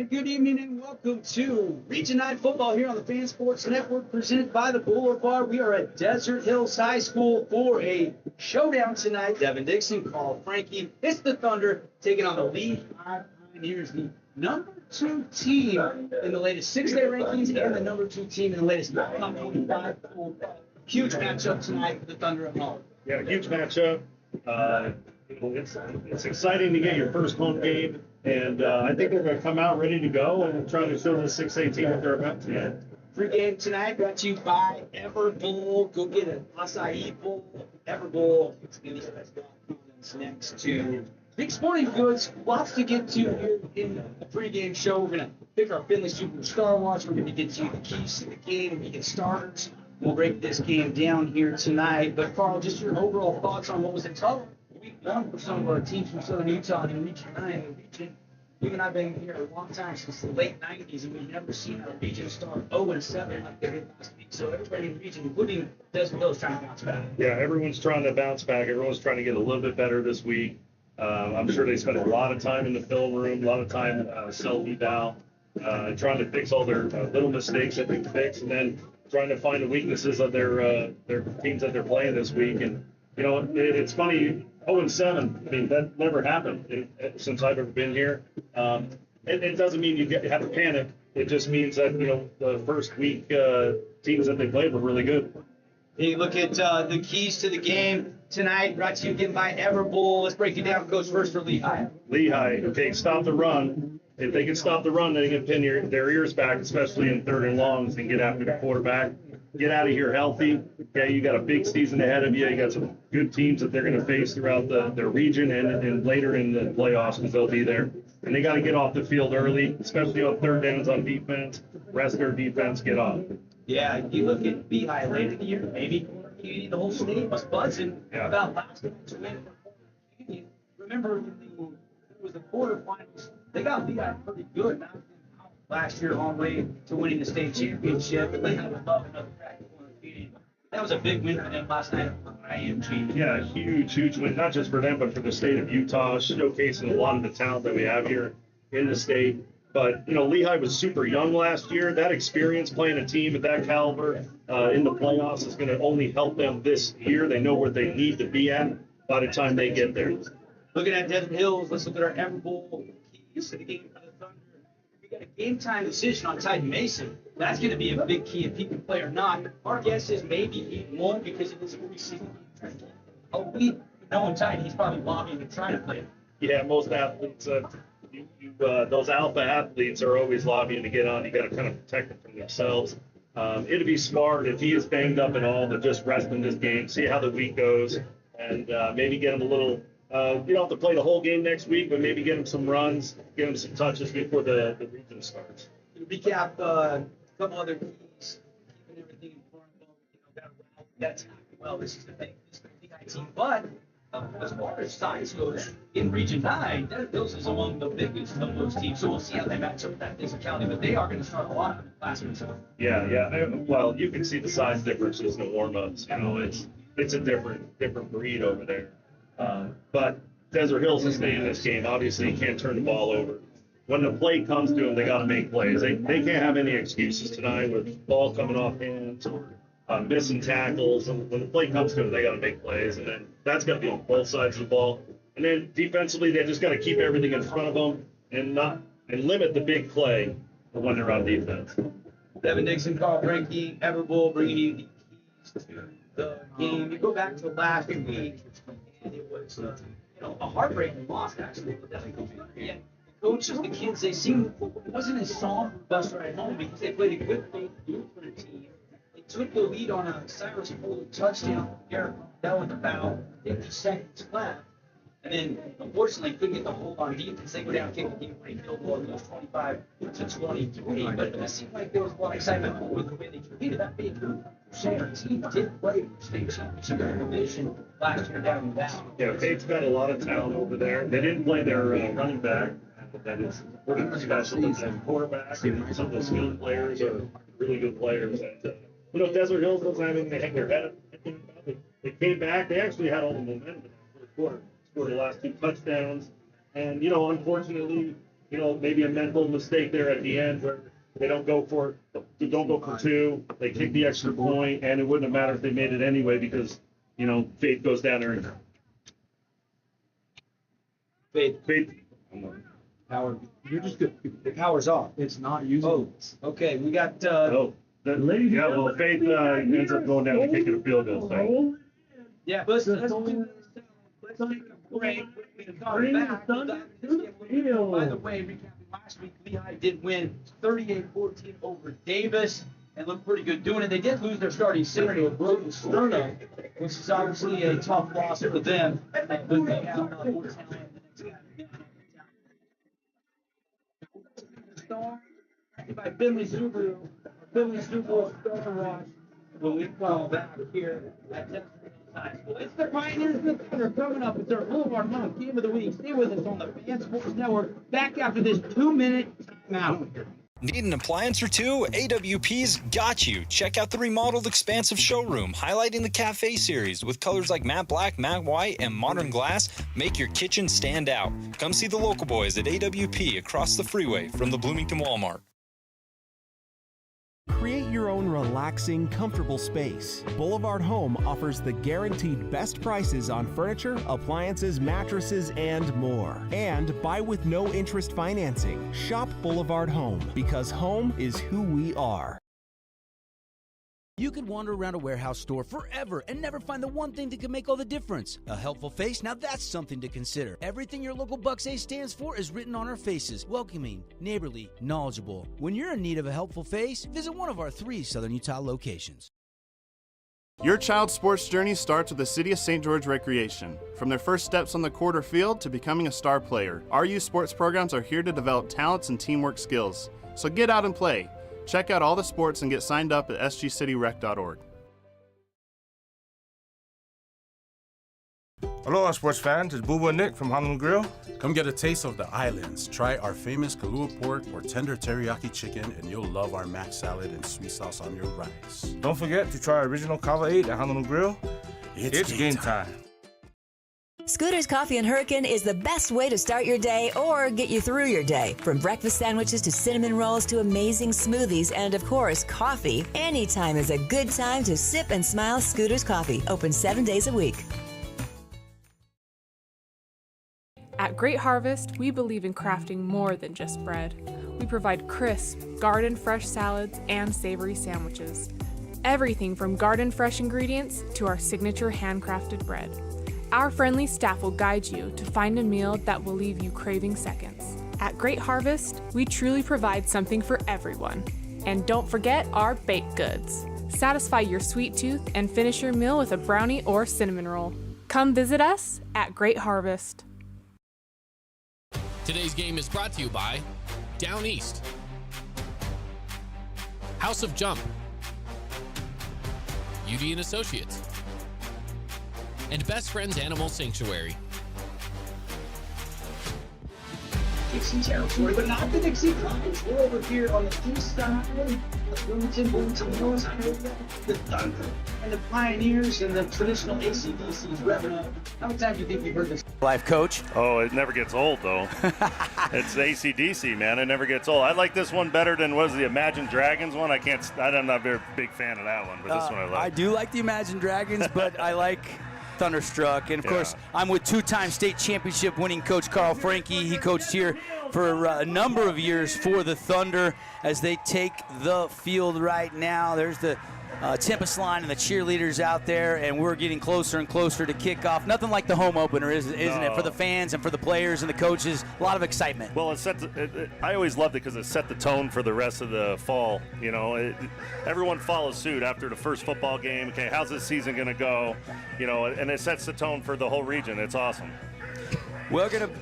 And good evening and welcome to Region 9 football here on the Fan Sports Network presented by the Boulevard. We are at Desert Hills High School for a showdown tonight. Devin Dixon, Carl Frankie. It's the Thunder taking on the Lehi Pioneers, the number 2 team in the latest 6-day rankings and the number 2 team in the latest top 25 poll. Huge matchup tonight for the Thunder at home. Yeah, huge matchup. It's exciting to get your first home game, and I think they're going to come out ready to go and try to show the 6A team what they're about to do. Free game tonight brought to you by Ever Bowl. Go get an acai bowl. Ever Bowl. It's going to be next to Big Sporting Goods. Lots to get to here in the pregame show. We're going to pick our Finley Superstar Watch. We're going to get to the keys to the game. We get starters. We'll break this game down here tonight. But, Carl, just your overall thoughts on what was a tough week one for some of our teams from Southern Utah in Region 9. You and I have been here a long time, since the late 90s, and we've never seen our region start 0-7 like they did last week. So everybody in the region, including Desert Hills, trying to bounce back. Yeah, everyone's trying to bounce back. Everyone's trying to get a little bit better this week. I'm sure they spent a lot of time in the film room, a lot of time self-eval, trying to fix all their little mistakes that they can fix, and then trying to find the weaknesses of their teams that they're playing this week. And, you know, it's funny, 0-7, I mean, that never happened since I've ever been here. It doesn't mean you have to panic. It just means that, you know, the first week teams that they played were really good. Hey, look at the keys to the game tonight, brought to you again by Ever Bowl. Let's break it down, Coach, first for Lehi. Lehi, okay, stop the run. If they can stop the run, they can pin their ears back, especially in third and longs, and get after the quarterback. Get out of here healthy. Okay, you got a big season ahead of you. You got some good teams that they're going to face throughout their region and later in the playoffs, because they'll be there. And they got to get off the field early, especially on third downs on defense. Rest their defense, get off. Yeah, you look at Lehi later in the year, maybe the whole state was buzzing about last night's win for Canyon. Remember, it was the quarterfinals. They got Lehi pretty good last year on way to winning the state championship. They had a love another crack. That was a big win for them last night on IMG. Yeah, huge win, not just for them, but for the state of Utah, showcasing a lot of the talent that we have here in the state. But, you know, Lehi was super young last year. That experience playing a team at that caliber in the playoffs is going to only help them this year. They know where they need to be at by the time they get there. Looking at Desert Hills, let's look at our Ever Bowl keys to the game for the Thunder. We got a game time decision on Titan Mason. That's going to be a big key if he can play or not. Our guess is maybe he won't because it is a preseason. Knowing Titan, he's probably lobbying to try to play it. Yeah, most athletes, those alpha athletes are always lobbying to get on. You got to kind of protect them from themselves. It'd be smart if he is banged up and all to just rest in this game, see how the week goes, and maybe get him a little. You don't have to play the whole game next week, but maybe get him some runs, get him some touches before the region starts. To recap a couple other keys, keeping everything in front of them. That's well. This is the big team, but as far as size goes in Region 9, Desert Hills is among the biggest of those teams. So we'll see how they match up with that physicality, but they are going to start a lot of them classrooms. Yeah. Well, you can see the size differences in the warm-ups. You know, it's a different breed over there. But Desert Hills is staying in this game. Obviously, you can't turn the ball over. When the play comes to them, they got to make plays. They can't have any excuses tonight with ball coming off hands or missing tackles. And when the play comes to them, they got to make plays. And then that's going to be on both sides of the ball. And then defensively, they just got to keep everything in front of them and limit the big play when they're on defense. Devin Dixon, Carl Frankie, Ever Bowl bringing you the keys to the game. You go back to last week, and it was a heartbreaking loss actually. Yeah. Coaches, the kids, they seemed it wasn't as somber bus ride home because they played a good faith Lutheran team. They took the lead on a Cyrus Fuller touchdown. Garrett Bell with about 50 seconds left. And then, unfortunately, couldn't get the hold on defense. They go down, kick the game-winning field goal, and lose 25-23. But it seemed like there was a lot of excitement with the way they competed. That big Center team did play for state championship division last year down in Valley. Yeah, Pate's got a lot of talent over there. They didn't play their running back. That is pretty special. The quarterback and some of the skilled players are really good players. And Desert Hills doesn't have anything to hang their head up. They came back. They actually had all the momentum in the fourth quarter. Scored the last 2 touchdowns. And, unfortunately, maybe a mental mistake there at the end where they don't go for 2, they kick the extra point, and it wouldn't have mattered if they made it anyway because, Faith goes down there and Faith. Power. You're just good. The power's off. It's not usable. Oh, okay. We got. Faith ends up going down and kicking a field goal. So. Yeah, let's take a break. We can come back. By the way, recapping last week, Lehi did win 38-14 over Davis and looked pretty good doing it. They did lose their starting center to a broken sternum, which is obviously a tough loss for them. But they have more talent than the next guy. By Finley Subaru Starter Rush. When we come back here at 10 times. Well, it's the Pioneers and the Thunder coming up. It's our Boulevard Month Game of the Week. Stay with us on the Fan Sports Network. Back after this 2-minute timeout. Need an appliance or two? AWP's got you. Check out the remodeled expansive showroom, highlighting the Cafe series with colors like matte black, matte white, and modern glass. Make your kitchen stand out. Come see the local boys at AWP across the freeway from the Bloomington Walmart. Create your own relaxing, comfortable space. Boulevard Home offers the guaranteed best prices on furniture, appliances, mattresses, and more. And buy with no interest financing. Shop Boulevard Home, because home is who we are. You could wander around a warehouse store forever and never find the one thing that can make all the difference. A helpful face? Now that's something to consider. Everything your local Bucks A stands for is written on our faces. Welcoming, neighborly, knowledgeable. When you're in need of a helpful face, visit one of our 3 Southern Utah locations. Your child's sports journey starts with the City of St. George Recreation. From their first steps on the court or field to becoming a star player, our youth sports programs are here to develop talents and teamwork skills. So get out and play. Check out all the sports and get signed up at sgcityrec.org. Aloha, sports fans. It's Boo and Nick from Honolulu Grill. Come get a taste of the islands. Try our famous Kalua pork or tender teriyaki chicken, and you'll love our mac salad and sweet sauce on your rice. Don't forget to try our original Kava 8 at Honolulu Grill. It's game time. Scooter's Coffee and Hurricane is the best way to start your day or get you through your day. From breakfast sandwiches to cinnamon rolls to amazing smoothies and, of course, coffee. Anytime is a good time to sip and smile Scooter's Coffee. Open 7 days a week. At Great Harvest, we believe in crafting more than just bread. We provide crisp, garden-fresh salads and savory sandwiches. Everything from garden-fresh ingredients to our signature handcrafted bread. Our friendly staff will guide you to find a meal that will leave you craving seconds. At Great Harvest, we truly provide something for everyone. And don't forget our baked goods. Satisfy your sweet tooth and finish your meal with a brownie or cinnamon roll. Come visit us at Great Harvest. Today's game is brought to you by Down East, House of Jump, UD and Associates, and Best Friends Animal Sanctuary. Dixie territory, but not the Dixie Pines. We're over here on the east side of Bloomington, North area, the Thunder and the Pioneers and the traditional ACDCs revving up. How many times do you think you've heard this? Life coach. Oh, it never gets old, though. It's ACDC, man. It never gets old. I like this one better than was the Imagine Dragons one. I'm not a very big fan of that one, but this one I like. I do like the Imagine Dragons, but I like Thunderstruck. And, of course, I'm with 2-time state championship winning coach Carl Franke. He coached here for a number of years for the Thunder as they take the field right now. There's the Tempest line and the cheerleaders out there, and we're getting closer and closer to kickoff. Nothing like the home opener, isn't it? For the fans and for the players and the coaches, a lot of excitement. Well, I always loved it because it set the tone for the rest of the fall. You know, everyone follows suit after the first football game. Okay, how's this season going to go? You know, and it sets the tone for the whole region. It's awesome. We're going to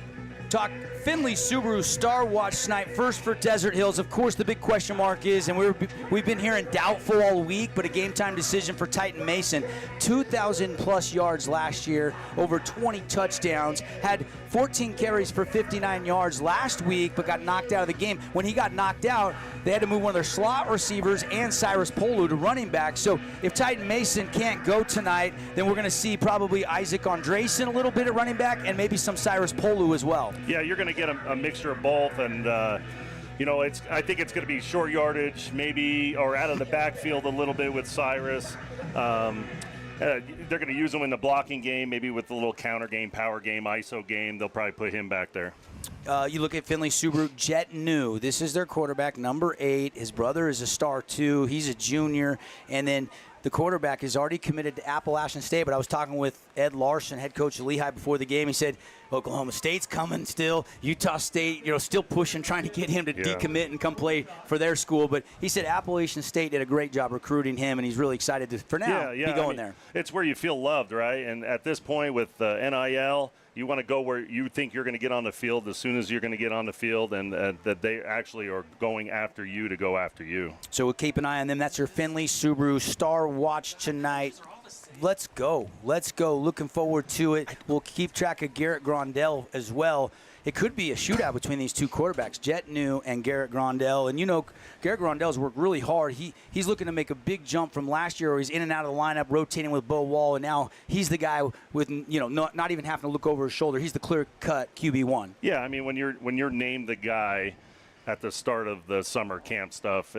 talk Finley Subaru Star Watch tonight. First for Desert Hills. Of course, the big question mark is, and we've been hearing doubtful all week, but a game-time decision for Titan Mason. 2,000-plus yards last year, over 20 touchdowns, had 14 carries for 59 yards last week, but got knocked out of the game. When he got knocked out, they had to move one of their slot receivers and Cyrus Polu to running back. So if Titan Mason can't go tonight, then we're going to see probably Isaac Andresen a little bit at running back and maybe some Cyrus Polu as well. Yeah, you're going to get a mixture of both, and I think it's going to be short yardage, maybe, or out of the backfield a little bit with Cyrus. They're going to use him in the blocking game, maybe with a little counter game, power game, ISO game. They'll probably put him back there. You look at Findlay Subaru, Jet New. This is their quarterback, number 8. His brother is a star, too. He's a junior. And then the quarterback is already committed to Appalachian State, but I was talking with Ed Larson, head coach of Lehi, before the game. He said Oklahoma State's coming still. Utah State, still pushing, trying to get him to decommit and come play for their school. But he said Appalachian State did a great job recruiting him, and he's really excited to, for now, be going there. It's where you feel loved, right? And at this point with NIL, you want to go where you think you're going to get on the field as soon as you're going to get on the field, and that they actually are going after you to go after you. So we'll keep an eye on them. That's your Findlay Subaru Star Watch tonight. Let's go. Looking forward to it. We'll keep track of Garrett Grondell as well. It could be a shootout between these two quarterbacks, Jet New and Garrett Grondell. And Garrett Grondell's worked really hard. He's looking to make a big jump from last year where he's in and out of the lineup, rotating with Bo Wall, and now he's the guy with not even having to look over his shoulder. He's the clear-cut QB1. Yeah, I mean, when you're named the guy at the start of the summer camp stuff,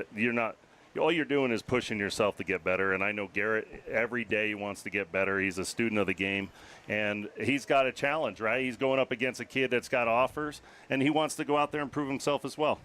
all you're doing is pushing yourself to get better. And I know Garrett, every day he wants to get better. He's a student of the game, and he's got a challenge, right? He's going up against a kid that's got offers, and he wants to go out there and prove himself as well.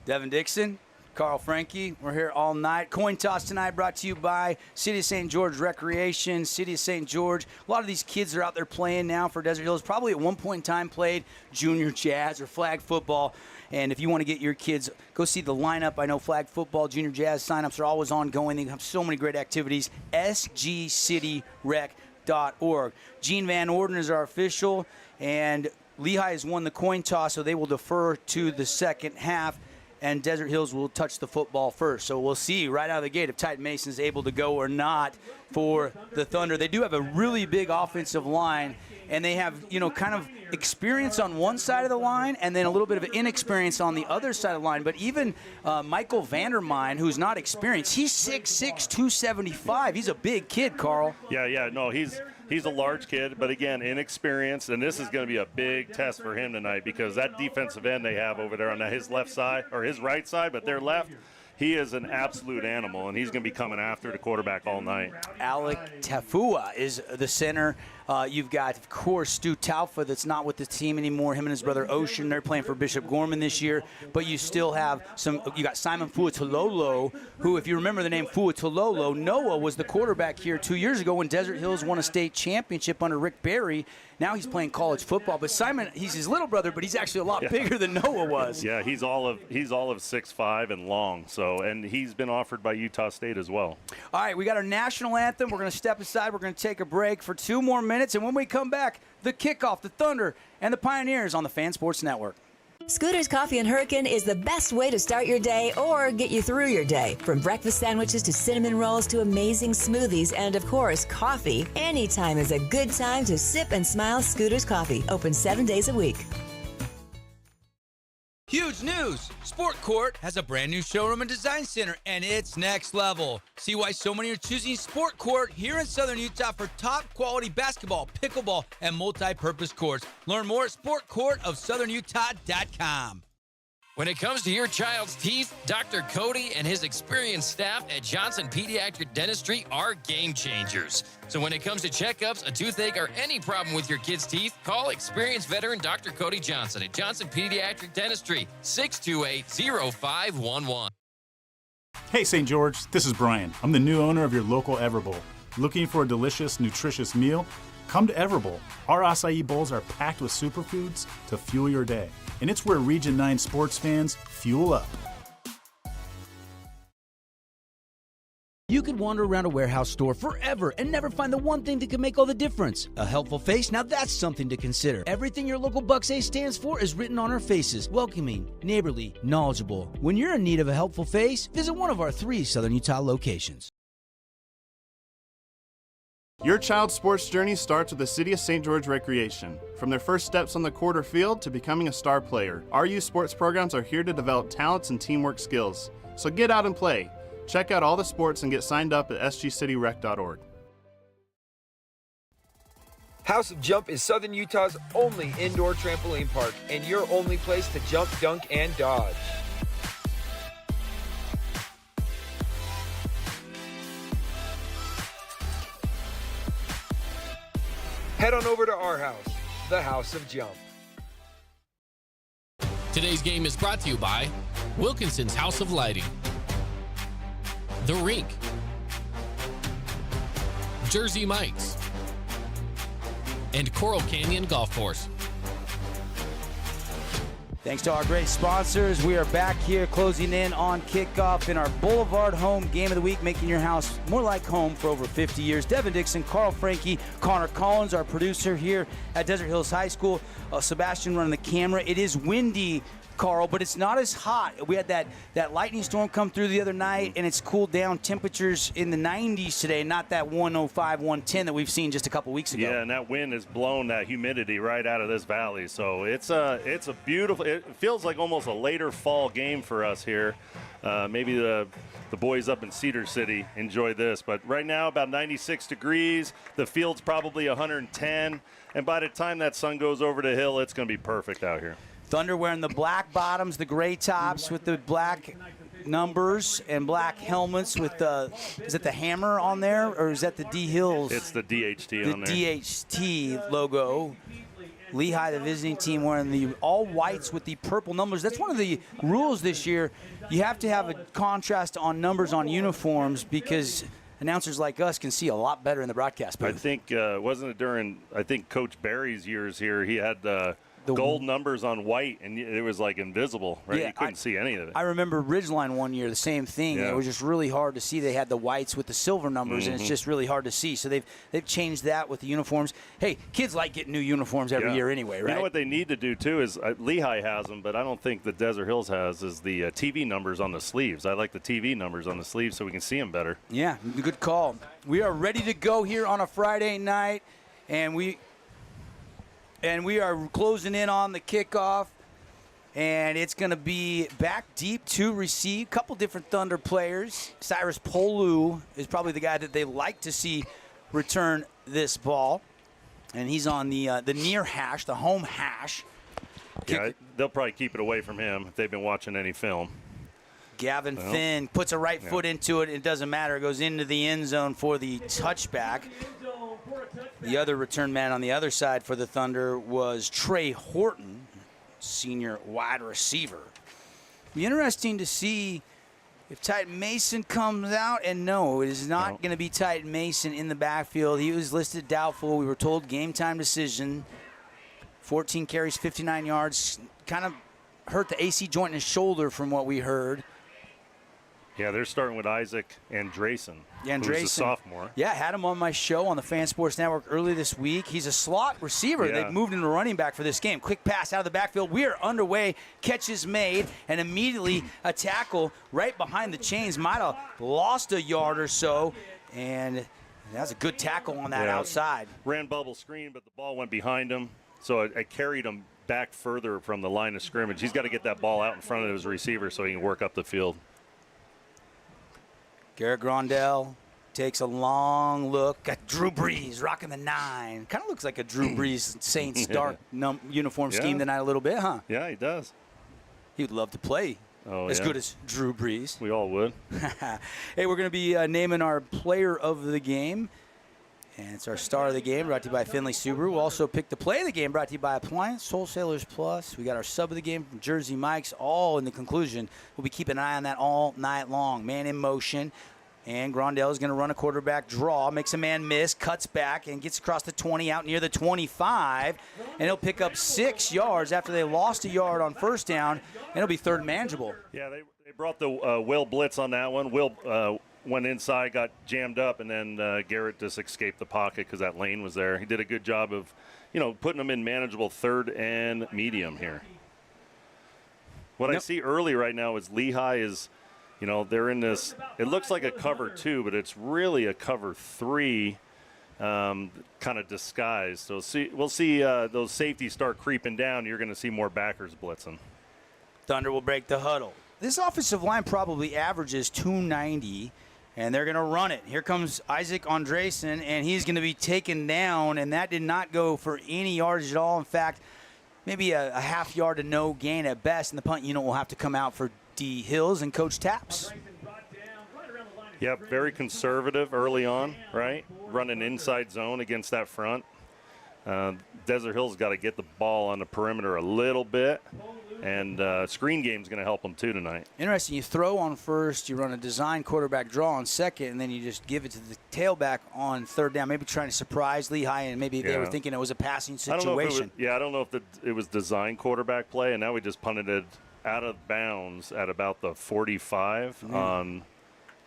Devin Dixon, Carl Frankie, we're here all night. Coin toss tonight brought to you by City of St. George Recreation, City of St. George. A lot of these kids are out there playing now for Desert Hills. Probably at one point in time played junior jazz or flag football. And if you want to get your kids, go see the lineup. I know flag football, junior jazz signups are always ongoing. They have so many great activities. sgcityrec.org. Gene Van Orden is our official, and Lehi has won the coin toss, so they will defer to the second half, and Desert Hills will touch the football first. So we'll see right out of the gate if Titan Mason is able to go or not for the Thunder. They do have a really big offensive line, and they have, kind of experience on one side of the line and then a little bit of inexperience on the other side of the line. But even Michael Vandermine, who's not experienced, he's 6'6", 275. He's a big kid, Carl. Yeah, no, he's a large kid, but again, inexperienced, and this is going to be a big test for him tonight because that defensive end they have over there on his left side, or his right side, but their left, he is an absolute animal, and he's going to be coming after the quarterback all night. Alec Tafua is the center. You've got, of course, Stu Taufa that's not with the team anymore. Him and his brother Ocean, they're playing for Bishop Gorman this year. But you still have you got Simon Fuatololo, who, if you remember the name Fuatololo, Noah was the quarterback here 2 years ago when Desert Hills won a state championship under Rick Barry. Now he's playing college football. But Simon, he's his little brother, but he's actually a lot bigger than Noah was. Yeah, he's all of 6'5" and long. So, and he's been offered by Utah State as well. All right, we got our national anthem. We're going to step aside. We're going to take a break for 2 more minutes. And when we come back, the kickoff, the Thunder, and the Pioneers on the Fan Sports Network. Scooter's Coffee and Hurricane is the best way to start your day or get you through your day. From breakfast sandwiches to cinnamon rolls to amazing smoothies and, of course, coffee, anytime is a good time to sip and smile. Scooter's Coffee, open 7 days a week. Huge news! Sport Court has a brand new showroom and design center, and it's next level. See why so many are choosing Sport Court here in Southern Utah for top quality basketball, pickleball, and multi-purpose courts. Learn more at sportcourtofsouthernutah.com. When it comes to your child's teeth, Dr. Cody and his experienced staff at Johnson Pediatric Dentistry are game changers. So when it comes to checkups, a toothache, or any problem with your kid's teeth, call experienced veteran Dr. Cody Johnson at Johnson Pediatric Dentistry, 628-0511. Hey, St. George, this is Brian. I'm the new owner of your local Everbowl. Looking for a delicious, nutritious meal? Come to Everbowl. Our acai bowls are packed with superfoods to fuel your day. And it's where Region 9 sports fans fuel up. You could wander around a warehouse store forever and never find the one thing that could make all the difference. A helpful face? Now that's something to consider. Everything your local Bucks A stands for is written on our faces. Welcoming, neighborly, knowledgeable. When you're in need of a helpful face, visit one of our 3 Southern Utah locations. Your child's sports journey starts with the City of St. George Recreation. From their first steps on the quarter field to becoming a star player, our youth sports programs are here to develop talents and teamwork skills. So get out and play. Check out all the sports and get signed up at sgcityrec.org. House of Jump is Southern Utah's only indoor trampoline park and your only place to jump, dunk, and dodge. Head on over to our house, the House of Jump. Today's game is brought to you by Wilkinson's House of Lighting, The Rink, Jersey Mike's, and Coral Canyon Golf Course. Thanks to our great sponsors, we are back here closing in on kickoff in our Boulevard Home Game of the Week, making your house more like home for over 50 years. Devin Dixon, Carl Frankie, Connor Collins, our producer here at Desert Hills High School. Sebastian running the camera. It is windy, Carl, but it's not as hot. We had that lightning storm come through the other night, and it's cooled down. Temperatures in the 90s today, not that 105, 110 that we've seen just a couple weeks ago. Yeah, and that wind has blown that humidity right out of this valley. So it's a beautiful, it feels like almost a later fall game for us here. Maybe the boys up in Cedar City enjoy this. But right now, about 96 degrees. The field's probably 110. And by the time that sun goes over the hill, it's going to be perfect out here. Thunder wearing the black bottoms, the gray tops with the black numbers and black helmets with the, is it the hammer on there, or is that the D Hills? It's the DHT on there. The DHT logo. Lehi, the visiting team, wearing the all whites with the purple numbers. That's one of the rules this year. You have to have a contrast on numbers on uniforms because announcers like us can see a lot better in the broadcast booth. I think, wasn't it during, I think Coach Barry's years here, he had the gold numbers on white, and it was like invisible, right? Yeah, you couldn't see any of it. I remember Ridgeline one year, the same thing. Yeah. It was just really hard to see. They had the whites with the silver numbers, and it's just really hard to see. So they've changed that with the uniforms. Hey, kids like getting new uniforms every year anyway, right? You know what they need to do, too, is Lehi has them, but I don't think the Desert Hills has, is the TV numbers on the sleeves. I like the TV numbers on the sleeves so we can see them better. Yeah, good call. We are ready to go here on a Friday night, and we are closing in on the kickoff, and it's going to be back deep to receive. Couple different Thunder players. Cyrus Polu is probably the guy that they like to see return this ball, and he's on the near hash, the home hash. Yeah, they'll probably keep it away from him if they've been watching any film. Gavin Finn puts a right foot into it. It doesn't matter. It goes into the end zone for the touchback. The other return man on the other side for the Thunder was Trey Horton, senior wide receiver. Be interesting to see if Titan Mason comes out. And no, it is not going to be Titan Mason in the backfield. He was listed doubtful. We were told game time decision. 14 carries, 59 yards. Kind of hurt the AC joint in his shoulder from what we heard. Yeah, they're starting with Isaac Andresen, who's a sophomore. Yeah, had him on my show on the Fan Sports Network early this week. He's a slot receiver. Yeah. They've moved him to running back for this game. Quick pass out of the backfield. We are underway. Catch is made, and immediately a tackle right behind the chains. Might have lost a yard or so, and that's a good tackle on that outside. Ran bubble screen, but the ball went behind him, so it carried him back further from the line of scrimmage. He's got to get that ball out in front of his receiver so he can work up the field. Garrett Grondell takes a long look. Got Drew Brees rocking the 9. Kind of looks like a Drew Brees Saints dark uniform scheme tonight a little bit, huh? Yeah, he does. He would love to play as good as Drew Brees. We all would. Hey, we're going to be naming our player of the game. And it's our star of the game, brought to you by Finley Subaru. We'll also pick the play of the game, brought to you by Appliance Wholesalers Plus. We got our sub of the game from Jersey Mike's, all in the conclusion. We'll be keeping an eye on that all night long. Man in motion. And Grondell is going to run a quarterback draw, makes a man miss, cuts back, and gets across the 20, out near the 25. And he'll pick up 6 yards after they lost a yard on first down, and it'll be third and manageable. Yeah, they brought the Will blitz on that one. Will went inside, got jammed up, and then Garrett just escaped the pocket because that lane was there. He did a good job of, putting them in manageable third and medium here. What I see early right now is Lehi is, they're in this, it looks like a cover 2, but it's really a cover 3 kind of disguised. So we'll see those safeties start creeping down. You're going to see more backers blitzing. Thunder will break the huddle. This offensive line probably averages 290. And they're going to run it. Here comes Isaac Andresen, and he's going to be taken down, and that did not go for any yardage at all. In fact, maybe a half yard to no gain at best, and the punt unit will have to come out for D. Hills and Coach Taps. Yep, very conservative early on, right? Running inside zone against that front. Desert Hill's got to get the ball on the perimeter a little bit, and screen game's going to help them too tonight. Interesting. You throw on first, you run a design quarterback draw on second, and then you just give it to the tailback on third down, maybe trying to surprise Lehi, and maybe they were thinking it was a passing situation. I don't know if it was design quarterback play, and now we just punted it out of bounds at about the 45 on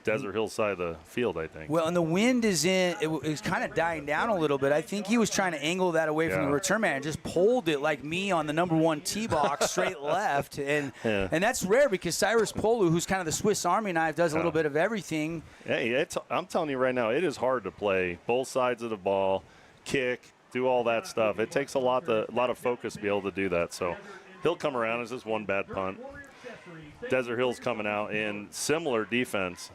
Desert Hill side of the field, I think. Well, and the wind is in. It was kind of dying down a little bit. I think he was trying to angle that away from the return man and just pulled it like me on the number 1 tee box straight left. And that's rare because Cyrus Polu, who's kind of the Swiss Army knife, does a little bit of everything. Hey, I'm telling you right now, it is hard to play both sides of the ball, kick, do all that stuff. It takes a lot of focus to be able to do that. So he'll come around as just one bad punt. Desert Hill's coming out in similar defense.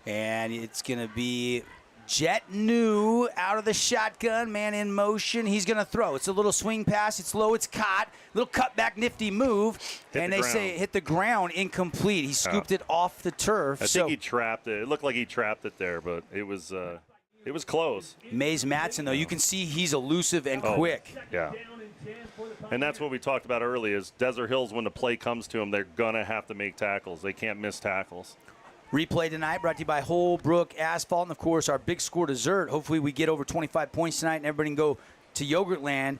And it's going to be Jet New out of the shotgun, man in motion. He's going to throw. It's a little swing pass. It's low. It's caught. Little cutback, nifty move. And they say it hit the ground, incomplete. He scooped it off the turf. I think he trapped it. It looked like he trapped it there, but it was close. Mays Matson, though, you can see he's elusive and quick. Yeah. And that's what we talked about earlier is Desert Hills, when the play comes to them, they're going to have to make tackles. They can't miss tackles. Replay tonight brought to you by Holbrook Asphalt. And, of course, our big score dessert. Hopefully we get over 25 points tonight and everybody can go to Yogurtland.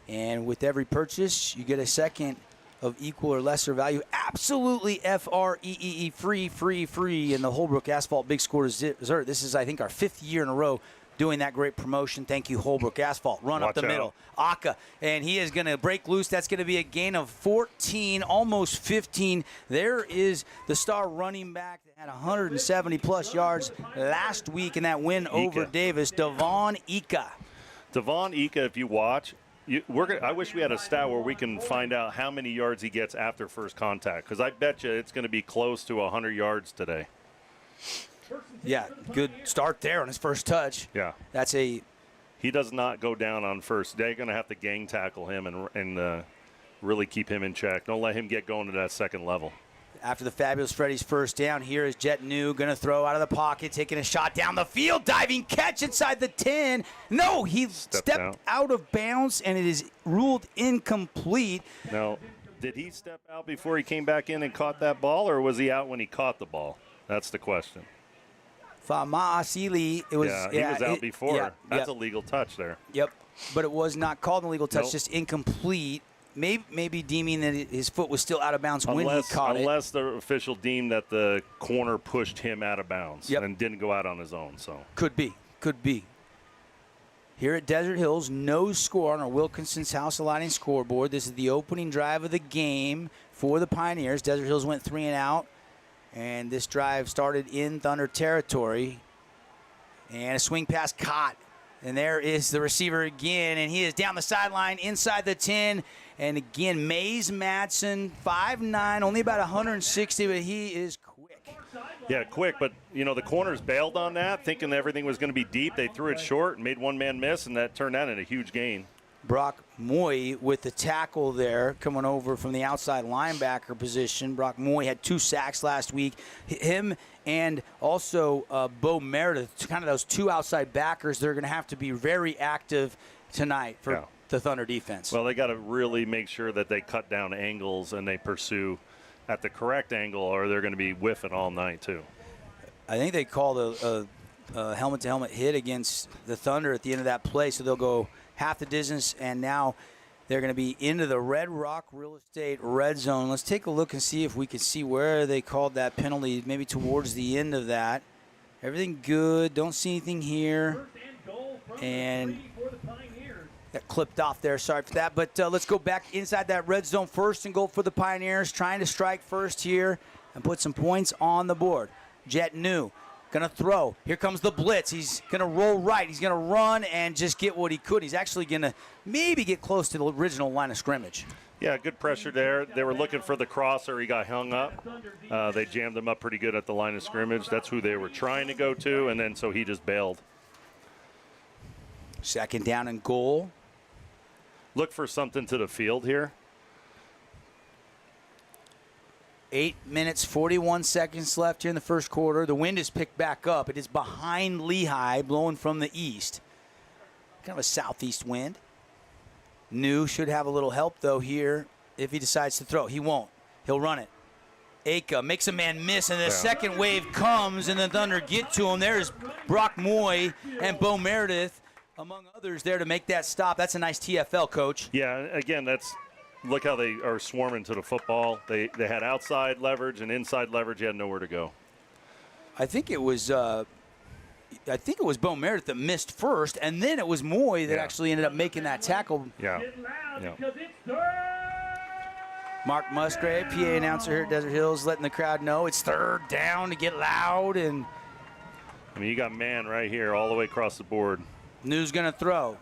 And with every purchase, you get a second of equal or lesser value. Absolutely F-R-E-E-E, free in the Holbrook Asphalt Big Score Dessert. This is, I think, our 5th year in a row doing that great promotion. Thank you, Holbrook Asphalt. Run up the middle. Aka, and he is going to break loose. That's going to be a gain of 14, almost 15. There is the star running back that had 170-plus yards last week in that win over Davis, Devon Ika. Devon Ika, if you watch, I wish we had a stat where we can find out how many yards he gets after first contact, because I bet you it's going to be close to 100 yards today. Yeah, good start there on his first touch. Yeah. He does not go down on first. They're going to have to gang tackle him and really keep him in check. Don't let him get going to that second level. After the fabulous Freddy's first down, here is Jet New going to throw out of the pocket, taking a shot down the field, diving catch inside the 10. No, he stepped out of bounds, and it is ruled incomplete. Now, did he step out before he came back in and caught that ball, or was he out when he caught the ball? That's the question. Fama Asili, he was out before. That's a legal touch there. Yep, but it was not called an illegal touch, just incomplete. Maybe deeming that his foot was still out of bounds when he caught it. Unless the official deemed that the corner pushed him out of bounds and didn't go out on his own. So could be. Here at Desert Hills, no score on our Wilkinson's House of Lighting scoreboard. This is the opening drive of the game for the Pioneers. Desert Hills went 3 and out. And this drive started in Thunder territory. And a swing pass caught. And there is the receiver again. And he is down the sideline inside the 10. And again, Mays Matson, 5'9", only about 160, but he is quick. Yeah, quick. But, the corners bailed on that, thinking everything was going to be deep. They threw it short and made one man miss, and that turned out into a huge gain. Brock Moy with the tackle there, coming over from the outside linebacker position. Brock Moy had 2 sacks last week. Him and also Bo Meredith, kind of those 2 outside backers, they're going to have to be very active tonight for the Thunder defense. Well, they got to really make sure that they cut down angles and they pursue at the correct angle, or they're going to be whiffing all night too. I think they called a helmet-to-helmet hit against the Thunder at the end of that play, so they'll go half the distance, and now they're going to be into the Red Rock Real Estate red zone. Let's take a look and see if we can see where they called that penalty, maybe towards the end of that. Everything good. Don't see anything here. And that clipped off there. Sorry for that. But let's go back inside that red zone. First and goal for the Pioneers, trying to strike first here and put some points on the board. Jet New Gonna throw. Here comes the blitz. He's gonna roll right. He's gonna run and just get what he could. He's actually gonna maybe get close to the original line of scrimmage. Yeah, good pressure there. They were looking for the crosser. He got hung up. They jammed him up pretty good at the line of scrimmage. That's who they were trying to go to, and then so he just bailed. Second down and goal. Look for something to the field here. 8 minutes, 41 seconds left here in the first quarter. The wind is picked back up. It is behind Lehi, blowing from the east. Kind of a southeast wind. New should have a little help, though, here if he decides to throw. He won't. He'll run it. Aka makes a man miss, and the second wave comes, and the Thunder get to him. There's Brock Moy and Bo Meredith, among others, there to make that stop. That's a nice TFL, Coach. Yeah, again, look how they are swarming to the football. They had outside leverage and inside leverage. You had nowhere to go. I think it was Bo Meredith that missed first, and then it was Moy that actually ended up making that tackle. Yeah. Mark Musgrave, PA announcer here at Desert Hills, letting the crowd know it's third down to get loud. And I mean, you got man right here all the way across the board. New's going to throw.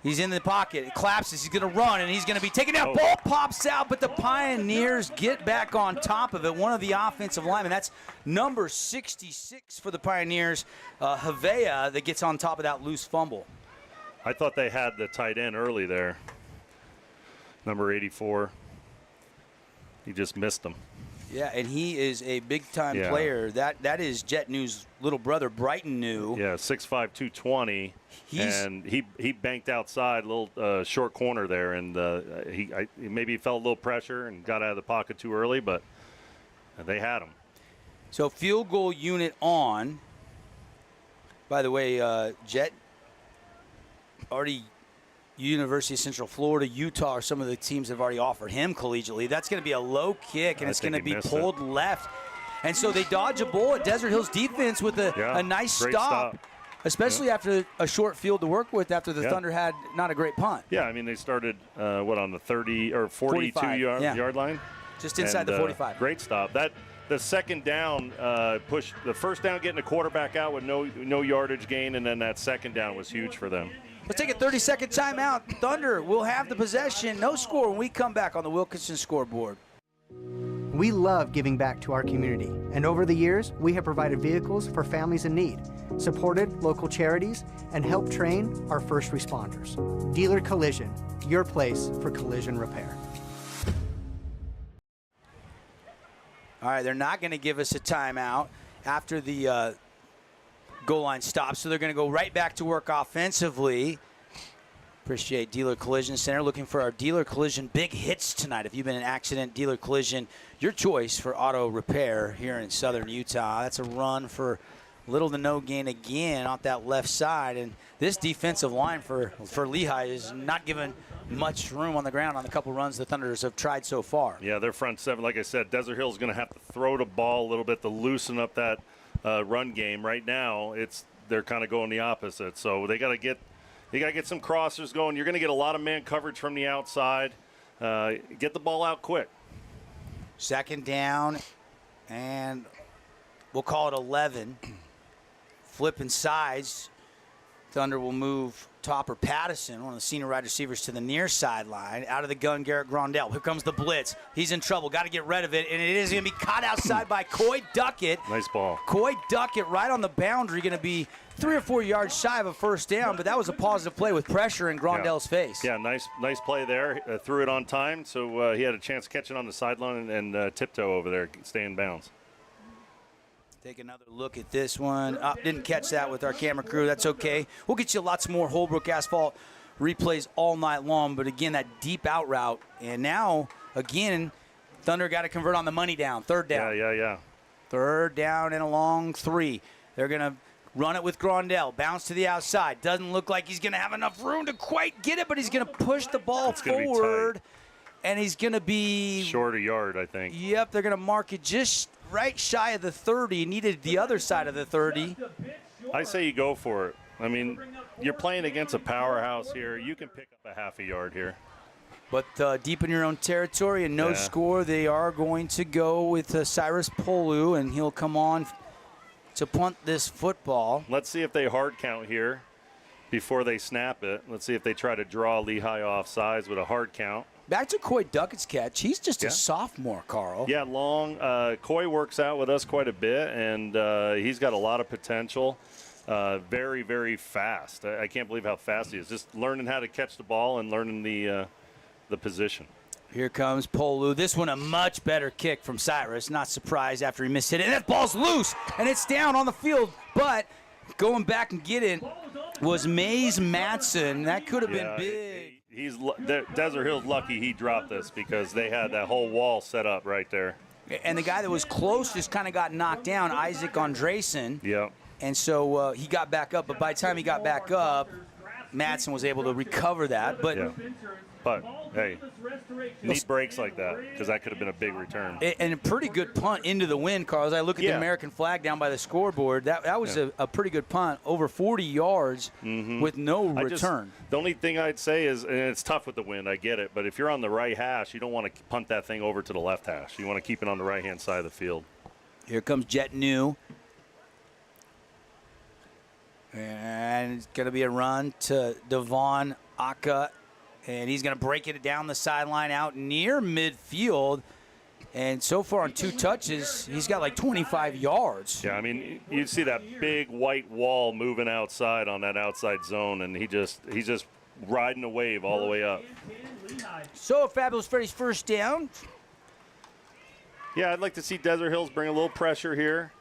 He's in the pocket. It collapses. He's going to run, and he's going to be taken down. Ball pops out, but the Pioneers get back on top of it. One of the offensive linemen. That's number 66 for the Pioneers, Havea, that gets on top of that loose fumble. I thought they had the tight end early there. Number 84. He just missed him. Yeah, and he is a big-time player. That is Jet New's little brother, Brighton New. Yeah, 6'5", 220. And he banked outside, a little short corner there, and maybe felt a little pressure and got out of the pocket too early, but they had him. So field goal unit on. By the way, Jet already University of Central Florida, Utah are some of the teams that have already offered him collegiately. That's going to be a low kick, and it's going to be pulled left. And so they dodge a bullet. Desert Hills defense with a nice stop. Especially after a short field to work with after the Thunder had not a great punt. Yeah, I mean, they started, on the 30 or 42-yard line? Just inside the 45. Great stop. The second down push, the first down getting the quarterback out with no yardage gain, and then that second down was huge for them. Let's take a 30-second timeout. Thunder will have the possession. No score when we come back on the Wilkinson scoreboard. We love giving back to our community, and over the years, we have provided vehicles for families in need, supported local charities, and helped train our first responders. Dealer Collision, your place for collision repair. All right, they're not going to give us a timeout after the goal line stops, so they're going to go right back to work offensively. Appreciate Dealer Collision Center. Looking for our Dealer Collision big hits tonight. If you've been in an accident, Dealer Collision, your choice for auto repair here in southern Utah. That's a run for little to no gain again off that left side. And this defensive line for Lehi is not given much room on the ground on the couple runs the Thunders have tried so far. Yeah, their front seven, like I said, Desert Hills is going to have to throw the ball a little bit to loosen up that run game. Right now, they're kind of going the opposite. So they got to get some crossers going. You're going to get a lot of man coverage from the outside. Get the ball out quick. Second down, and we'll call it 11. Flipping sides. Thunder will move Topper Pattison, one of the senior wide receivers, to the near sideline. Out of the gun, Garrett Grondell. Here comes the blitz. He's in trouble. Got to get rid of it, and it is going to be caught outside by Coy Duckett. Nice ball. Coy Duckett right on the boundary, going to be 3 or 4 yards shy of a first down, but that was a positive play with pressure in Grondell's face. Yeah, nice play there. Threw it on time, so he had a chance to catch it on the sideline and tiptoe over there, stay in bounds. Take another look at this one. Didn't catch that with our camera crew. That's okay. We'll get you lots more Holbrook Asphalt replays all night long. But, again, that deep out route. And now, again, Thunder got to convert on the money down. Third down. Yeah. Third down and a long 3. They're going to run it with Grondell. Bounce to the outside. Doesn't look like he's going to have enough room to quite get it, but he's going to push the ball forward. And he's going to be short a yard, I think. Yep, they're going to mark it just right shy of the 30. Needed the other side of the 30. I say you go for it. I mean, you're playing against a powerhouse here. You can pick up a half a yard here. But deep in your own territory and no score, they are going to go with Cyrus Polu, and he'll come on to punt this football. Let's see if they hard count here before they snap it. Let's see if they try to draw Lehi off sides with a hard count. Back to Coy Duckett's catch. He's just a sophomore, Carl. Yeah, long. Coy works out with us quite a bit, and he's got a lot of potential. Very, very fast. I can't believe how fast he is. Just learning how to catch the ball and learning the position. Here comes Polu. This one a much better kick from Cyrus. Not surprised after he missed it. And that ball's loose, and it's down on the field. But going back and getting was Mays Matson. That could have been big. Desert Hill's lucky he dropped this because they had that whole wall set up right there. And the guy that was close just kind of got knocked down, Isaac Andresen. Yeah. And so he got back up. But by the time he got back up, Matson was able to recover that. But hey, need breaks like that because that could have been a big return. And a pretty good punt into the wind, Carl. As I look at the American flag down by the scoreboard, that was a pretty good punt, over 40 yards with no return. The only thing I'd say is, and it's tough with the wind, I get it, but if you're on the right hash, you don't want to punt that thing over to the left hash. You want to keep it on the right-hand side of the field. Here comes Jet New. And it's going to be a run to Devon Aka. And he's going to break it down the sideline out near midfield. And so far on 2 touches, he's got like 25 yards. Yeah, I mean, you see that big white wall moving outside on that outside zone, and he's just riding a wave all the way up. So Fabulous Freddy's first down. Yeah, I'd like to see Desert Hills bring a little pressure here.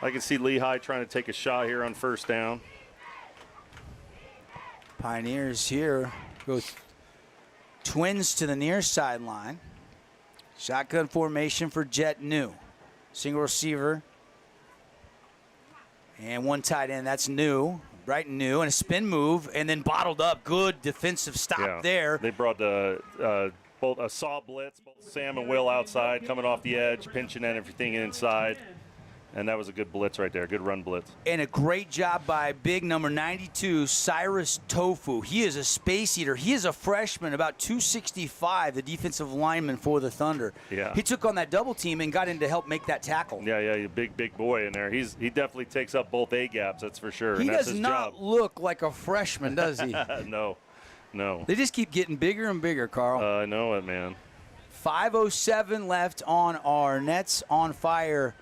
I can see Lehi trying to take a shot here on first down. Pioneers here go twins to the near sideline. Shotgun formation for Jet New. Single receiver. And one tight end. That's New. Bright New. And a spin move. And then bottled up. Good defensive stop there. They brought both a saw blitz. Both Sam and Will outside, coming off the edge, pinching and everything inside. And that was a good blitz right there. Good run blitz. And a great job by big number 92, Cyrus Tofu. He is a space eater. He is a freshman, about 265, the defensive lineman for the Thunder. Yeah. He took on that double team and got in to help make that tackle. Yeah, he's a big boy in there. He definitely takes up both A gaps, that's for sure. He and that's does his not job. look like a freshman, does he? No. They just keep getting bigger and bigger, Carl. I know it, man. 5:07 left on our Nets on Fire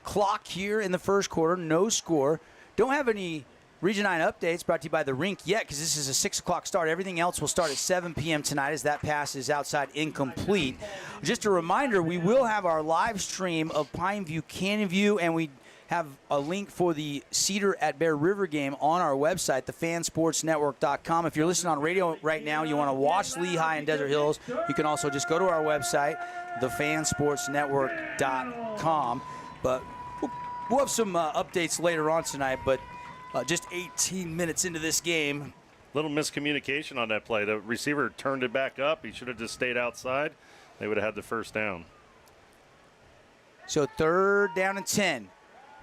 clock here in the first quarter. No score. Don't have any Region 9 updates brought to you by The Rink yet because this is a 6 o'clock start. Everything else will start at 7 p.m. tonight as that pass is outside incomplete. Just a reminder, we will have our live stream of Pineview Canyon View, and we have a link for the Cedar at Bear River game on our website, thefansportsnetwork.com. If you're listening on radio right now, you want to watch Lehi and Desert Hills, you can also just go to our website, thefansportsnetwork.com. But we'll have some updates later on tonight, but just 18 minutes into this game. Little miscommunication on that play. The receiver turned it back up. He should have just stayed outside. They would have had the first down. So 3rd down and 10.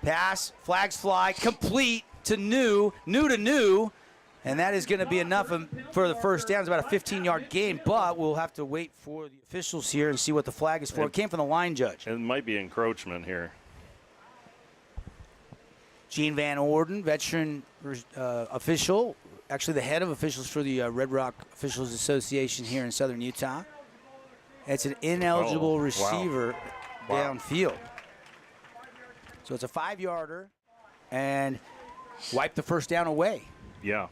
Pass, flags fly, complete to New to New. And that is going to be enough for the first down. It's about a 15-yard gain, but we'll have to wait for the officials here and see what the flag is for. It came from the line judge. It might be encroachment here. Gene Van Orden, veteran official, actually the head of officials for the Red Rock Officials Association here in southern Utah. It's an ineligible receiver downfield. So it's a 5-yarder and wipe the first down away. Yeah.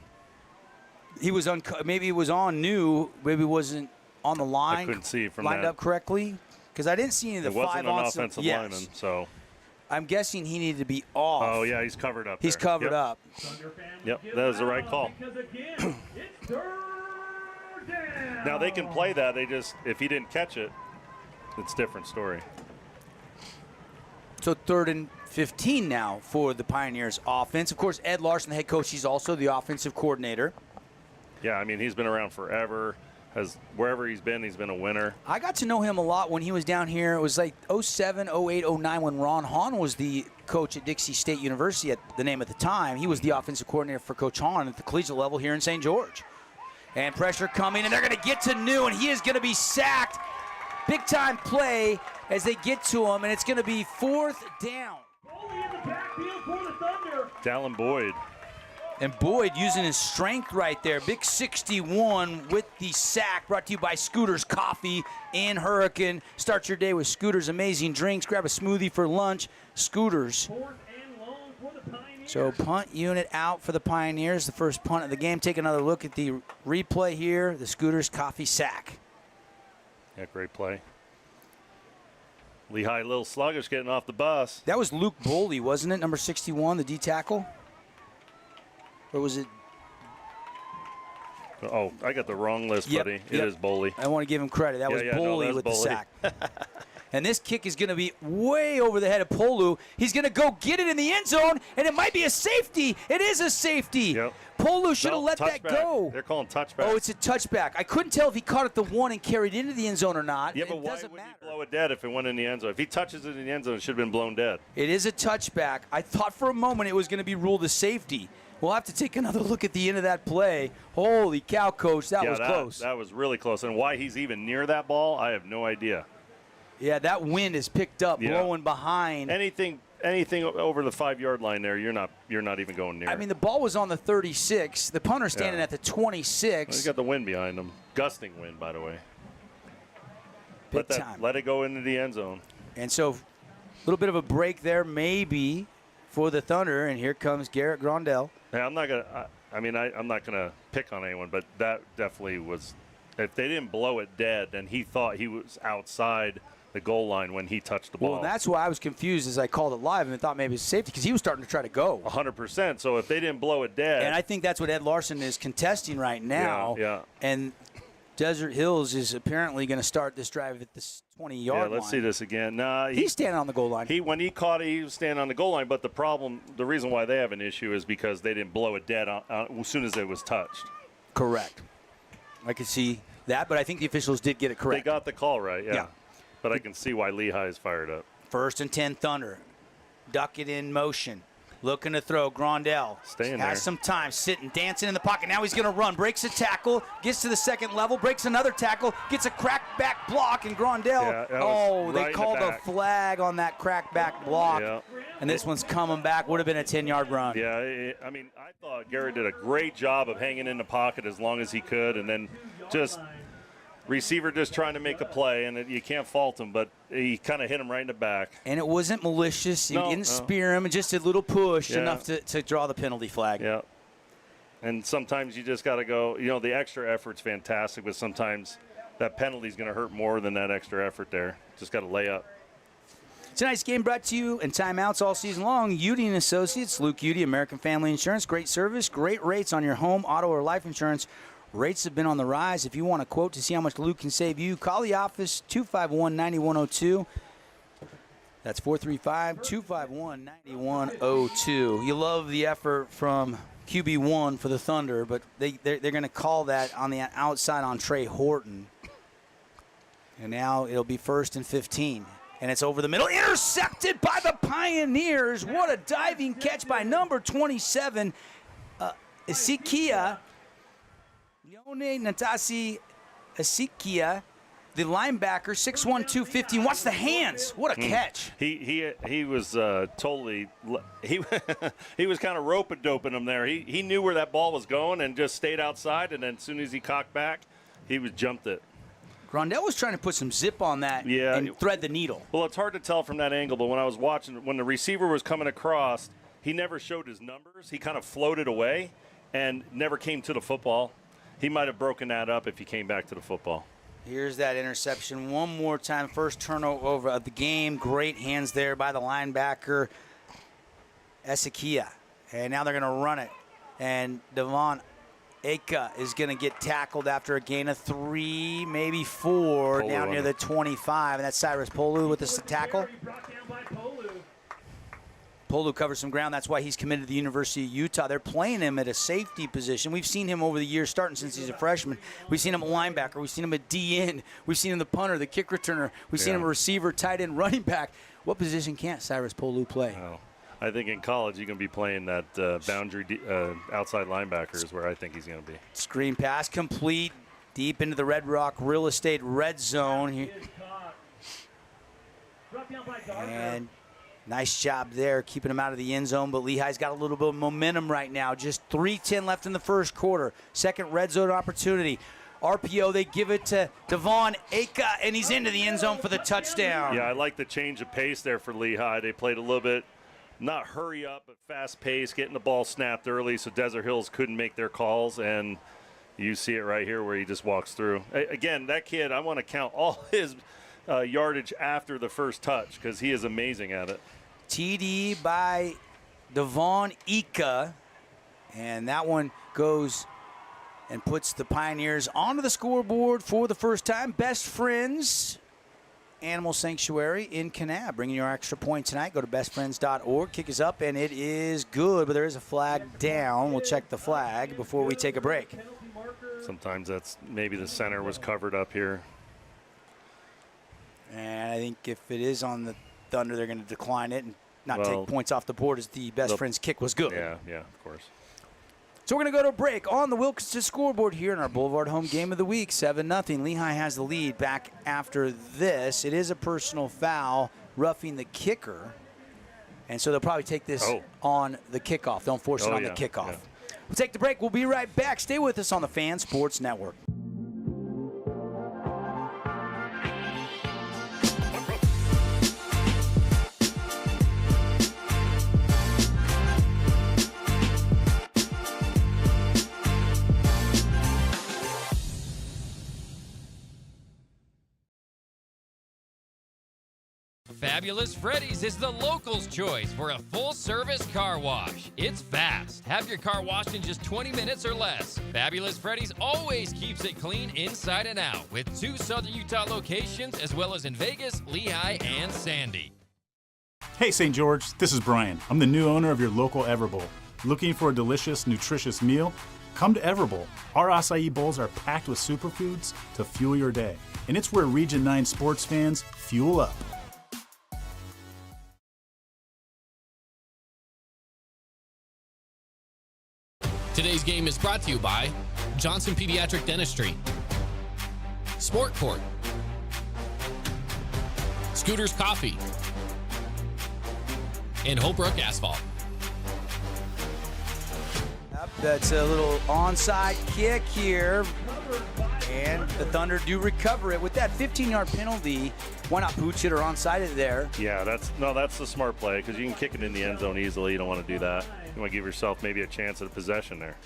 He was maybe he was on New, maybe wasn't on the line. I couldn't see from lined that. up correctly because I didn't see any of the 5 It wasn't an on offensive lineman, so. I'm guessing he needed to be off. Oh, yeah, he's covered up. He's covered up. Yep, that was the right call. Now, they can play that. They just, if he didn't catch it, it's a different story. So 3rd and 15 now for the Pioneers offense. Of course, Ed Larson, the head coach, he's also the offensive coordinator. Yeah, I mean, he's been around forever. Wherever he's been a winner. I got to know him a lot when he was down here. It was like 07, 08, 09 when Ron Hahn was the coach at Dixie State University at the name at the time. He was the offensive coordinator for Coach Hahn at the collegiate level here in St. George. And pressure coming, and they're going to get to New, and he is going to be sacked. Big-time play as they get to him, and it's going to be 4th down. Dallin Boyd. And Boyd using his strength right there. Big 61 with the sack, brought to you by Scooter's Coffee in Hurricane. Start your day with Scooter's amazing drinks. Grab a smoothie for lunch. Scooter's. So punt unit out for the Pioneers. The first punt of the game. Take another look at the replay here. The Scooter's Coffee sack. Yeah, great play. Lehi a little sluggish getting off the bus. That was Luke Boley, wasn't it? Number 61, the D tackle? Or was it? Oh, I got the wrong list, buddy. It is Boley. I want to give him credit. That was Boley with the sack. And this kick is going to be way over the head of Polu. He's going to go get it in the end zone, and it might be a safety. It is a safety. Yep. Polu should have let that go. They're calling touchback. Oh, it's a touchback. I couldn't tell if he caught it the one and carried into the end zone or not. Yeah, but why wouldn't he blow it dead if it went in the end zone? If he touches it in the end zone, it should have been blown dead. It is a touchback. I thought for a moment it was going to be ruled a safety. We'll have to take another look at the end of that play. Holy cow, Coach, that was close. That was really close. And why he's even near that ball, I have no idea. Yeah, that wind is picked up, blowing behind. Anything over the 5-yard line there, you're not even going near. I mean, the ball was on the 36. The punter standing at the 26. Well, he's got the wind behind him. Gusting wind, by the way. Big time. Let it go into the end zone. And so, a little bit of a break there, maybe, for the Thunder. And here comes Garrett Grondell. Hey, I'm not gonna pick on anyone, but that definitely was. If they didn't blow it dead, then he thought he was outside the goal line when he touched the ball. Well, that's why I was confused as I called it live and thought maybe it's safety because he was starting to try to go. 100%. So if they didn't blow it dead. And I think that's what Ed Larson is contesting right now. Yeah. And Desert Hills is apparently going to start this drive at the 20-yard line. Yeah, let's see this again. Nah, he's standing on the goal line. When he caught it, he was standing on the goal line. But the reason why they have an issue is because they didn't blow it dead as soon as it was touched. Correct. I could see that, but I think the officials did get it correct. They got the call right, yeah. But I can see why Lehi is fired up. 1st and 10 Thunder. Duck it in motion. Looking to throw. Grondell has some time, sitting, dancing in the pocket. Now he's going to run. Breaks a tackle, gets to the second level, breaks another tackle, gets a crack back block, and Grondell, they called a flag on that crack back block. Yeah. And this one's coming back. Would have been a 10-yard run. Yeah, I mean, I thought Garrett did a great job of hanging in the pocket as long as he could, and then just receiver just trying to make a play, and you can't fault him, but he kind of hit him right in the back. And it wasn't malicious. He didn't spear him, just a little push enough to draw the penalty flag. Yeah. And sometimes you just got to go, the extra effort's fantastic, but sometimes that penalty's going to hurt more than that extra effort there. Just got to lay up. Tonight's game brought to you in timeouts all season long. Udy & Associates, Luke Udy, American Family Insurance. Great service, great rates on your home, auto, or life insurance. Rates have been on the rise. If you want a quote to see how much Luke can save you, call the office, 251-9102. That's 435-251-9102. You love the effort from QB1 for the Thunder, but they're going to call that on the outside on Trey Horton. And now it'll be 1st and 15. And it's over the middle. Intercepted by the Pioneers. What a diving catch by number 27, Isikia. Yone Natasi Isikia, the linebacker, 6'1", 215. Watch the hands. What a catch. He was totally – he was kind of rope-a-doping him there. He knew where that ball was going and just stayed outside, and then as soon as he cocked back, he jumped it. Grondell was trying to put some zip on that and thread the needle. Well, it's hard to tell from that angle, but when I was watching, when the receiver was coming across, he never showed his numbers. He kind of floated away and never came to the football. He might have broken that up if he came back to the football. Here's that interception one more time. First turnover of the game. Great hands there by the linebacker, Esikia. And now they're going to run it. And Devon Aka is going to get tackled after a gain of 3, maybe 4, down near the 25. And that's Cyrus Polu with the tackle. Polu covers some ground. That's why he's committed to the University of Utah. They're playing him at a safety position. We've seen him over the years, starting since he's a freshman. We've seen him a linebacker. We've seen him a D-end. We've seen him the punter, the kick returner. We've seen him a receiver, tight end, running back. What position can't Cyrus Polu play? Oh, I think in college you can be playing that boundary outside linebacker is where I think he's going to be. Screen pass complete deep into the Red Rock Real Estate red zone. And Nice job there, keeping him out of the end zone, but Lehi's got a little bit of momentum right now. Just 3:10 left in the first quarter. Second red zone opportunity. RPO, they give it to Devon Aka, and he's into the end zone for the touchdown. Yeah, I like the change of pace there for Lehi. They played a little bit, not hurry up, but fast pace, getting the ball snapped early so Desert Hills couldn't make their calls, and you see it right here where he just walks through. Again, that kid, I want to count all his yardage after the first touch because he is amazing at it. TD by Devon Ika, and that one goes and puts the Pioneers onto the scoreboard for the first time. Best Friends Animal Sanctuary in Kanab, bringing your extra point tonight. Go to bestfriends.org. Kick is up, and it is good, but there is a flag down. We'll check the flag before we take a break. Sometimes that's maybe the center was covered up here. And I think if it is on the Thunder, they're going to decline it and not take points off the board as the Best Friends kick was good. Yeah, of course. So we're going to go to a break on the Wilkinson scoreboard here in our Boulevard home game of the week, 7-0. Lehigh has the lead back after this. It is a personal foul, roughing the kicker. And so they'll probably take this on the kickoff. Don't force it on the kickoff. Yeah. We'll take the break. We'll be right back. Stay with us on the Fan Sports Network. Fabulous Freddy's is the locals' choice for a full-service car wash. It's fast. Have your car washed in just 20 minutes or less. Fabulous Freddy's always keeps it clean inside and out with 2 Southern Utah locations as well as in Vegas, Lehi, and Sandy. Hey St. George, this is Brian. I'm the new owner of your local Everbowl. Looking for a delicious, nutritious meal? Come to Everbowl. Our acai bowls are packed with superfoods to fuel your day. And it's where Region 9 sports fans fuel up. Today's game is brought to you by Johnson Pediatric Dentistry, Sport Court, Scooters Coffee, and Holbrook Asphalt. That's a little onside kick here, and the Thunder do recover it with that 15-yard penalty. Why not pooch it or onside it there? Yeah, that's the smart play because you can kick it in the end zone easily. You don't want to do that. You want to give yourself maybe a chance at a possession there.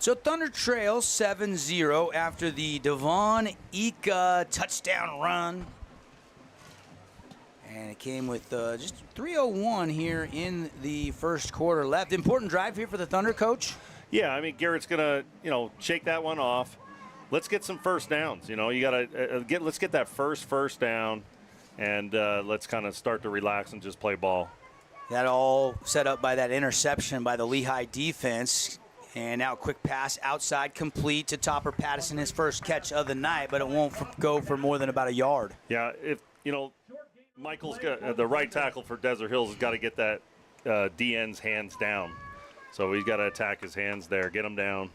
So Thunder trails 7-0 after the Devon Ika touchdown run. And it came with just 3:01 here in the first quarter left. Important drive here for the Thunder, Coach. Yeah, I mean, Garrett's going to, shake that one off. Let's get some first downs. You got to let's get that first down, and let's kind of start to relax and just play ball. That all set up by that interception by the Lehi defense. And now a quick pass outside, complete to Topper Pattison, his first catch of the night, but it won't go for more than about a yard. Yeah, Michael's got the right tackle for Desert Hills has got to get that DN's hands down. So he's got to attack his hands there, get him down.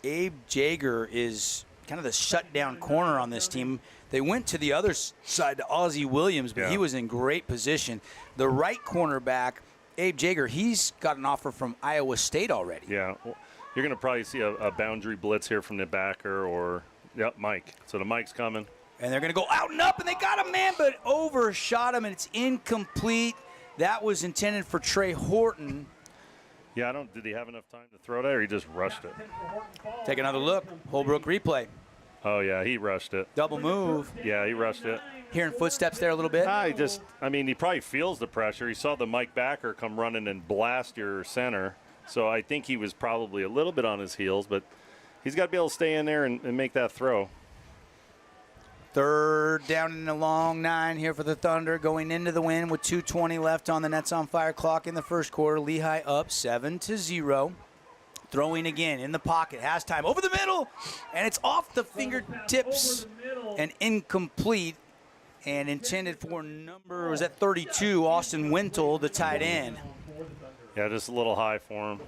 Abe Jager is kind of the shutdown corner on this team. They went to the other side to Ozzie Williams, but he was in great position. The right cornerback, Abe Jager, he's got an offer from Iowa State already. Yeah, well, you're going to probably see a boundary blitz here from the backer or, Mike. So the Mike's coming. And they're going to go out and up, and they got a man, but overshot him, and it's incomplete. That was intended for Trey Horton. Yeah, did he have enough time to throw that, or he just rushed it? Take another look. Holbrook replay. Oh, yeah, he rushed it. Double move. Yeah, he rushed it. Hearing footsteps there a little bit? He probably feels the pressure. He saw the Mike backer come running and blast your center. So I think he was probably a little bit on his heels, but he's got to be able to stay in there and make that throw. Third down in the long 9 here for the Thunder, going into the win with 2:20 left on the Nets on Fire clock in the first quarter. Lehi up 7-0. Throwing again in the pocket, has time over the middle, and it's off the fingertips and incomplete, and intended for number, was that 32, Austin Wintle, the tight end. Yeah, just a little high for him.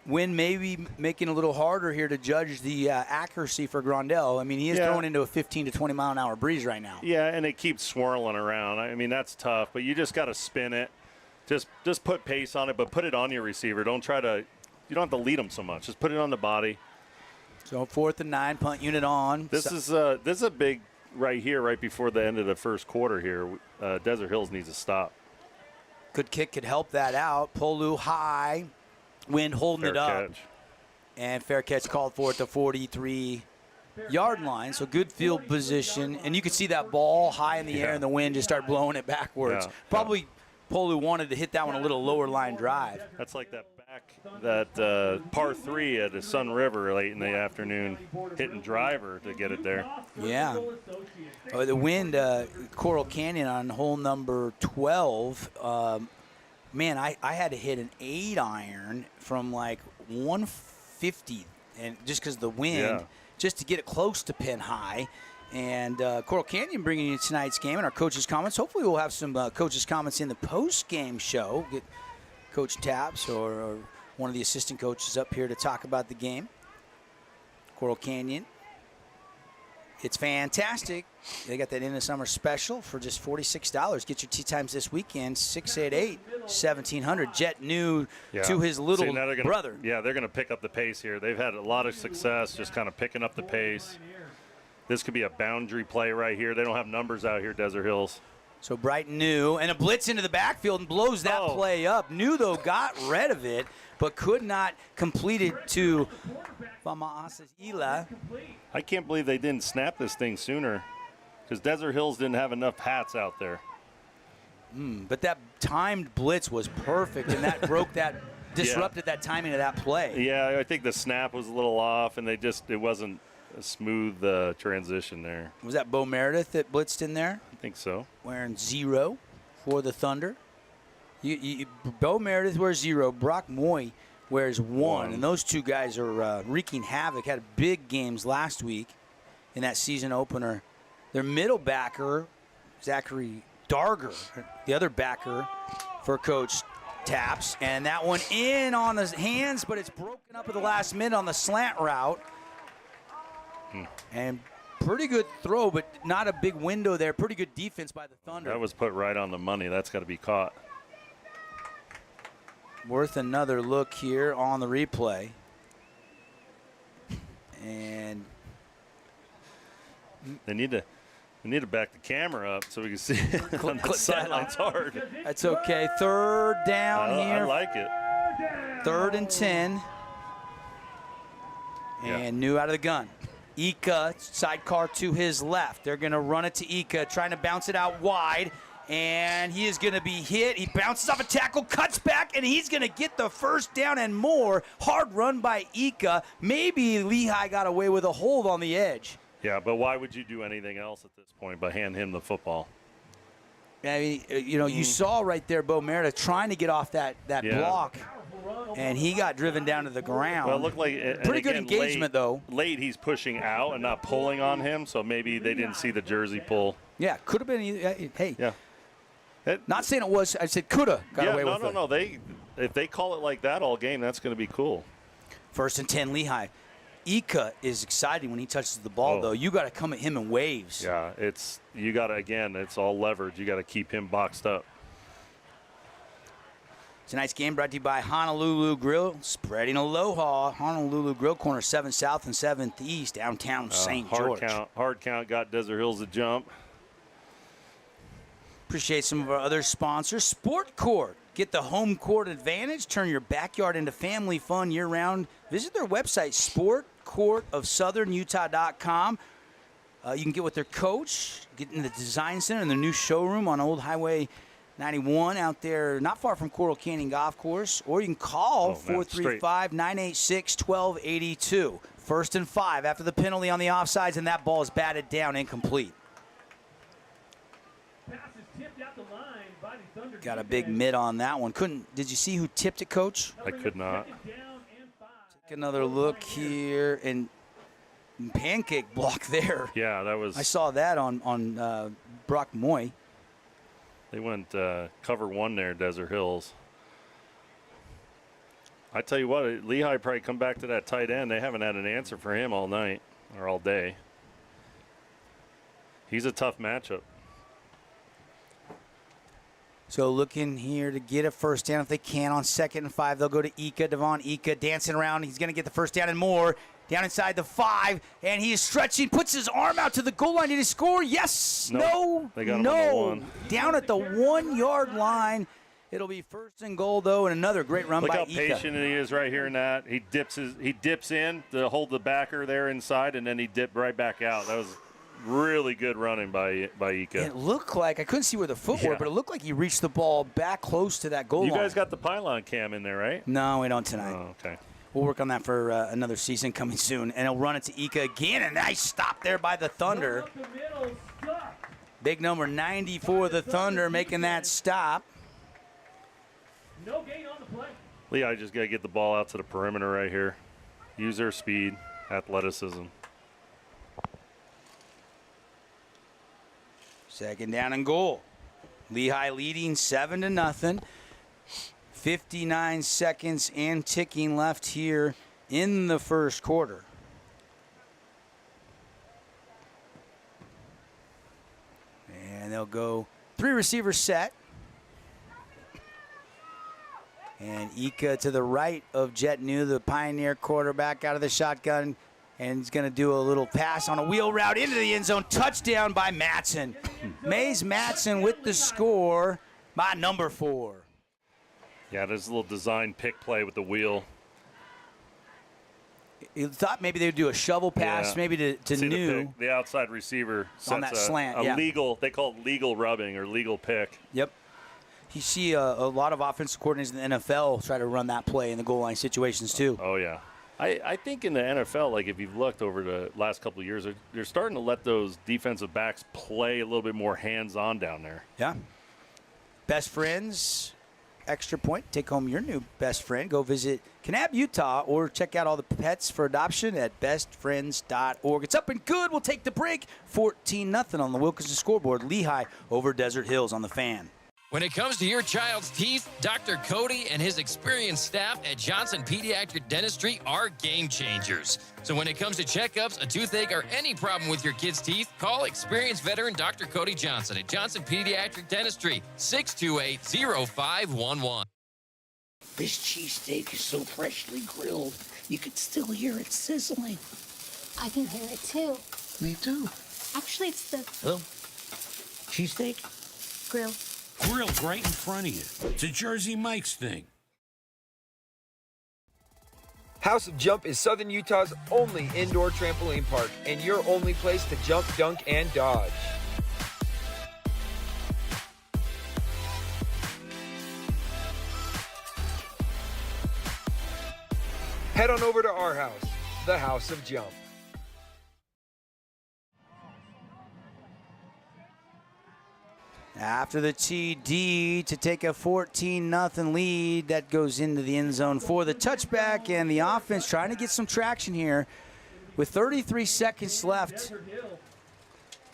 Wind maybe making it a little harder here to judge the accuracy for Grandel. I mean, he is throwing into a 15 to 20 mile an hour breeze right now. Yeah, and it keeps swirling around. I mean, that's tough, but you just got to spin it. Just put pace on it, but put it on your receiver. You don't have to lead him so much. Just put it on the body. So 4th and 9, punt unit on. This is a big right here, right before the end of the first quarter here. Desert Hills needs to stop. Good kick could help that out. Polu high. Wind holding it up. Catch. And fair catch called for at the 43-yard line. So good field position. And you could see that ball high in the air and the wind just start blowing it backwards. Probably Polu wanted to hit that one a little lower line drive. That's like that par 3 at the Sun River late in the afternoon, hitting driver to get it there. Yeah. The wind, Coral Canyon on hole number 12. Man, I had to hit an 8-iron from like 150, and just because of the wind, just to get it close to pin high. And Coral Canyon bringing you tonight's game and our coaches' comments. Hopefully we'll have some coaches' comments in the post-game show. Get Coach Taps or one of the assistant coaches up here to talk about the game. Coral Canyon. It's fantastic. They got that in the summer special for just $46. Get your tee times this weekend, 688-1700. Jet new to his little brother. Yeah, they're going to pick up the pace here. They've had a lot of success just kind of picking up the pace. This could be a boundary play right here. They don't have numbers out here, Desert Hills. So Brighton New, and a blitz into the backfield and blows that play up. New, though, got rid of it, but could not complete it to Famaasas Ila. I can't believe they didn't snap this thing sooner, because Desert Hills didn't have enough hats out there. But that timed blitz was perfect, and that disrupted that timing of that play. Yeah, I think the snap was a little off, and it wasn't a smooth transition there. Was that Bo Meredith that blitzed in there? I think so. Wearing 0 for the Thunder. Bo Meredith wears 0. Brock Moy wears 1. And those two guys are wreaking havoc. Had big games last week in that season opener. Their middle backer, Zachary Darger, the other backer for Coach Taps. And that one in on his hands, but it's broken up at the last minute on the slant route. And pretty good throw, but not a big window there. Pretty good defense by the Thunder. That was put right on the money. That's got to be caught. Worth another look here on the replay. And they need to back the camera up so we can see it on the sideline. Hard. That's okay. 3rd down here. I like it. 3rd and 10. And New out of the gun. Ika, sidecar to his left. They're going to run it to Ika, trying to bounce it out wide. And he is going to be hit. He bounces off a tackle, cuts back, and he's going to get the first down and more. Hard run by Ika. Maybe Lehi got away with a hold on the edge. Yeah, but why would you do anything else at this point but hand him the football? I mean, you saw right there Bo Meredith trying to get off that block. And he got driven down to the ground. Well, it looked like pretty good engagement, though. Late, he's pushing out and not pulling on him, so maybe they didn't see the jersey pull. Yeah, could have been. Hey, not saying it was. I said could have got away with it. No. If they call it like that all game, that's going to be cool. 1st and 10, Lehi. Ika is exciting when he touches the ball, though. You got to come at him in waves. Yeah, it's all leverage. You got to keep him boxed up. Tonight's game brought to you by Honolulu Grill, spreading aloha. Honolulu Grill, corner 7th South and 7th East, downtown St. George. Hard count got Desert Hills to jump. Appreciate some of our other sponsors. Sport Court. Get the home court advantage. Turn your backyard into family fun year-round. Visit their website, sportcourtofsouthernutah.com. You can get with their coach, get in the design center in the new showroom on Old Highway 91 out there, not far from Coral Canyon Golf Course, or you can call 435-986-1282. 1st and 5 after the penalty on the offsides, and that ball is batted down, incomplete. Got a big mid on that one. Did you see who tipped it, Coach? I could not. Take another look here, and pancake block there. Yeah, that was. I saw that on Brock Moy. They went cover 1 there, Desert Hills. I tell you what, Lehi probably come back to that tight end. They haven't had an answer for him all night or all day. He's a tough matchup. So looking here to get a first down if they can on 2nd and 5. They'll go to Ika, Devon Ika dancing around. He's going to get the first down and more. Down inside the 5, and he is stretching, puts his arm out to the goal line. Did he score? Yes. Nope. They got him on the 1. Down at the 1-yard line. It'll be 1st and goal, though, and another great run by Ika. Look how patient he is right here in that. He dips in to hold the backer there inside, and then he dipped right back out. That was really good running by Ika. It looked like, I couldn't see where the foot were, but it looked like he reached the ball back close to that goal line. You guys got the pylon cam in there, right? No, we don't tonight. Oh, okay. We'll work on that for another season coming soon. And he'll run it to Ika again. A nice stop there by the Thunder. Big number 90 for the Thunder making that stop. No gain on the play. Lehi just got to get the ball out to the perimeter right here. Use their speed, athleticism. 2nd down and goal. Lehi leading 7-0. 59 seconds and ticking left here in the first quarter. And they'll go 3 receivers set. And Ika to the right of Jet New, the Pioneer quarterback, out of the shotgun. And he's going to do a little pass on a wheel route into the end zone. Touchdown by Matson. Mays Matson with the score by number 4. Yeah, there's a little design pick play with the wheel. You thought maybe they would do a shovel pass, maybe to See New. The outside receiver on that slant, legal, they call it legal rubbing or legal pick. Yep. You see a lot of offensive coordinators in the NFL try to run that play in the goal line situations too. Oh, yeah. I think in the NFL, like if you've looked over the last couple of years, they're starting to let those defensive backs play a little bit more hands-on down there. Yeah. Best friends. Extra point, take home your new best friend. Go visit Kanab, Utah, or check out all the pets for adoption at bestfriends.org. It's up and good. We'll take the break. 14-0 on the Wilkinson scoreboard. Lehi over Desert Hills on the Fan. When it comes to your child's teeth, Dr. Cody and his experienced staff at Johnson Pediatric Dentistry are game changers. So when it comes to checkups, a toothache, or any problem with your kid's teeth, call experienced veteran Dr. Cody Johnson at Johnson Pediatric Dentistry, 628-0511. This cheesesteak is so freshly grilled, you can still hear it sizzling. I can hear it too. Me too. Actually, it's the Hello? Cheesesteak? grill. Grilled right in front of you. It's a Jersey Mike's thing. House of Jump is Southern Utah's only indoor trampoline park and your only place to jump, dunk, and dodge. Head on over to our house, the House of Jump. After the TD to take a 14-0 lead, that goes into the end zone for the touchback, and the offense trying to get some traction here with 33 seconds left.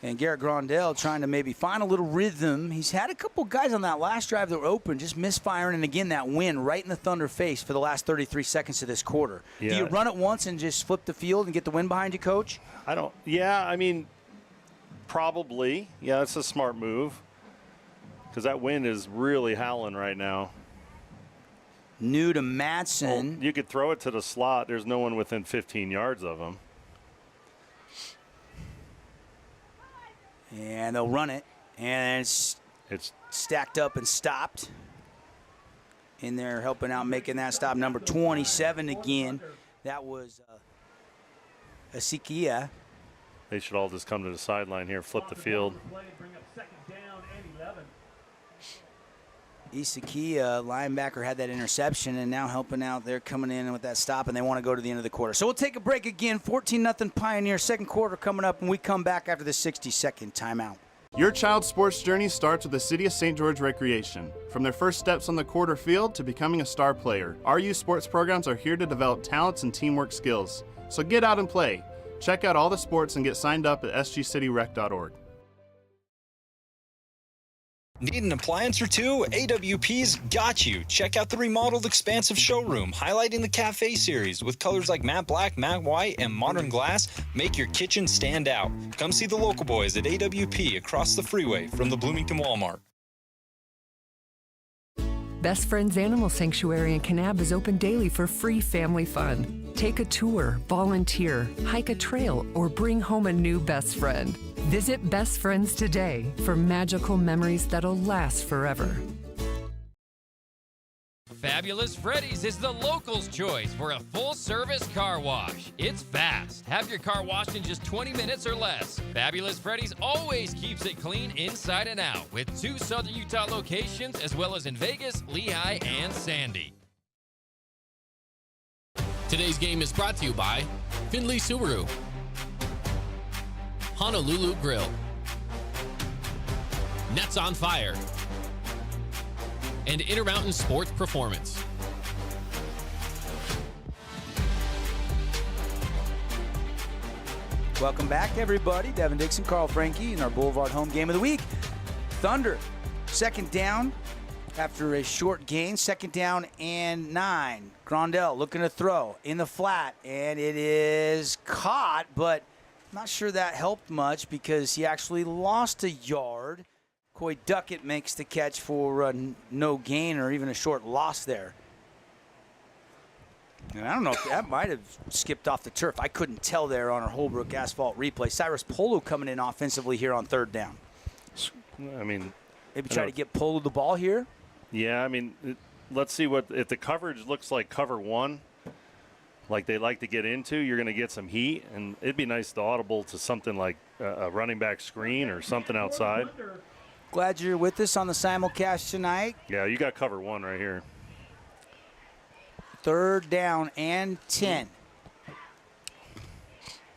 And Garrett Grondell trying to maybe find a little rhythm. He's had a couple guys on that last drive that were open, just misfiring, and again, that win right in the Thunder face for the last 33 seconds of this quarter. Yeah. Do you run it once and just flip the field and get the win behind you, Coach? Probably. Yeah, it's a smart move. Because that wind is really howling right now. New to Matson. Well, you could throw it to the slot. There's no one within 15 yards of him. And they'll run it. And it's stacked up and stopped. In there helping out making that stop. Number 27 again. That was Asikia. They should all just come to the sideline here, flip the field. Isakia, linebacker, had that interception, and now helping out. They're coming in with that stop, and they want to go to the end of the quarter. So we'll take a break again. 14-0 Pioneer. Second quarter coming up, and we come back after the 60-second timeout. Your child's sports journey starts with the City of St. George Recreation. From their first steps on the quarter field to becoming a star player, our youth sports programs are here to develop talents and teamwork skills. So get out and play. Check out all the sports and get signed up at sgcityrec.org. Need an appliance or two? AWP's got you. Check out the remodeled expansive showroom, highlighting the cafe series with colors like matte black, matte white, and modern glass. Make your kitchen stand out. Come see the local boys at AWP across the freeway from the Bloomington Walmart. Best Friends Animal Sanctuary in Kanab is open daily for free family fun. Take a tour, volunteer, hike a trail, or bring home a new best friend. Visit Best Friends today for magical memories that'll last forever. Fabulous Freddy's is the locals' choice for a full-service car wash. It's fast. Have your car washed in just 20 minutes or less. Fabulous Freddy's always keeps it clean inside and out with 2 Southern Utah locations as well as in Vegas, Lehi, and Sandy. Today's game is brought to you by Findlay Subaru, Honolulu Grill, Nets on Fire, and Intermountain Sports Performance. Welcome back, everybody. Devin Dixon, Carl Frankie in our Boulevard home game of the week. Thunder, second down after a short gain, 2nd down and 9. Grondell looking to throw in the flat, and it is caught, but I'm not sure that helped much because he actually lost a yard. Coy Duckett makes the catch for no gain or even a short loss there. And I don't know if that might have skipped off the turf. I couldn't tell there on our Holbrook asphalt replay. Cyrus Polo coming in offensively here on 3rd down. I mean, maybe try to get Polo the ball here. Yeah, I mean, let's see what if the coverage looks like cover 1, like they like to get into. You're going to get some heat, and it'd be nice to audible to something like a running back screen or something outside. Glad you're with us on the simulcast tonight. Yeah, you got cover 1 right here. 3rd down and 10.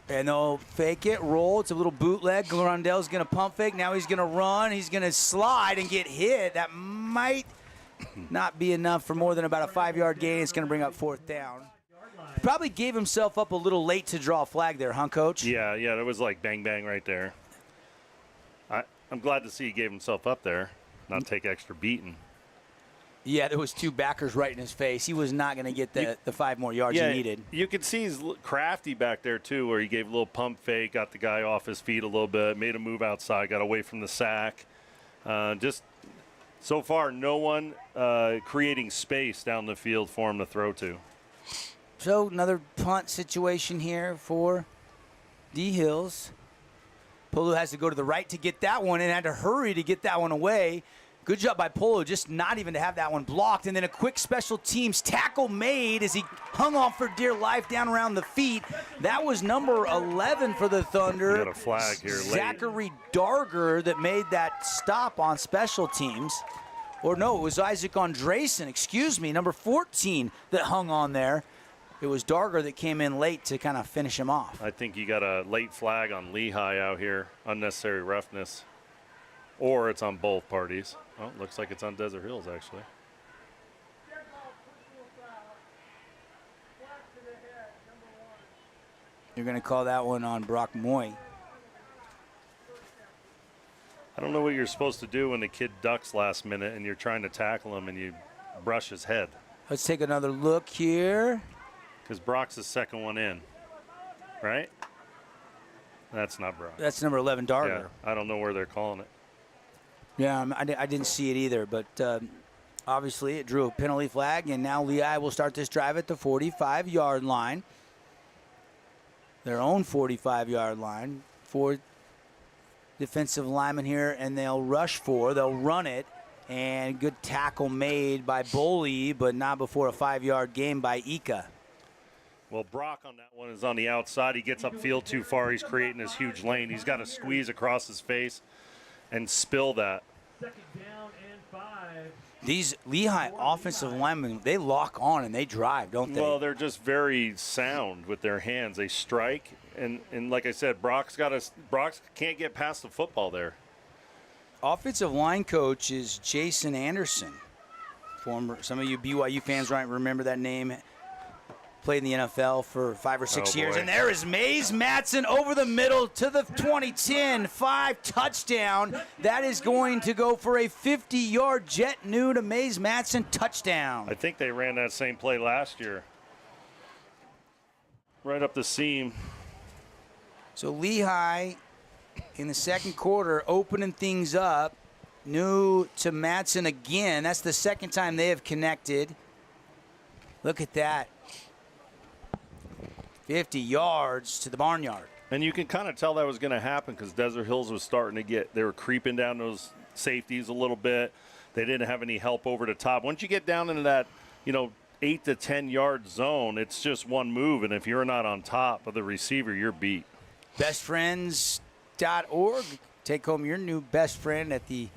And they'll fake it, roll. It's a little bootleg. Grondell's going to pump fake. Now he's going to run. He's going to slide and get hit. That might not be enough for more than about a 5-yard gain. It's going to bring up 4th down. He probably gave himself up a little late to draw a flag there, huh, Coach? Yeah, it was like bang, bang right there. I'm glad to see he gave himself up there, not take extra beating. Yeah, there was 2 backers right in his face. He was not going to get the 5 more yards he needed. You could see he's crafty back there, too, where he gave a little pump fake, got the guy off his feet a little bit, made a move outside, got away from the sack. Just so far, no one creating space down the field for him to throw to. So another punt situation here for D Hills. Polo has to go to the right to get that one and had to hurry to get that one away. Good job by Polo, just not even to have that one blocked. And then a quick special teams tackle made as he hung on for dear life down around the feet. That was number 11 for the Thunder. We got a flag here late. Zachary Darger that made that stop on special teams. Or no, it was Isaac Andresen, number 14 that hung on there. It was Darger that came in late to kind of finish him off. I think you got a late flag on Lehi out here, unnecessary roughness. Or it's on both parties. Oh, looks like it's on Desert Hills, actually. You're going to call that one on Brock Moy. I don't know what you're supposed to do when the kid ducks last minute and you're trying to tackle him and you brush his head. Let's take another look here. Because Brock's the second one in, right? That's not Brock. That's number 11, Darger. Yeah, I don't know where they're calling it. Yeah, I didn't see it either, but obviously it drew a penalty flag, and now Lehi will start this drive at the 45-yard line. Their own 45-yard line. 4 defensive linemen here, and they'll run it, and good tackle made by Boley, but not before a 5-yard gain by Ika. Well, Brock on that one is on the outside. He gets upfield too far. He's creating this huge lane. He's got to squeeze across his face and spill that. These Lehi offensive linemen, they lock on and they drive, don't they? Well, they're just very sound with their hands. They strike, and like I said, Brock can't get past the football there. Offensive line coach is Jason Anderson. Some of you BYU fans might remember that name. played in the NFL for 5 or 6 years. boy. And there is Mays Matson over the middle to the 20-10, 5 touchdown. That is going to go for a 50-yard jet new to Mays Matson touchdown. I think they ran that same play last year. Right up the seam. So Lehi in the second quarter opening things up. New to Matson again. That's the second time they have connected. Look at that. 50 yards to the barnyard. And you can kind of tell that was going to happen because Desert Hills was starting to they were creeping down those safeties a little bit. They didn't have any help over the top. Once you get down into that, 8 to 10 yard zone, it's just one move. And if you're not on top of the receiver, you're beat. Bestfriends.org. Take home your new best friend at the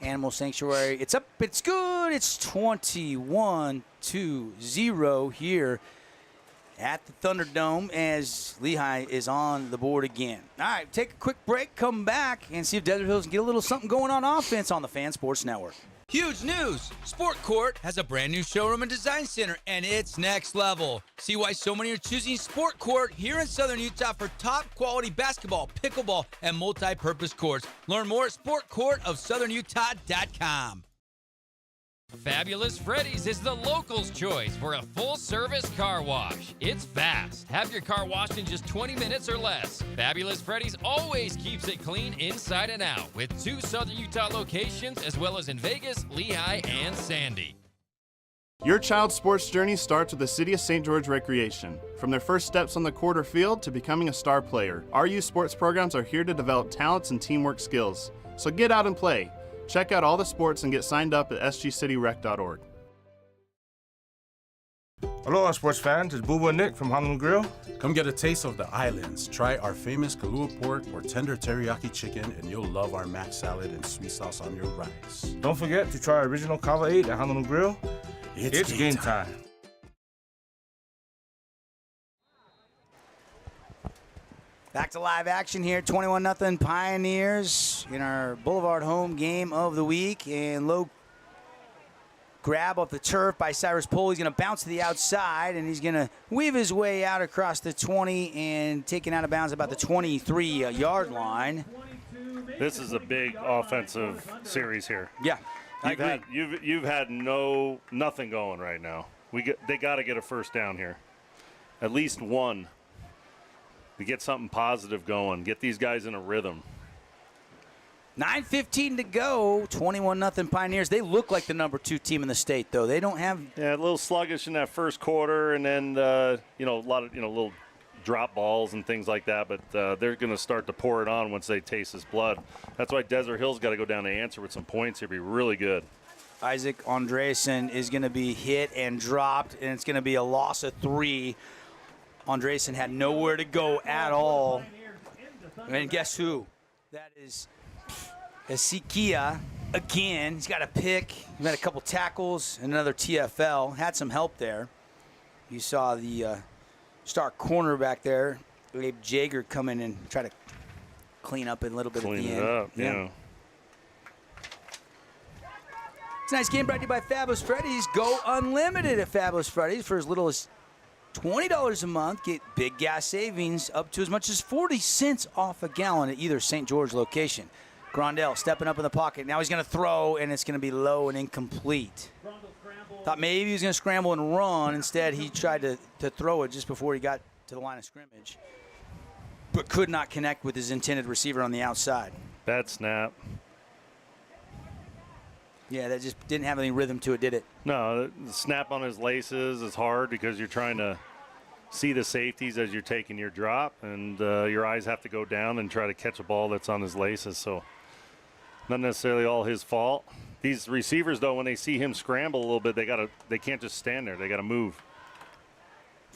Animal Sanctuary. It's up, it's good. It's 21-0 here at the Thunderdome as Lehi is on the board again. All right, take a quick break, come back, and see if Desert Hills can get a little something going on offense on the Fan Sports Network. Huge news! Sport Court has a brand new showroom and design center, and it's next level. See why so many are choosing Sport Court here in Southern Utah for top quality basketball, pickleball, and multi-purpose courts. Learn more at sportcourtofsouthernutah.com. Fabulous Freddy's is the locals' choice for a full-service car wash. It's fast. Have your car washed in just 20 minutes or less. Fabulous Freddy's always keeps it clean inside and out with 2 Southern Utah locations as well as in Vegas, Lehi, and Sandy. Your child's sports journey starts with the City of St. George Recreation. From their first steps on the quarter field to becoming a star player, our youth sports programs are here to develop talents and teamwork skills. So get out and play. Check out all the sports and get signed up at sgcityrec.org. Aloha, sports fans. It's Boo and Nick from Honolulu Grill. Come get a taste of the islands. Try our famous Kahlua pork or tender teriyaki chicken, and you'll love our mac salad and sweet sauce on your rice. Don't forget to try our original Kava 8 at Honolulu Grill. It's game time. Back to live action here, 21-0 Pioneers in our Boulevard home game of the week. And low grab off the turf by Cyrus Pohl. He's going to bounce to the outside, and he's going to weave his way out across the 20 and taken out of bounds about the 23-yard line. This is a big offensive series here. Yeah, I agree. You've had nothing going right now. They got to get a first down here, at least one. To get something positive going, get these guys in a rhythm. 9:15 to go, 21-0 Pioneers. They look like the number 2 team in the state, though. They don't have. Yeah, a little sluggish in that first quarter, and then a lot of little drop balls and things like that. But they're going to start to pour it on once they taste this blood. That's why Desert Hills got to go down to answer with some points here. Be really good. Isaac Andresen is going to be hit and dropped, and it's going to be a loss of 3. Andresen had nowhere to go at all. And guess who? That is Ezekiel again. He's got a pick. He had a couple tackles and another TFL. Had some help there. You saw the star cornerback there, Abe Jager, come in and try to clean up a little bit at the end. Clean it up, yeah. It's a nice game brought to you by Fabulous Freddy's. Go unlimited at Fabulous Freddy's for as little as $20 a month. Get big gas savings up to as much as 40 cents off a gallon at either St. George location. Grondell stepping up in the pocket. Now he's going to throw, and it's going to be low and incomplete. Thought maybe he was going to scramble and run. Instead, he tried to throw it just before he got to the line of scrimmage, but could not connect with his intended receiver on the outside. Bad snap. Yeah, that just didn't have any rhythm to it, did it? No, the snap on his laces is hard because you're trying to see the safeties as you're taking your drop, and your eyes have to go down and try to catch a ball that's on his laces. So not necessarily all his fault. These receivers, though, when they see him scramble a little bit, they can't just stand there. They got to move.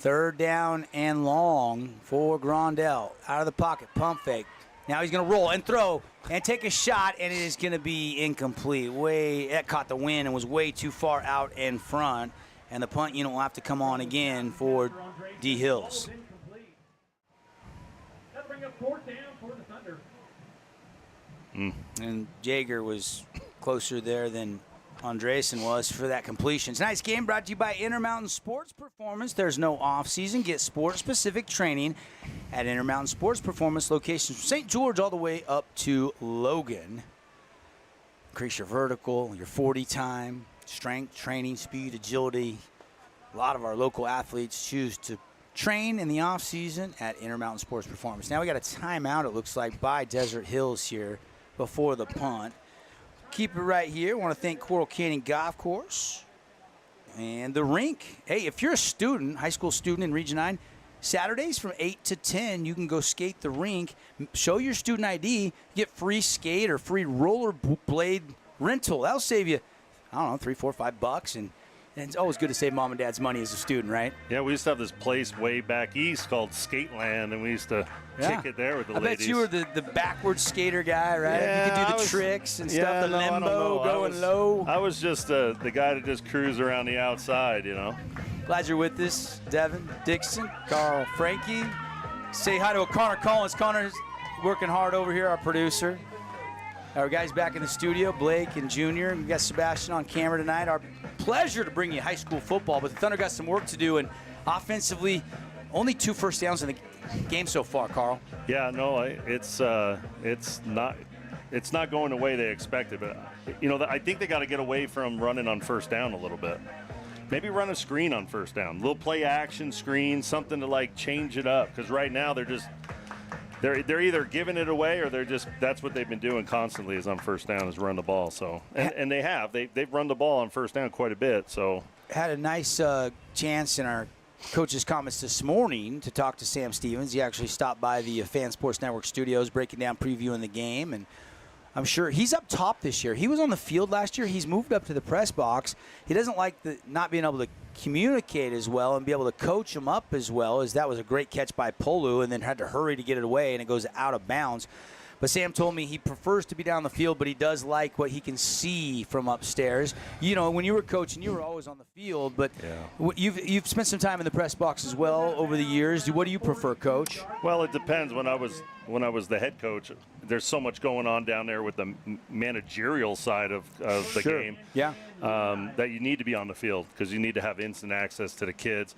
3rd down and long for Grondell. Out of the pocket, pump fake. Now he's going to roll and throw and take a shot, and it is going to be incomplete. That caught the wind and was way too far out in front. And the punt unit will have to come on again for D. Hills. That'll bring up 4th down for the Thunder. And Jager was closer there than Andreessen was for that completion. Tonight's game brought to you by Intermountain Sports Performance. There's no off-season. Get sport-specific training at Intermountain Sports Performance locations from St. George all the way up to Logan. Increase your vertical, your 40 time, strength, training, speed, agility. A lot of our local athletes choose to train in the off-season at Intermountain Sports Performance. Now we got a timeout, it looks like, by Desert Hills here before the punt. Keep it right here. I want to thank Coral Canyon Golf Course and the rink. Hey, if you're a student, high school student in Region 9, Saturdays from 8 to 10, you can go skate the rink, show your student ID, get free skate or free roller blade rental. That'll save you, I don't know, $3, $4, $5, and it's always good to save mom and dad's money as a student, right? Yeah, we used to have this place way back east called Skateland, and we used to kick it there with the ladies. I bet you were the backwards skater guy, right? Yeah, you could do the tricks and stuff, the limbo, going low. I was just the guy that just cruised around the outside, you know. Glad you're with us, Devin, Dixon, Carl, Frankie. Say hi to Connor Collins. Connor's working hard over here, our producer. Our guys back in the studio, Blake and Junior. We got Sebastian on camera tonight. Our pleasure to bring you high school football, but the Thunder got some work to do, and offensively, only 2 first downs in the game so far, Carl. Yeah, no, it's not going the way they expected, but you know, I think they got to get away from running on first down a little bit. Maybe run a screen on first down, little play action screen, something to like change it up, because right now they're either giving it away or that's what they've been doing constantly is on first down is run the ball. So and they've run the ball on first down quite a bit. So had a nice chance in our coach's comments this morning to talk to Sam Stevens. He actually stopped by the Fan Sports Network studios, breaking down, previewing the game, and I'm sure he's up top this year. He was on the field last year. He's moved up to the press box. He doesn't like not being able to communicate as well and be able to coach him up as well, as that was a great catch by Polu and then had to hurry to get it away, and it goes out of bounds. But Sam told me he prefers to be down the field, but he does like what he can see from upstairs. You know, when you were coaching, you were always on the field, but you've spent some time in the press box as well over the years. What do you prefer, Coach? Well, it depends. When I was the head coach, there's so much going on down there with the managerial side of the game. Yeah. That you need to be on the field because you need to have instant access to the kids.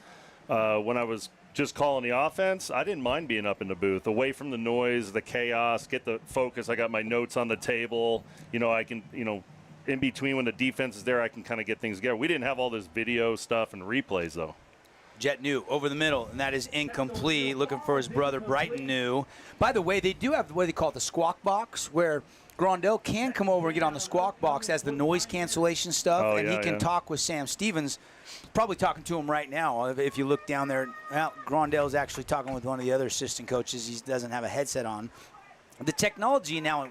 When I was just calling the offense, I didn't mind being up in the booth, away from the noise, the chaos, get the focus. I got my notes on the table. You know, I can, in between when the defense is there, I can kind of get things together. We didn't have all this video stuff and replays, though. Jet New over the middle, and that is incomplete. Looking for his brother, Brighton New. By the way, they do have what they call the squawk box, where Grondell can come over and get on the squawk box as the noise cancellation stuff, and he can talk with Sam Stevens. Probably talking to him right now. If you look down there, well, Grondell's actually talking with one of the other assistant coaches. He doesn't have a headset on. The technology now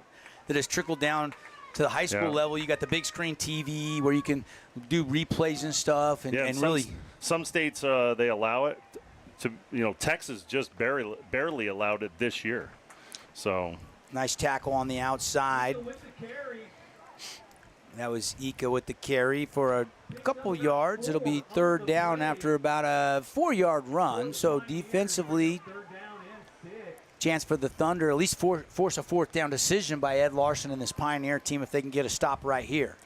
that has trickled down to the high school level, you got the big screen TV where you can do replays and stuff, and really. Some states they allow it. Texas just barely allowed it this year. So nice tackle on the outside. That was Ika with the carry for a couple yards. It'll be third down after about a 4-yard run. So defensively, chance for the Thunder at least force a fourth down decision by Ed Larson and this Pioneer team if they can get a stop right here.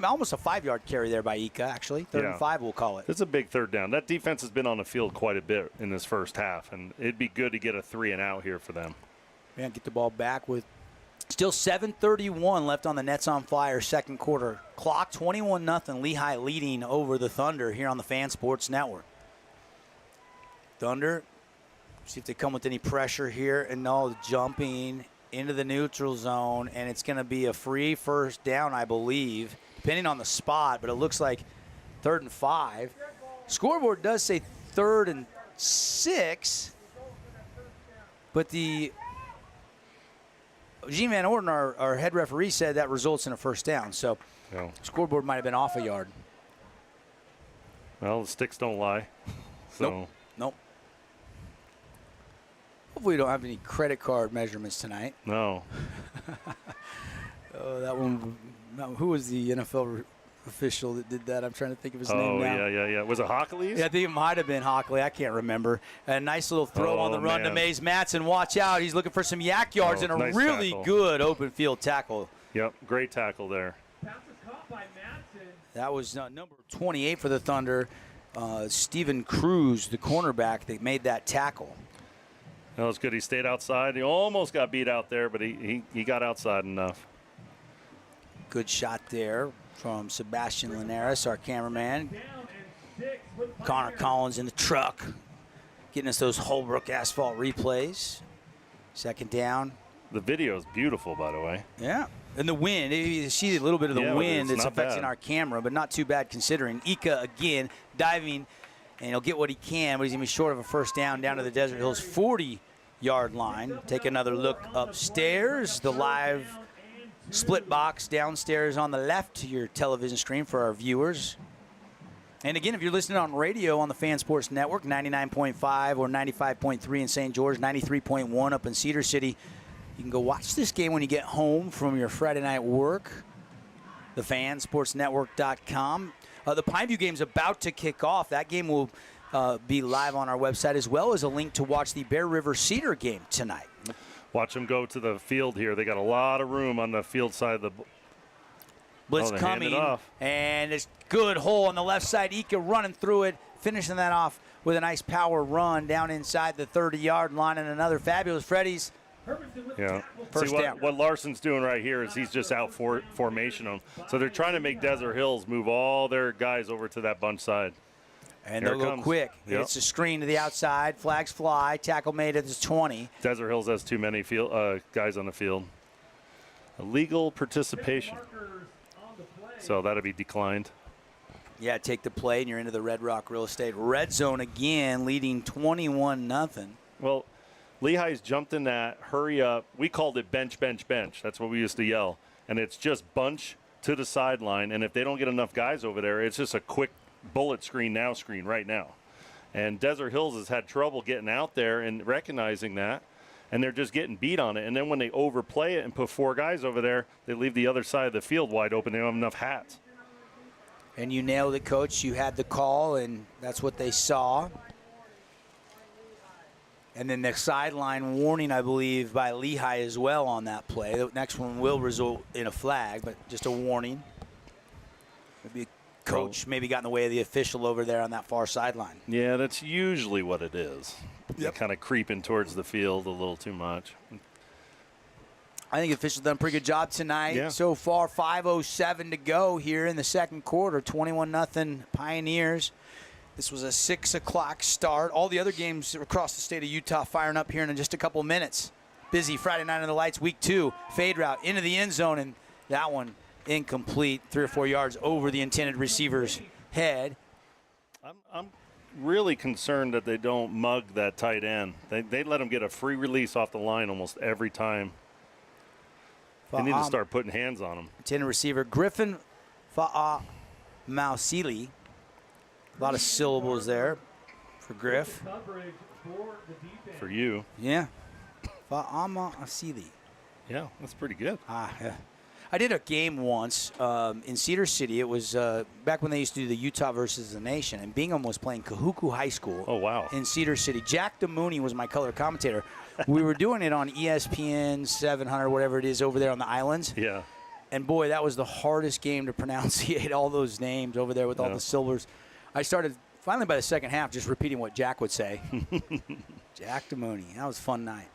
Almost a 5-yard carry there by Ika, actually. Third and 5, we'll call it. It's a big third down. That defense has been on the field quite a bit in this first half, and it'd be good to get a 3 and out here for them. And get the ball back with still 7:31 left on the Nets on Fire second quarter clock. 21-0 Lehi leading over the Thunder here on the Fan Sports Network. Thunder, see if they come with any pressure here, and no, jumping into the neutral zone, and it's going to be a free first down, I believe, depending on the spot, but it looks like 3rd and 5. Scoreboard does say 3rd and 6, but the Gene Van Orden, our head referee, said that results in a first down. So scoreboard might have been off a yard. Well, the sticks don't lie. So. Nope. Hopefully we don't have any credit card measurements tonight. No. Oh, that one. Who was the NFL official that did that? I'm trying to think of his name now. Yeah. Was it Hockley's? Yeah, I think it might have been Hockley. I can't remember. A nice little throw on the run to Mays Matson. Watch out. He's looking for some yak yards and a nice really tackle. Good open field tackle. Yep, great tackle there. That was number 28 for the Thunder, Steven Cruz, the cornerback that made that tackle. That was good. He stayed outside. He almost got beat out there, but he got outside enough. Good shot there from Sebastian Linares, our cameraman. Connor Collins in the truck, getting us those Holbrook asphalt replays. Second down. The video is beautiful, by the way. Yeah. And the wind, you see a little bit of the wind that's affecting our camera, but not too bad considering. Ika again diving, and he'll get what he can, but he's going to be short of a first down to the Desert Hills 40-yard line. Take another look upstairs. The live split box downstairs on the left to your television screen for our viewers. And again, if you're listening on radio on the Fan Sports Network, 99.5 or 95.3 in St. George, 93.1 up in Cedar City, you can go watch this game when you get home from your Friday night work. TheFanSportsNetwork.com. The Pineview game's about to kick off. That game will be live on our website, as well as a link to watch the Bear River Cedar game tonight. Watch them go to the field here. They got a lot of room on the field side of the blitz coming, and it's good hole on the left side. Ika running through it, finishing that off with a nice power run down inside the 30-yard line, and another fabulous Freddy's. Yeah. First down. What Larson's doing right here is he's just out formation them. So they're trying to make Desert Hills move all their guys over to that bunch side. And they'll go quick. Yep. It's a screen to the outside. Flags fly. Tackle made at the 20. Desert Hills has too many guys on the field. Illegal participation. So that'll be declined. Yeah, take the play, and you're into the Red Rock Real Estate red zone again, leading 21-0. Well, Lehi's jumped in that hurry up. We called it bench, bench, bench. That's what we used to yell. And it's just bunch to the sideline. And if they don't get enough guys over there, it's just a quick bullet screen right now. And Desert Hills has had trouble getting out there and recognizing that. And they're just getting beat on it. And then when they overplay it and put 4 guys over there, they leave the other side of the field wide open. They don't have enough hats. And you nailed it, Coach. You had the call, and that's what they saw. And then the sideline warning, I believe, by Lehi as well on that play. The next one will result in a flag, but just a warning. Maybe a coach maybe got in the way of the official over there on that far sideline. Yeah, that's usually what it is. Yep. Kind of creeping towards the field a little too much. I think the officials done a pretty good job tonight. Yeah. So far, 5:07 to go here in the second quarter. 21-0 Pioneers. This was a 6 o'clock start. All the other games across the state of Utah firing up here in just a couple minutes. Busy Friday night on the lights, week 2. Fade route into the end zone, and that one incomplete. 3 or 4 yards over the intended receiver's head. I'm really concerned that they don't mug that tight end. They let him get a free release off the line almost every time. They need to start putting hands on him. Intended receiver Griffin Fa'a Mausili. A lot of syllables there for Griff. For you. Yeah. Fa'ama Asili. Yeah, that's pretty good. Yeah. I did a game once in Cedar City. It was back when they used to do the Utah versus the Nation, and Bingham was playing Kahuku High School. Oh, wow. In Cedar City. Jack DeMooney was my color commentator. We were doing it on ESPN 700, whatever it is, over there on the islands. Yeah. And, boy, that was the hardest game to pronunciate, all those names over there with all the syllables. I started, finally by the second half, just repeating what Jack would say. Jack DeMooney. That was a fun night.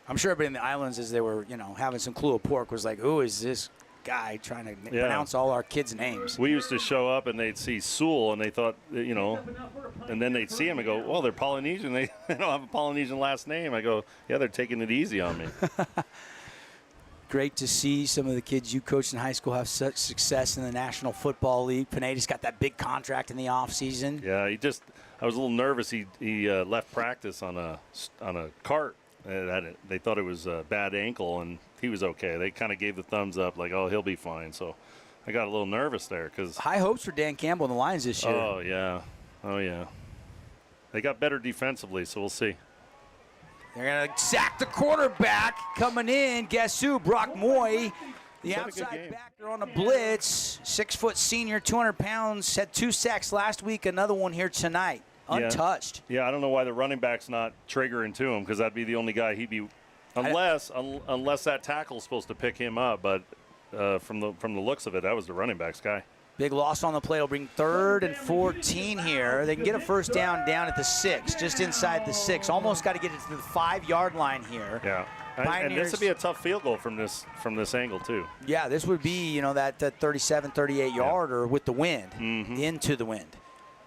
I'm sure everybody in the islands, as they were, having some Kahlua pork, was like, who is this guy trying to pronounce all our kids' names? We used to show up, and they'd see Sewell, and they thought, and then they'd see him and go, well, they're Polynesian. They don't have a Polynesian last name. I go, yeah, they're taking it easy on me. Great to see some of the kids you coached in high school have such success in the National Football League. Pineda's got that big contract in the offseason. Yeah, I was a little nervous. He left practice on a cart. They thought it was a bad ankle, and he was okay. They kind of gave the thumbs up, like, oh, he'll be fine. So I got a little nervous there. High hopes for Dan Campbell and the Lions this year. Oh, yeah. They got better defensively, so we'll see. They're going to sack the quarterback coming in. Guess who? Brock Moy, the outside backer on a blitz. 6-foot senior, 200 pounds. Had 2 sacks last week, another one here tonight. Untouched. Yeah, I don't know why the running back's not triggering to him, because that'd be the only guy he'd be, unless that tackle's supposed to pick him up. But from the looks of it, that was the running back's guy. Big loss on the play will bring 3rd and 14 here. They can get a first down at the 6, just inside the 6. Almost got to get it to the 5-yard line here. Yeah. And this would be a tough field goal from this angle too. Yeah, this would be, that 37, 38-yarder with the wind, into the wind.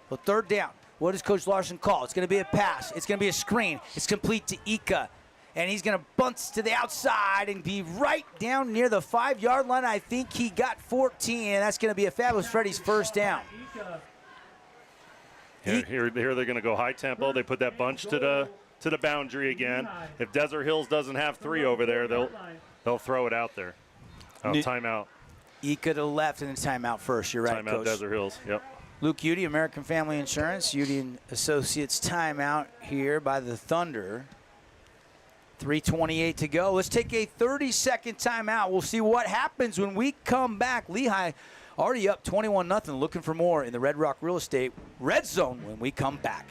Well, 3rd down. What does Coach Larson call? It's going to be a pass. It's going to be a screen. It's complete to Ika. And he's going to bunt to the outside and be right down near the 5-yard line. I think he got 14, and that's going to be a Fabulous Freddy's first down. Here they're going to go high tempo. They put that bunch to the boundary again. If Desert Hills doesn't have 3 over there, they'll throw it out there. Timeout. Ika to the left and then timeout first. You're right, Timeout, Coach. Desert Hills. Yep. Luke Udy, American Family Insurance, Udy and Associates timeout here by the Thunder. 3:28 to go. Let's take a 30-second timeout. We'll see what happens when we come back. Lehi already up 21-0, looking for more in the Red Rock Real Estate Red Zone when we come back.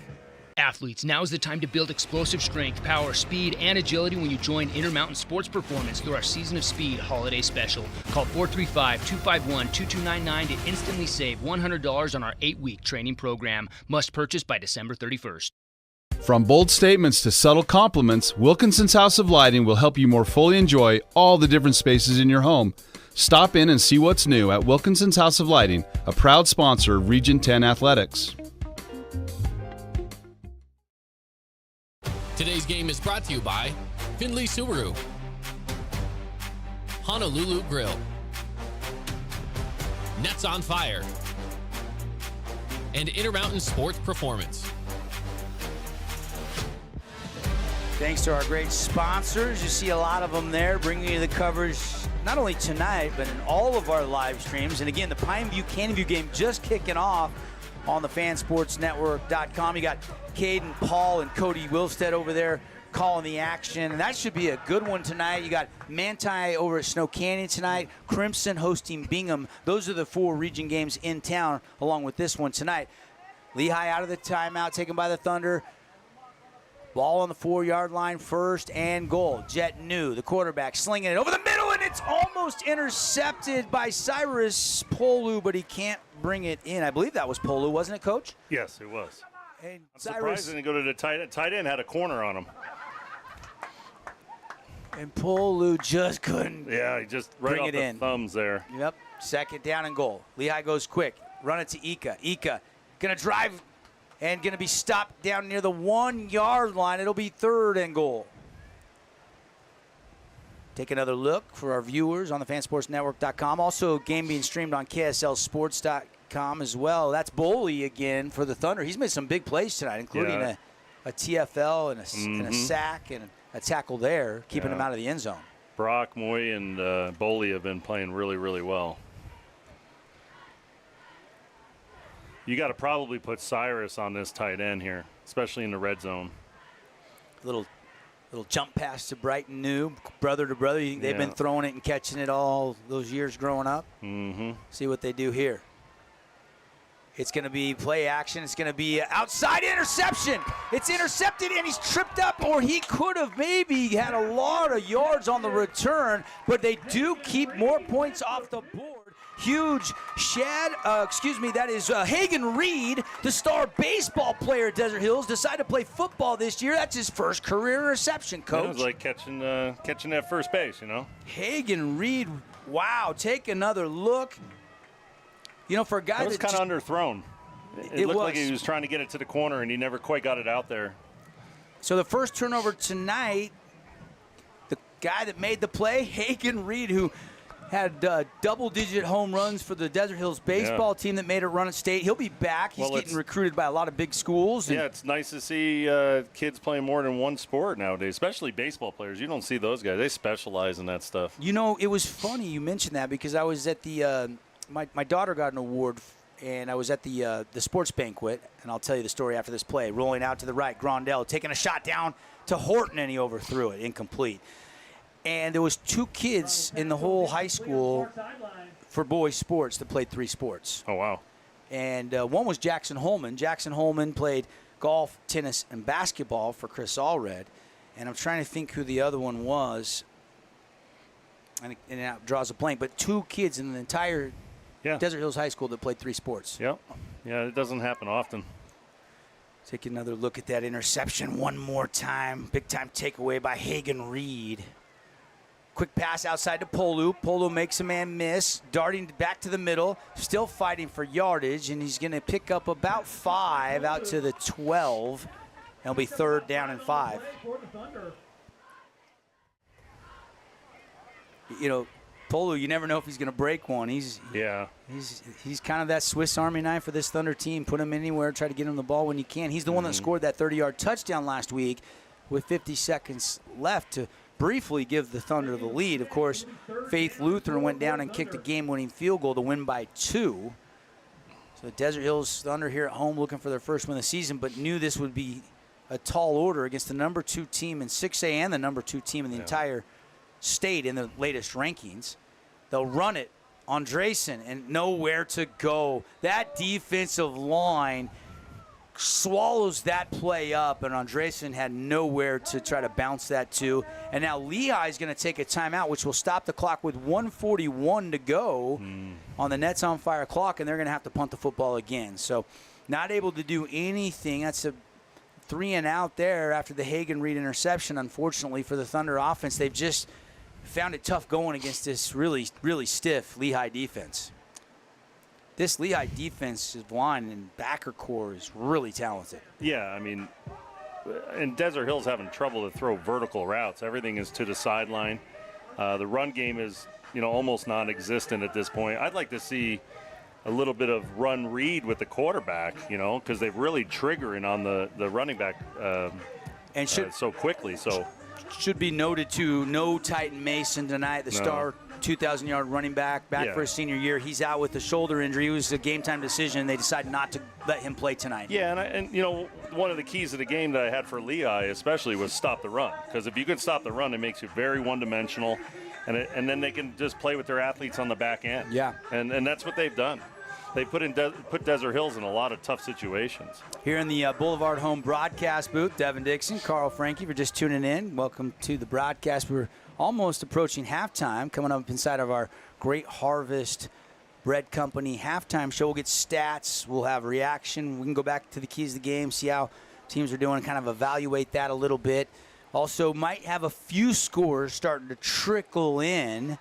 Athletes, now is the time to build explosive strength, power, speed, and agility when you join Intermountain Sports Performance through our Season of Speed Holiday Special. Call 435-251-2299 to instantly save $100 on our 8-week training program. Must purchase by December 31st. From bold statements to subtle compliments, Wilkinson's House of Lighting will help you more fully enjoy all the different spaces in your home. Stop in and see what's new at Wilkinson's House of Lighting, a proud sponsor of Region 10 Athletics. Today's game is brought to you by Findlay Subaru, Honolulu Grill, Nets on Fire, and Intermountain Sports Performance. Thanks to our great sponsors. You see a lot of them there bringing you the coverage not only tonight, but in all of our live streams. And again, the Pineview Canyon View game just kicking off on the fansportsnetwork.com. You got Caden, Paul, and Cody Wilstead over there calling the action. And that should be a good one tonight. You got Manti over at Snow Canyon tonight, Crimson hosting Bingham. Those are the 4 region games in town along with this one tonight. Lehi out of the timeout, taken by the Thunder. Ball on the 4-yard line, 1st and goal. Jet New, the quarterback, slinging it over the middle, and it's almost intercepted by Cyrus Polu, but he can't bring it in. I believe that was Polu, wasn't it, Coach? Yes, it was. And I'm surprised they didn't go to the tight end. Tight end had a corner on him. And Polu just couldn't he just right bring off it the in. thumbs there. Yep, 2nd down and goal. Lehi goes quick, run it to Ika. Ika gonna drive and going to be stopped down near the 1-yard line. It'll be 3rd and goal. Take another look for our viewers on the fansportsnetwork.com. Also, game being streamed on KSLSports.com as well. That's Boley again for the Thunder. He's made some big plays tonight, including a TFL and a sack and a tackle there, keeping him out of the end zone. Brock, Moy, and Boley have been playing really, really well. You got to probably put Cyrus on this tight end here, especially in the red zone. Little jump pass to Brighton New, brother to brother. You think they've been throwing it and catching it all those years growing up? Mm-hmm. See what they do here. It's going to be play action. It's going to be outside interception. It's intercepted, and he's tripped up, or he could have maybe had a lot of yards on the return, but they do keep more points off the board. Huge that is Hagen Reed, the star baseball player at Desert Hills, decided to play football this year. That's his first career interception, Coach. It was like catching that first base, you know. Hagen Reed, wow, take another look. You know, for a guy that was kind of underthrown. It looked like he was trying to get it to the corner, and he never quite got it out there. So the first turnover tonight, the guy that made the play, Hagen Reed, who had double-digit home runs for the Desert Hills baseball team that made a run at state. He'll be back. He's getting recruited by a lot of big schools. Yeah, it's nice to see kids playing more than one sport nowadays, especially baseball players. You don't see those guys. They specialize in that stuff. You know, it was funny you mentioned that because I was at the my daughter got an award, and I was at the sports banquet, and I'll tell you the story after this play. Rolling out to the right, Grondell taking a shot down to Horton, and he overthrew it, incomplete. And there was 2 kids in the whole high school for boys sports that played 3 sports. Oh, wow. And one was Jackson Holman. Jackson Holman played golf, tennis, and basketball for Chris Allred. And I'm trying to think who the other one was. and it draws a blank. But 2 kids in the entire Desert Hills High School that played 3 sports. Yep. Yeah, it doesn't happen often. Take another look at that interception one more time. Big time takeaway by Hagen Reed. Quick pass outside to Polu. Polu makes a man miss. Darting back to the middle. Still fighting for yardage. And he's going to pick up about 5 out to the 12. It'll be 3rd down and 5. You know, Polu, you never know if he's going to break one. He's kind of that Swiss Army knife for this Thunder team. Put him anywhere, try to get him the ball when you can. He's the one that scored that 30-yard touchdown last week with 50 seconds left to briefly give the Thunder the lead. Of course, Faith Lutheran went down and kicked a game-winning field goal to win by 2. So Desert Hills Thunder here at home looking for their first win of the season, but knew this would be a tall order against the number 2 team in 6A and the number 2 team in the entire state in the latest rankings. They'll run it on Drayson and nowhere to go. That defensive line swallows that play up, and Andresen had nowhere to try to bounce that to. And now Lehi is going to take a timeout, which will stop the clock with 1:41 to go on the Nets on Fire clock, and they're going to have to punt the football again. So not able to do anything. That's a 3 and out there after the Hagen Reed interception, unfortunately, for the Thunder offense. They've just found it tough going against this really, really stiff Lehi defense. This Lehi defensive line and backer core is really talented. Yeah, I mean, and Desert Hill's having trouble to throw vertical routes. Everything is to the sideline. The run game is, almost non-existent at this point. I'd like to see a little bit of run read with the quarterback, because they're really triggering on the running back and so quickly. So should be noted, too, no Titan Mason tonight, the star 2,000-yard running back for his senior year. He's out with a shoulder injury. It was a game-time decision. They decided not to let him play tonight. Yeah, and one of the keys of the game that I had for Lehi especially was stop the run. Because if you can stop the run, it makes you very one-dimensional, and then they can just play with their athletes on the back end. Yeah. And that's what they've done. They put Desert Hills in a lot of tough situations. Here in the Boulevard Home broadcast booth, Devin Dixon, Carl Frankie, for just tuning in. Welcome to the broadcast. We're almost approaching halftime, coming up inside of our Great Harvest Bread Company halftime show. We'll get stats. We'll have reaction. We can go back to the keys of the game, see how teams are doing, kind of evaluate that a little bit. Also, might have a few scores starting to trickle in.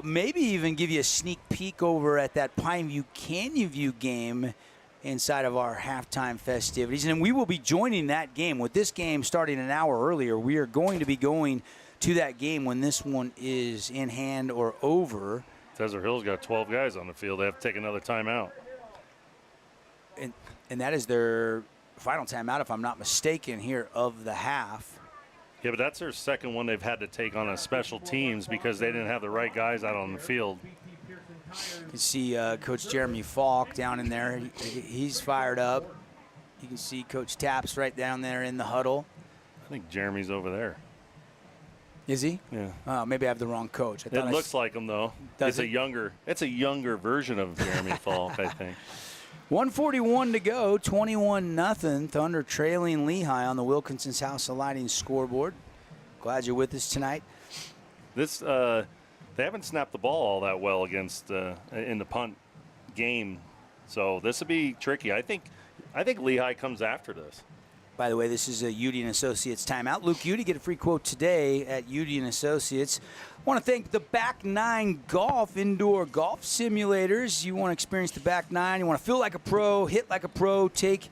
Maybe even give you a sneak peek over at that Pineview Canyon View game inside of our halftime festivities. And we will be joining that game. With this game starting an hour earlier, we are going to be going to that game when this one is in hand or over. Desert Hill's got 12 guys on the field. They have to take another timeout. And that is their final timeout, if I'm not mistaken, here of the half. Yeah, but that's their second one they've had to take on a special teams because they didn't have the right guys out on the field. You can see Coach Jeremy Falk down in there. He's fired up. You can see Coach Taps right down there in the huddle. I think Jeremy's over there. Is he? Yeah. Maybe I have the wrong coach. It looks like him, though. It's a younger version of Jeremy Falk, I think. 1:41 to go, 21-0. Thunder trailing Lehi on the Wilkinson's House of Lighting scoreboard. Glad you're with us tonight. They haven't snapped the ball all that well against in the punt game, so this will be tricky. I think Lehi comes after this. By the way, this is a Udy & Associates timeout. Luke Udy, get a free quote today at Udy & Associates. I want to thank the Back 9 Golf indoor golf simulators. You want to experience the Back 9. You want to feel like a pro, hit like a pro, take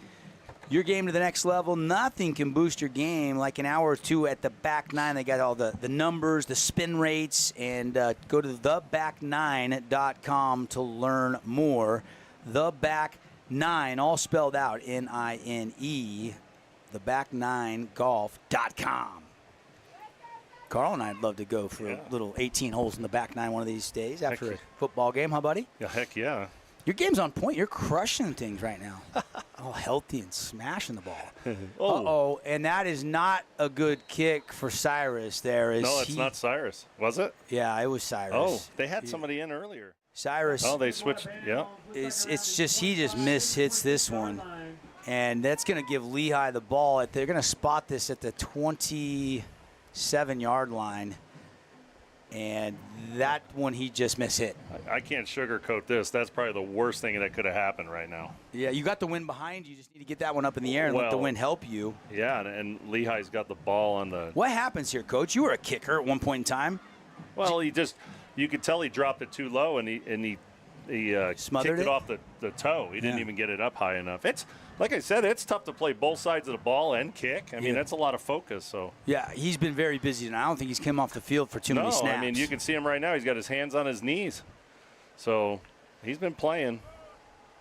your game to the next level. Nothing can boost your game like an hour or two at the Back 9. They got all the numbers, the spin rates, and go to theback9.com to learn more. The Back 9, all spelled out, N-I-N-E. theback9golf.com. Carl and I'd love to go for a little 18 holes in the Back 9 one of these days after a football game. Huh, buddy? Yeah, heck yeah. Your game's on point. You're crushing things right now. All healthy and smashing the ball. Uh-oh, and that is not a good kick for Cyrus there. No, it's not Cyrus. Was it? Yeah, it was Cyrus. Oh, they had somebody in earlier. Cyrus. Oh, they switched. Yeah. It's just he just mishits this one. And that's going to give Lehi the ball. They're going to spot this at the 27-yard line. And that one he just mishit. I can't sugarcoat this. That's probably the worst thing that could have happened right now. Yeah, you got the wind behind you. You just need to get that one up in the air and let the wind help you. Yeah, and Lehi's got the ball on the... What happens here, Coach? You were a kicker at one point in time. Well, you could tell he dropped it too low, and he smothered kicked it off the toe. He didn't even get it up high enough. It's like I said, it's tough to play both sides of the ball and kick. I mean, that's a lot of focus. So yeah, he's been very busy, and I don't think he's come off the field for too many snaps. No, I mean, you can see him right now. He's got his hands on his knees. So he's been playing.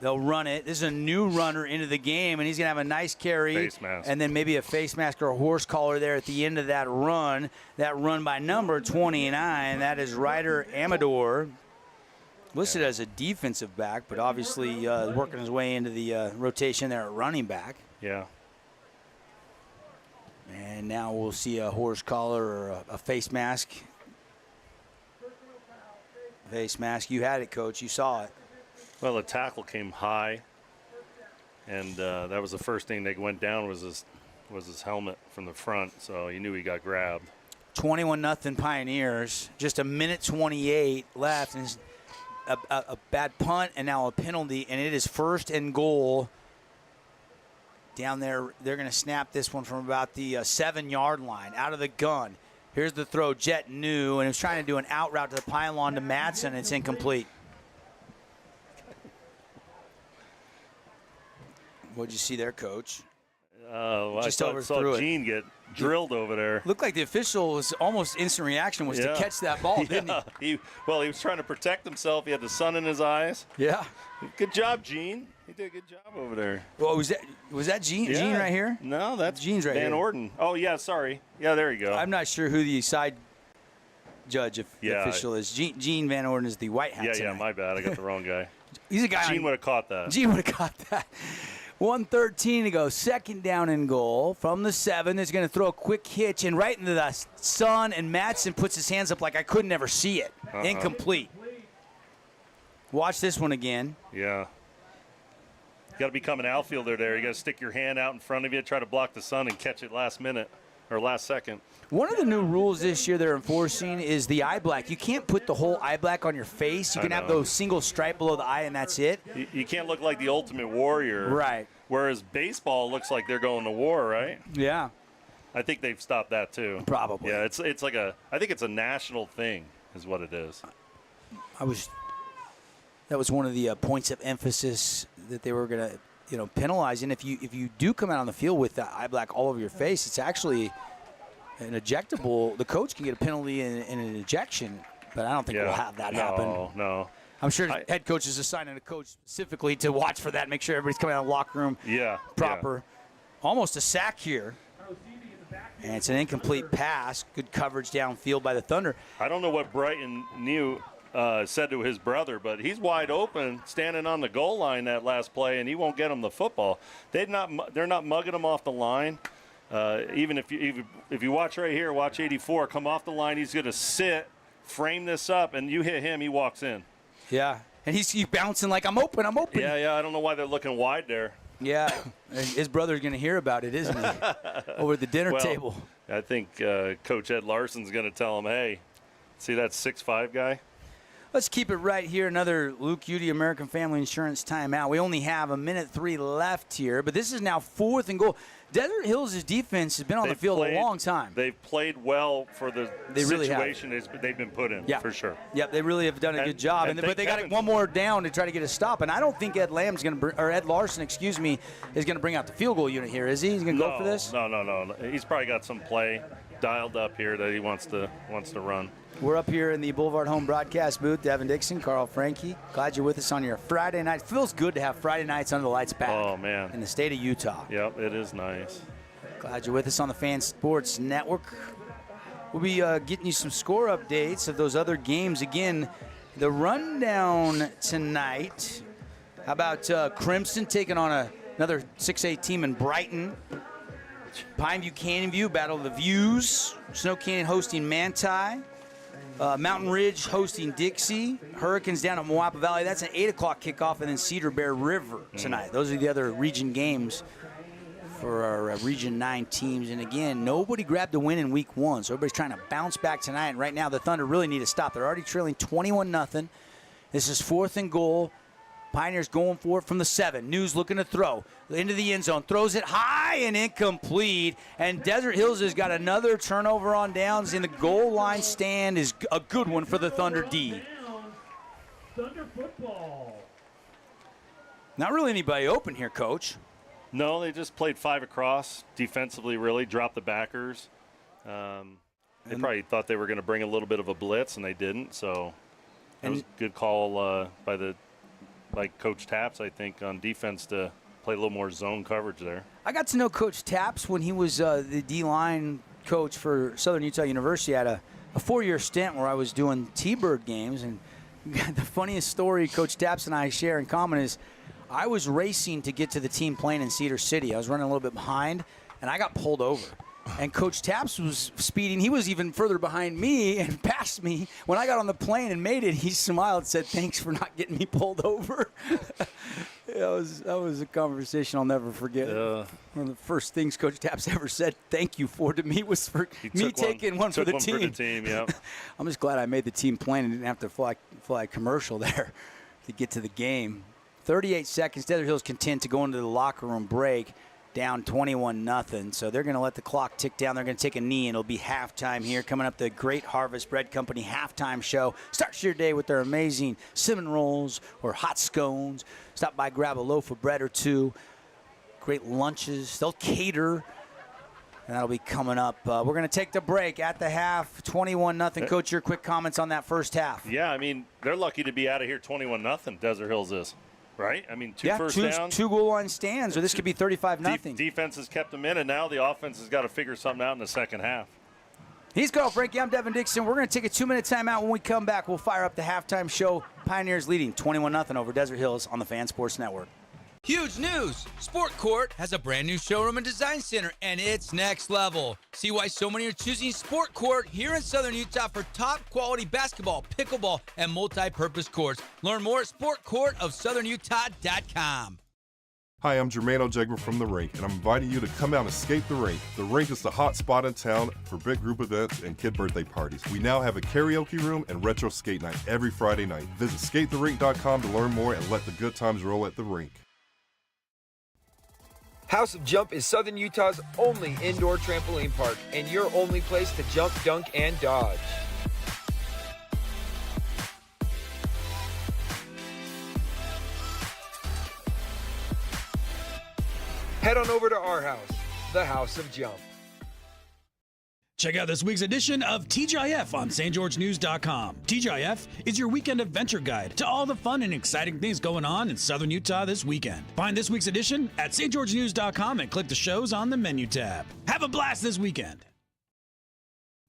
They'll run it. This is a new runner into the game, and he's going to have a nice carry. Face mask. And then maybe a face mask or a horse collar there at the end of that run. That run by number 29. That is Ryder Amador. Listed as a defensive back, but obviously working his way into the rotation there at running back. Yeah. And now we'll see a horse collar or a face mask. Face mask. You had it, Coach. You saw it. Well, the tackle came high, and that was the first thing that went down was his helmet from the front, so you knew he got grabbed. 21-0 Pioneers. Just a minute 28 left, and a bad punt and now a penalty, and it is 1st and goal down there. They're going to snap this one from about the 7-yard line out of the gun. Here's the throw, jet new, and he was trying to do an out route to the pylon to Madsen. It's incomplete. What'd you see there, Coach? I Just saw overthrew it. Gene get drilled over there. Looked like the official was almost instant reaction was to catch that ball, didn't he? He was trying to protect himself. He had the sun in his eyes. Yeah. Good job, Gene. He did a good job over there. Well, was that Gene? Yeah. Gene right here? No, that's Gene's right here. Van Orden. Oh, yeah, sorry. Yeah, there you go. I'm not sure who the side judge Yeah. official is. Gene Van Orden is the white hat Yeah, tonight. my bad. I got the wrong guy. He's a guy. Gene would have caught that. Gene would have caught that. 1:13 to go. 2nd down and goal from the 7. Is going to throw a quick hitch and right into the sun, and Madsen puts his hands up like I could never see it. Incomplete. Watch this one again. Yeah. You got to become an outfielder there. You got to stick your hand out in front of you, try to block the sun, and catch it last minute or last second. One of the new rules this year they're enforcing is the eye black. You can't put the whole eye black on your face. You can have those single stripe below the eye, and that's it. You can't look like the Ultimate Warrior. Right. Whereas baseball looks like they're going to war, right? Yeah. I think they've stopped that too. Probably. Yeah, it's like I think it's a national thing is what it is. That was one of the points of emphasis that they were going to, penalize. And if you do come out on the field with that eye black all over your face, it's actually an ejectable. The coach can get a penalty and an ejection, but I don't think we'll have that happen. No. I'm sure head coach is assigning a coach specifically to watch for that, make sure everybody's coming out of the locker room proper. Yeah. Almost a sack here. And it's an incomplete pass. Good coverage downfield by the Thunder. I don't know what Brighton knew. Said to his brother, but he's wide open, standing on the goal line that last play, and he won't get him the football. They're not mugging him off the line. Even if you watch right here, watch 84, come off the line, he's going to sit, frame this up, and you hit him, he walks in. Yeah, and he's bouncing like I'm open. Yeah. I don't know why they're looking wide there. Yeah, and his brother's going to hear about it, isn't he? Over at the dinner table. I think Coach Ed Larson's going to tell him, hey, see that 6'5" guy? Let's keep it right here. Another Luke Udy American Family Insurance timeout. We only have 1:03 left here, but this is now 4th and goal. Desert Hills' defense has been on the field a long time. They've played well for the situation they've been put in, for sure. Yep, they really have done a good job. But they got one more down to try to get a stop. And I don't think Ed Larson, is going to bring out the field goal unit here, is he? He's going to go for this? No. He's probably got some play dialed up here that he wants to run. We're up here in the Boulevard Home broadcast booth. Devin Dixon, Carl Frankie. Glad you're with us on your Friday night. Feels good to have Friday nights under the lights back. Oh, man. In the state of Utah. Yep, it is nice. Glad you're with us on the Fan Sports Network. We'll be getting you some score updates of those other games. Again, the rundown tonight. How about Crimson taking on another 6A team in Brighton? Pineview, Canyon View, Battle of the Views. Snow Canyon hosting Manti. Mountain Ridge hosting Dixie. Hurricanes down at Moapa Valley. That's an 8 o'clock kickoff. And then Cedar Bear River tonight. Those are the other region games for our Region 9 teams. And again, nobody grabbed a win in week 1, so everybody's trying to bounce back tonight. And right now, the Thunder really need to stop. They're already trailing 21-0. This is 4th and goal. Pioneers going for it from the 7. News looking to throw into the end zone. Throws it high and incomplete. And Desert Hills has got another turnover on downs in the goal line stand. Is a good one for the Thunder D. Thunder football. Not really anybody open here, Coach. No, they just played 5 across defensively, really, dropped the backers. They probably thought they were going to bring a little bit of a blitz, and they didn't. So it was a good call by Coach Taps, I think, on defense to play a little more zone coverage there. I got to know Coach Taps when he was the D-line coach for Southern Utah University. I had a 4-year stint where I was doing T-Bird games. And the funniest story Coach Taps and I share in common is I was racing to get to the team plane in Cedar City. I was running a little bit behind, and I got pulled over. And Coach Taps was speeding. He was even further behind me and passed me. When I got on the plane and made it, he smiled and said, "Thanks for not getting me pulled over." That was a conversation I'll never forget. One of the first things Coach Taps ever said thank you for to me was for me taking one for the team. Yep. I'm just glad I made the team plane and didn't have to fly commercial there to get to the game. 38 seconds. Desert Hills content to go into the locker room break. Down 21-0, so they're going to let the clock tick down. They're going to take a knee, and it'll be halftime here. Coming up, the Great Harvest Bread Company halftime show. Starts your day with their amazing cinnamon rolls or hot scones. Stop by, grab a loaf of bread or two. Great lunches. They'll cater, and that'll be coming up. We're going to take the break at the half. 21-0. Coach, your quick comments on that first half. Yeah, I mean, they're lucky to be out of here 21-0, Desert Hills is. Right? I mean, two first downs. 2 goal line stands, or this could be 35-0. Defense has kept them in, and now the offense has got to figure something out in the second half. He's Carl Frankie. I'm Devin Dixon. We're going to take a 2-minute timeout. When we come back, we'll fire up the halftime show. Pioneers leading 21-0 over Desert Hills on the Fan Sports Network. Huge news! Sport Court has a brand new showroom and design center, and it's next level. See why so many are choosing Sport Court here in Southern Utah for top quality basketball, pickleball, and multi-purpose courts. Learn more at sportcourtofsouthernutah.com. Hi, I'm Jermaine O'Jegman from The Rink, and I'm inviting you to come out and skate The Rink. The Rink is the hot spot in town for big group events and kid birthday parties. We now have a karaoke room and retro skate night every Friday night. Visit skatetherink.com to learn more and let the good times roll at The Rink. House of Jump is Southern Utah's only indoor trampoline park and your only place to jump, dunk, and dodge. Head on over to our house, the House of Jump. Check out this week's edition of TGIF on stgeorgenews.com. TGIF is your weekend adventure guide to all the fun and exciting things going on in Southern Utah this weekend. Find this week's edition at stgeorgenews.com and click the shows on the menu tab. Have a blast this weekend.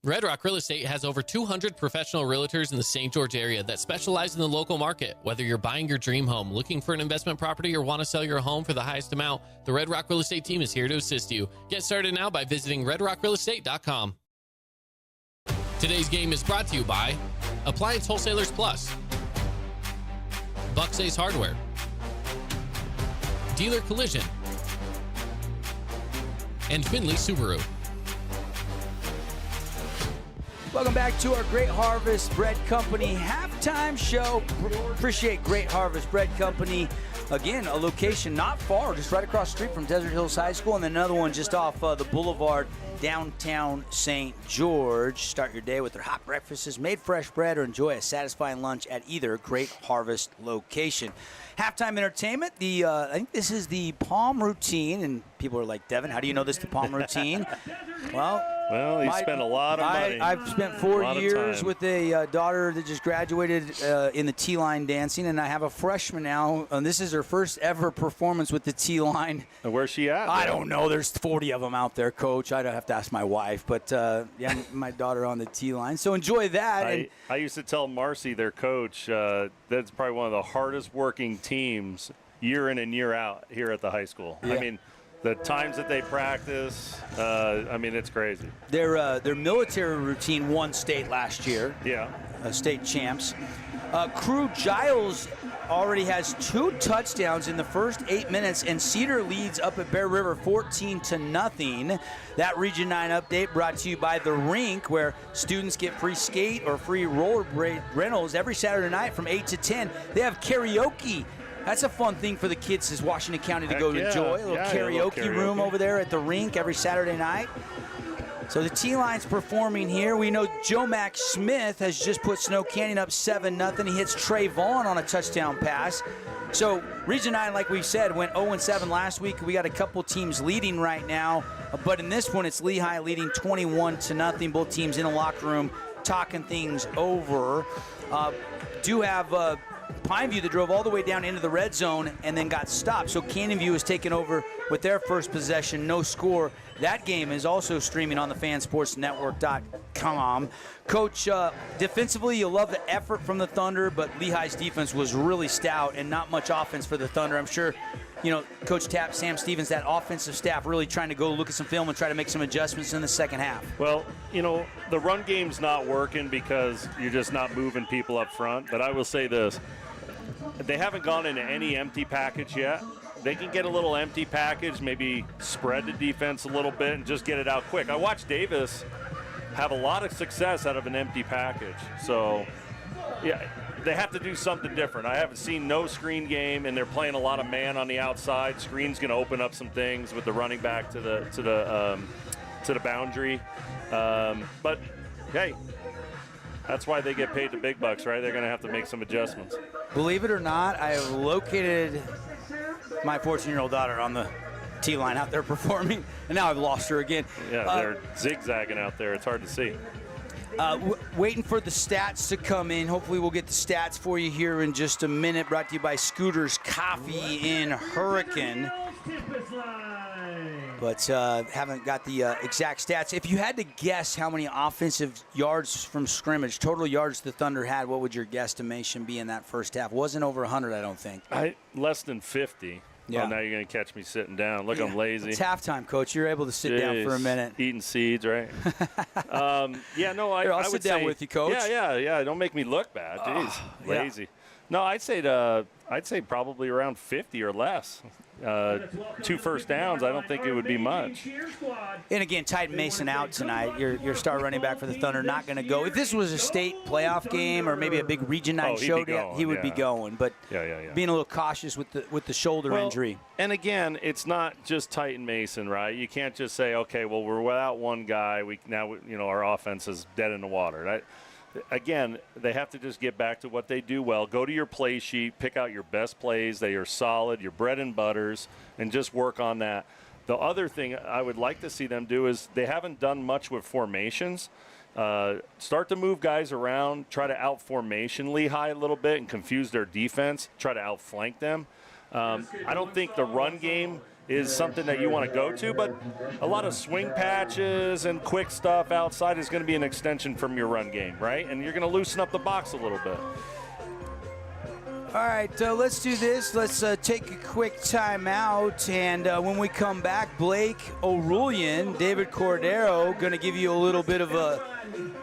Red Rock Real Estate has over 200 professional realtors in the St. George area that specialize in the local market. Whether you're buying your dream home, looking for an investment property, or want to sell your home for the highest amount, the Red Rock Real Estate team is here to assist you. Get started now by visiting redrockrealestate.com. Today's game is brought to you by Appliance Wholesalers Plus, Buck's Ace Hardware, Dealer Collision, and Findlay Subaru. Welcome back to our Great Harvest Bread Company halftime show. Appreciate Great Harvest Bread Company. Again, a location not far, just right across the street from Desert Hills High School, and then another one just off the boulevard, downtown St. George. Start your day with their hot breakfasts, made fresh bread, or enjoy a satisfying lunch at either Great Harvest location. Halftime entertainment, I think this is the Palm Routine, and people are like, Devin, how do you know this is the Palm Routine? Well, he spent a lot of money. I've spent 4 years with a daughter that just graduated in the T-line dancing, and I have a freshman now, and this is her first ever performance with the T-line. And where's she at? I don't know. There's 40 of them out there, Coach. I'd have to ask my wife, but yeah, my daughter on the T-line. So enjoy that. I used to tell Marcy, their coach, that's probably one of the hardest working teams year in and year out here at the high school. Yeah. I mean, the times that they practice, I mean, it's crazy. Their military routine won state last year. Yeah. State champs. Crew Giles already has 2 touchdowns in the first 8 minutes, and Cedar leads up at Bear River 14-0. That Region 9 update brought to you by The Rink, where students get free skate or free rollerblade rentals every Saturday night from 8 to 10. They have karaoke. That's a fun thing for the kids as Washington County to go enjoy. A little karaoke room over there at The Rink every Saturday night. So the T-Line's performing here. We know Joe Mack Smith has just put Snow Canyon up 7-0. He hits Trey Vaughn on a touchdown pass. So Region 9, like we said, went 0-7 last week. We got a couple teams leading right now. But in this one, it's Lehi leading 21-0. Both teams in the locker room talking things over. Do have Pineview that drove all the way down into the red zone and then got stopped. So Canyon View has taken over with their first possession, no score. That game is also streaming on the fansportsnetwork.com. Coach, defensively, you love the effort from the Thunder, but Lehi's defense was really stout and not much offense for the Thunder. I'm sure, Coach Tapp, Sam Stevens, that offensive staff really trying to go look at some film and try to make some adjustments in the second half. Well, the run game's not working because you're just not moving people up front. But I will say this. They haven't gone into any empty package yet. They can get a little empty package, maybe spread the defense a little bit and just get it out quick. I watched Davis have a lot of success out of an empty package. So, yeah, they have to do something different. I haven't seen no screen game, and they're playing a lot of man on the outside. Screen's going to open up some things with the running back to the boundary. But, hey, that's why they get paid the big bucks, right? They're going to have to make some adjustments. Believe it or not, I have located my 14-year-old daughter on the T-line out there performing, and now I've lost her again. Yeah, they're zigzagging out there. It's hard to see. Waiting for the stats to come in. Hopefully we'll get the stats for you here in just a minute. Brought to you by Scooter's Coffee in Hurricane. But haven't got the exact stats. If you had to guess how many offensive yards from scrimmage, total yards the Thunder had, what would your guesstimation be in that first half? Wasn't over 100, I don't think. Less than 50. Yeah. Oh, now you're going to catch me sitting down. Look, I'm lazy. It's halftime, Coach. You're able to sit down for a minute. Eating seeds, right? I'll I sit would down say, with you, Coach. Yeah. Don't make me look bad. Jeez, lazy. No, I'd say probably around 50 or less. 2 first downs, I don't think it would be much. And again, Titan Mason out tonight. Your star running back for the Thunder not going to go. If this was a state playoff game or maybe a big Region 9 showdown, he would be going. But being a little cautious with the shoulder injury. And again, it's not just Titan Mason, right? You can't just say, okay, well, we're without one guy. Our offense is dead in the water. Again, they have to just get back to what they do well. Go to your play sheet, pick out your best plays. They are solid, your bread and butters, and just work on that. The other thing I would like to see them do is they haven't done much with formations. Start to move guys around, try to out-formation Lehi a little bit and confuse their defense, try to outflank them. I don't think the run game is something that you want to go to, but a lot of swing patches and quick stuff outside is going to be an extension from your run game, right? And you're going to loosen up the box a little bit. All right, let's do this. Let's take a quick timeout, and when we come back, Blake O'Rulian, David Cordero, going to give you a little bit of a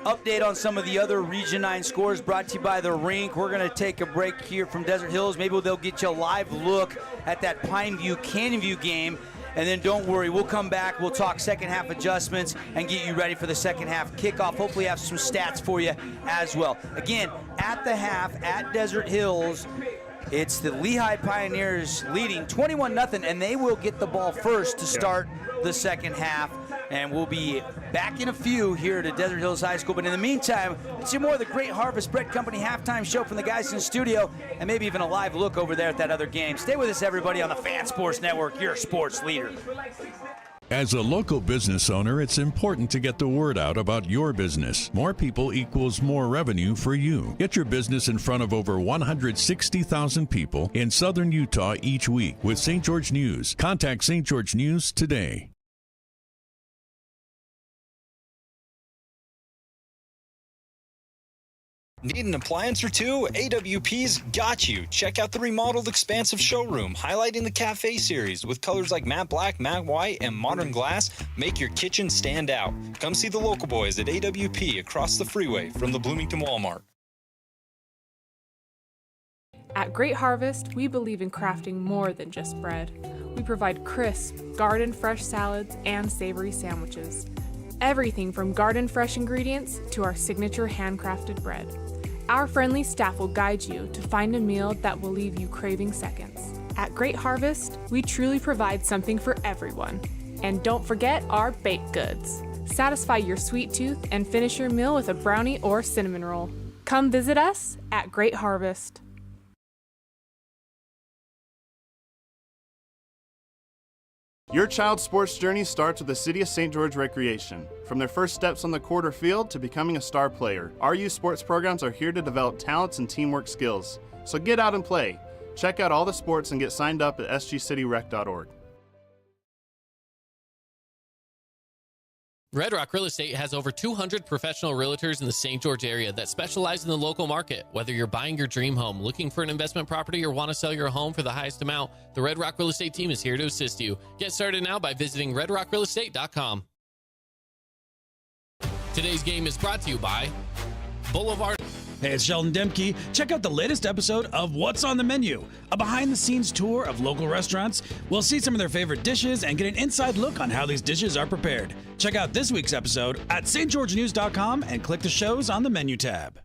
update on some of the other Region 9 scores brought to you by The Rink. We're going to take a break here from Desert Hills. Maybe they'll get you a live look at that Pineview Canyon View game. And then don't worry, we'll come back. We'll talk second half adjustments and get you ready for the second half kickoff. Hopefully have some stats for you as well. Again, at the half at Desert Hills, it's the Lehi Pioneers leading 21-0, and they will get the ball first to start the second half. And we'll be back in a few here at Desert Hills High School. But in the meantime, let's see more of the Great Harvest Bread Company halftime show from the guys in the studio, and maybe even a live look over there at that other game. Stay with us, everybody, on the Fan Sports Network, your sports leader. As a local business owner, it's important to get the word out about your business. More people equals more revenue for you. Get your business in front of over 160,000 people in southern Utah each week with St. George News. Contact St. George News today. Need an appliance or two? AWP's got you. Check out the remodeled expansive showroom, highlighting the cafe series with colors like matte black, matte white, and modern glass. Make your kitchen stand out. Come see the local boys at AWP across the freeway from the Bloomington Walmart. At Great Harvest, we believe in crafting more than just bread. We provide crisp, garden-fresh salads and savory sandwiches. Everything from garden-fresh ingredients to our signature handcrafted bread. Our friendly staff will guide you to find a meal that will leave you craving seconds. At Great Harvest, we truly provide something for everyone. And don't forget our baked goods. Satisfy your sweet tooth and finish your meal with a brownie or cinnamon roll. Come visit us at Great Harvest. Your child's sports journey starts with the City of St. George Recreation. From their first steps on the court or field to becoming a star player, our youth sports programs are here to develop talents and teamwork skills. So get out and play. Check out all the sports and get signed up at sgcityrec.org. Red Rock Real Estate has over 200 professional realtors in the St. George area that specialize in the local market. Whether you're buying your dream home, looking for an investment property, or want to sell your home for the highest amount, the Red Rock Real Estate team is here to assist you. Get started now by visiting redrockrealestate.com. Today's game is brought to you by Boulevard. Hey, it's Sheldon Demke. Check out the latest episode of What's on the Menu, a behind-the-scenes tour of local restaurants. We'll see some of their favorite dishes and get an inside look on how these dishes are prepared. Check out this week's episode at stgeorgenews.com and click the shows on the menu tab.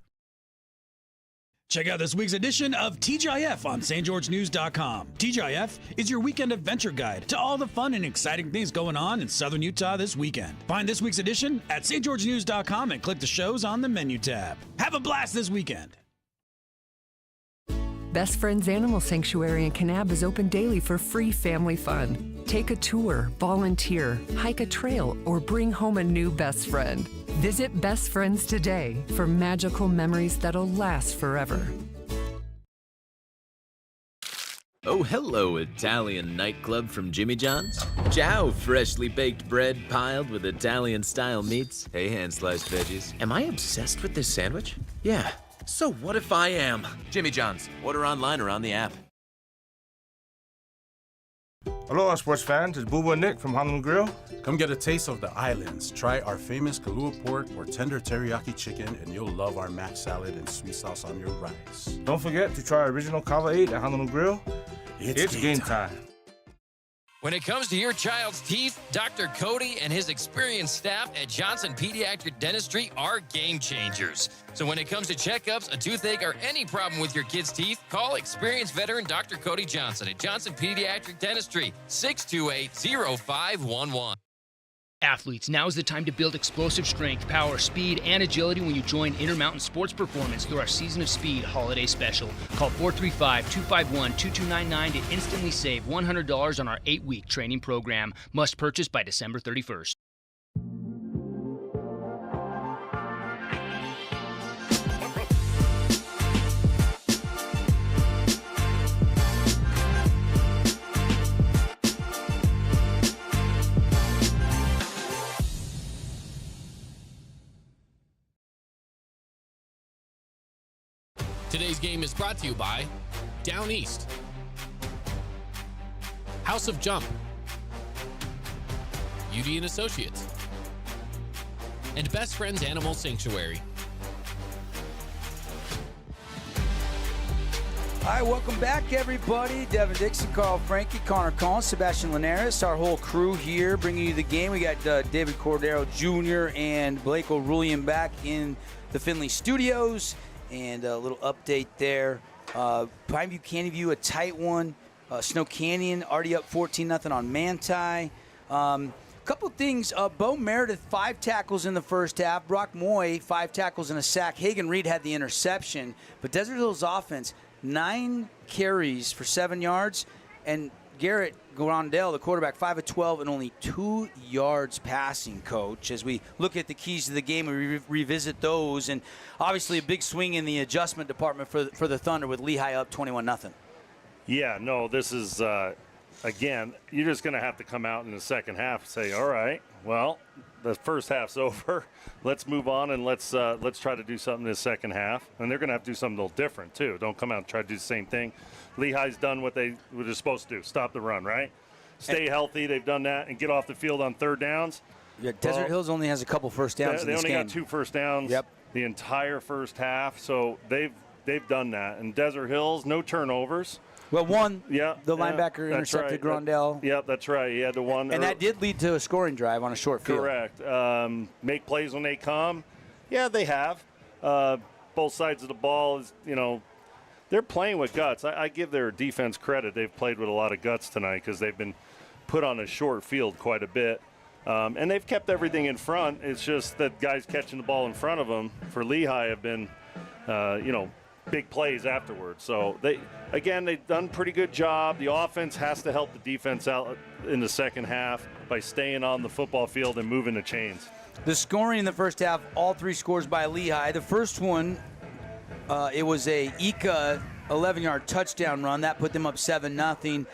Check out this week's edition of TGIF on stgeorgenews.com. TGIF is your weekend adventure guide to all the fun and exciting things going on in southern Utah this weekend. Find this week's edition at stgeorgenews.com and click the shows on the menu tab. Have a blast this weekend. Best Friends Animal Sanctuary in Kanab is open daily for free family fun. Take a tour, volunteer, hike a trail, or bring home a new best friend. Visit Best Friends today for magical memories that'll last forever. Oh, hello, Italian nightclub from Jimmy John's. Ciao, freshly baked bread piled with Italian-style meats. Hey, hand-sliced veggies. Am I obsessed with this sandwich? Yeah. So what if I am? Jimmy John's. Order online or on the app. Aloha, sports fans. It's Boo and Nick from Honolulu Grill. Come get a taste of the islands. Try our famous Kahlua pork or tender teriyaki chicken, and you'll love our mac salad and sweet sauce on your rice. Don't forget to try our original Kava 8 at Honolulu Grill. It's game time. When it comes to your child's teeth, Dr. Cody and his experienced staff at Johnson Pediatric Dentistry are game changers. So when it comes to checkups, a toothache, or any problem with your kid's teeth, call experienced veteran Dr. Cody Johnson at Johnson Pediatric Dentistry, 628-0511. Athletes, now is the time to build explosive strength, power, speed, and agility when you join Intermountain Sports Performance through our Season of Speed Holiday Special. Call 435-251-2299 to instantly save $100 on our 8-week training program. Must purchase by December 31st. Today's game is brought to you by Down East, House of Jump, UD & Associates, and Best Friends Animal Sanctuary. All right, welcome back, everybody. Devin Dixon, Carl Frankie, Connor Collins, Sebastian Linares, our whole crew here bringing you the game. We got David Cordero Jr. and Blake O'Rulian back in the Findlay studios. And a little update there. Pineview, Canyon View, a tight one. Snow Canyon already up 14-0 on Manti. Couple things. Bo Meredith, 5 tackles in the first half. Brock Moy, 5 tackles and a sack. Hagan Reed had the interception. But Desert Hills offense, 9 carries for 7 yards. And Garrett Grondell, the quarterback, 5 of 12 and only 2 yards passing, Coach. As we look at the keys to the game, we revisit those. And obviously a big swing in the adjustment department for the Thunder with Lehi up 21-0. Yeah, no, this is, again, you're just going to have to come out in the second half and say, all right, well, the first half's over. Let's move on and let's try to do something in the second half. And they're going to have to do something a little different, too. Don't come out and try to do the same thing. Lehi's done what they were supposed to do, stop the run, right? Stay healthy. They've done that and get off the field on third downs. Yeah, Desert Hills only has a couple first downs in this game. They only got 2 first downs the entire first half. So they've they've done that. And Desert Hills, no turnovers. Well, the linebacker intercepted Grondell. Yep, that's right. He had the one. And that did lead to a scoring drive on a short field. Correct. Make plays when they come. Yeah, they have. Both sides of the ball is, they're playing with guts. I give their defense credit. They've played with a lot of guts tonight because they've been put on a short field quite a bit. And they've kept everything in front. It's just that guys catching the ball in front of them for Lehi have been, big plays afterwards. So they've done a pretty good job. The offense has to help the defense out in the second half by staying on the football field and moving the chains. The scoring in the first half, all 3 scores by Lehi. The first one, it was a Ika 11-yard touchdown run. That put them up 7-0.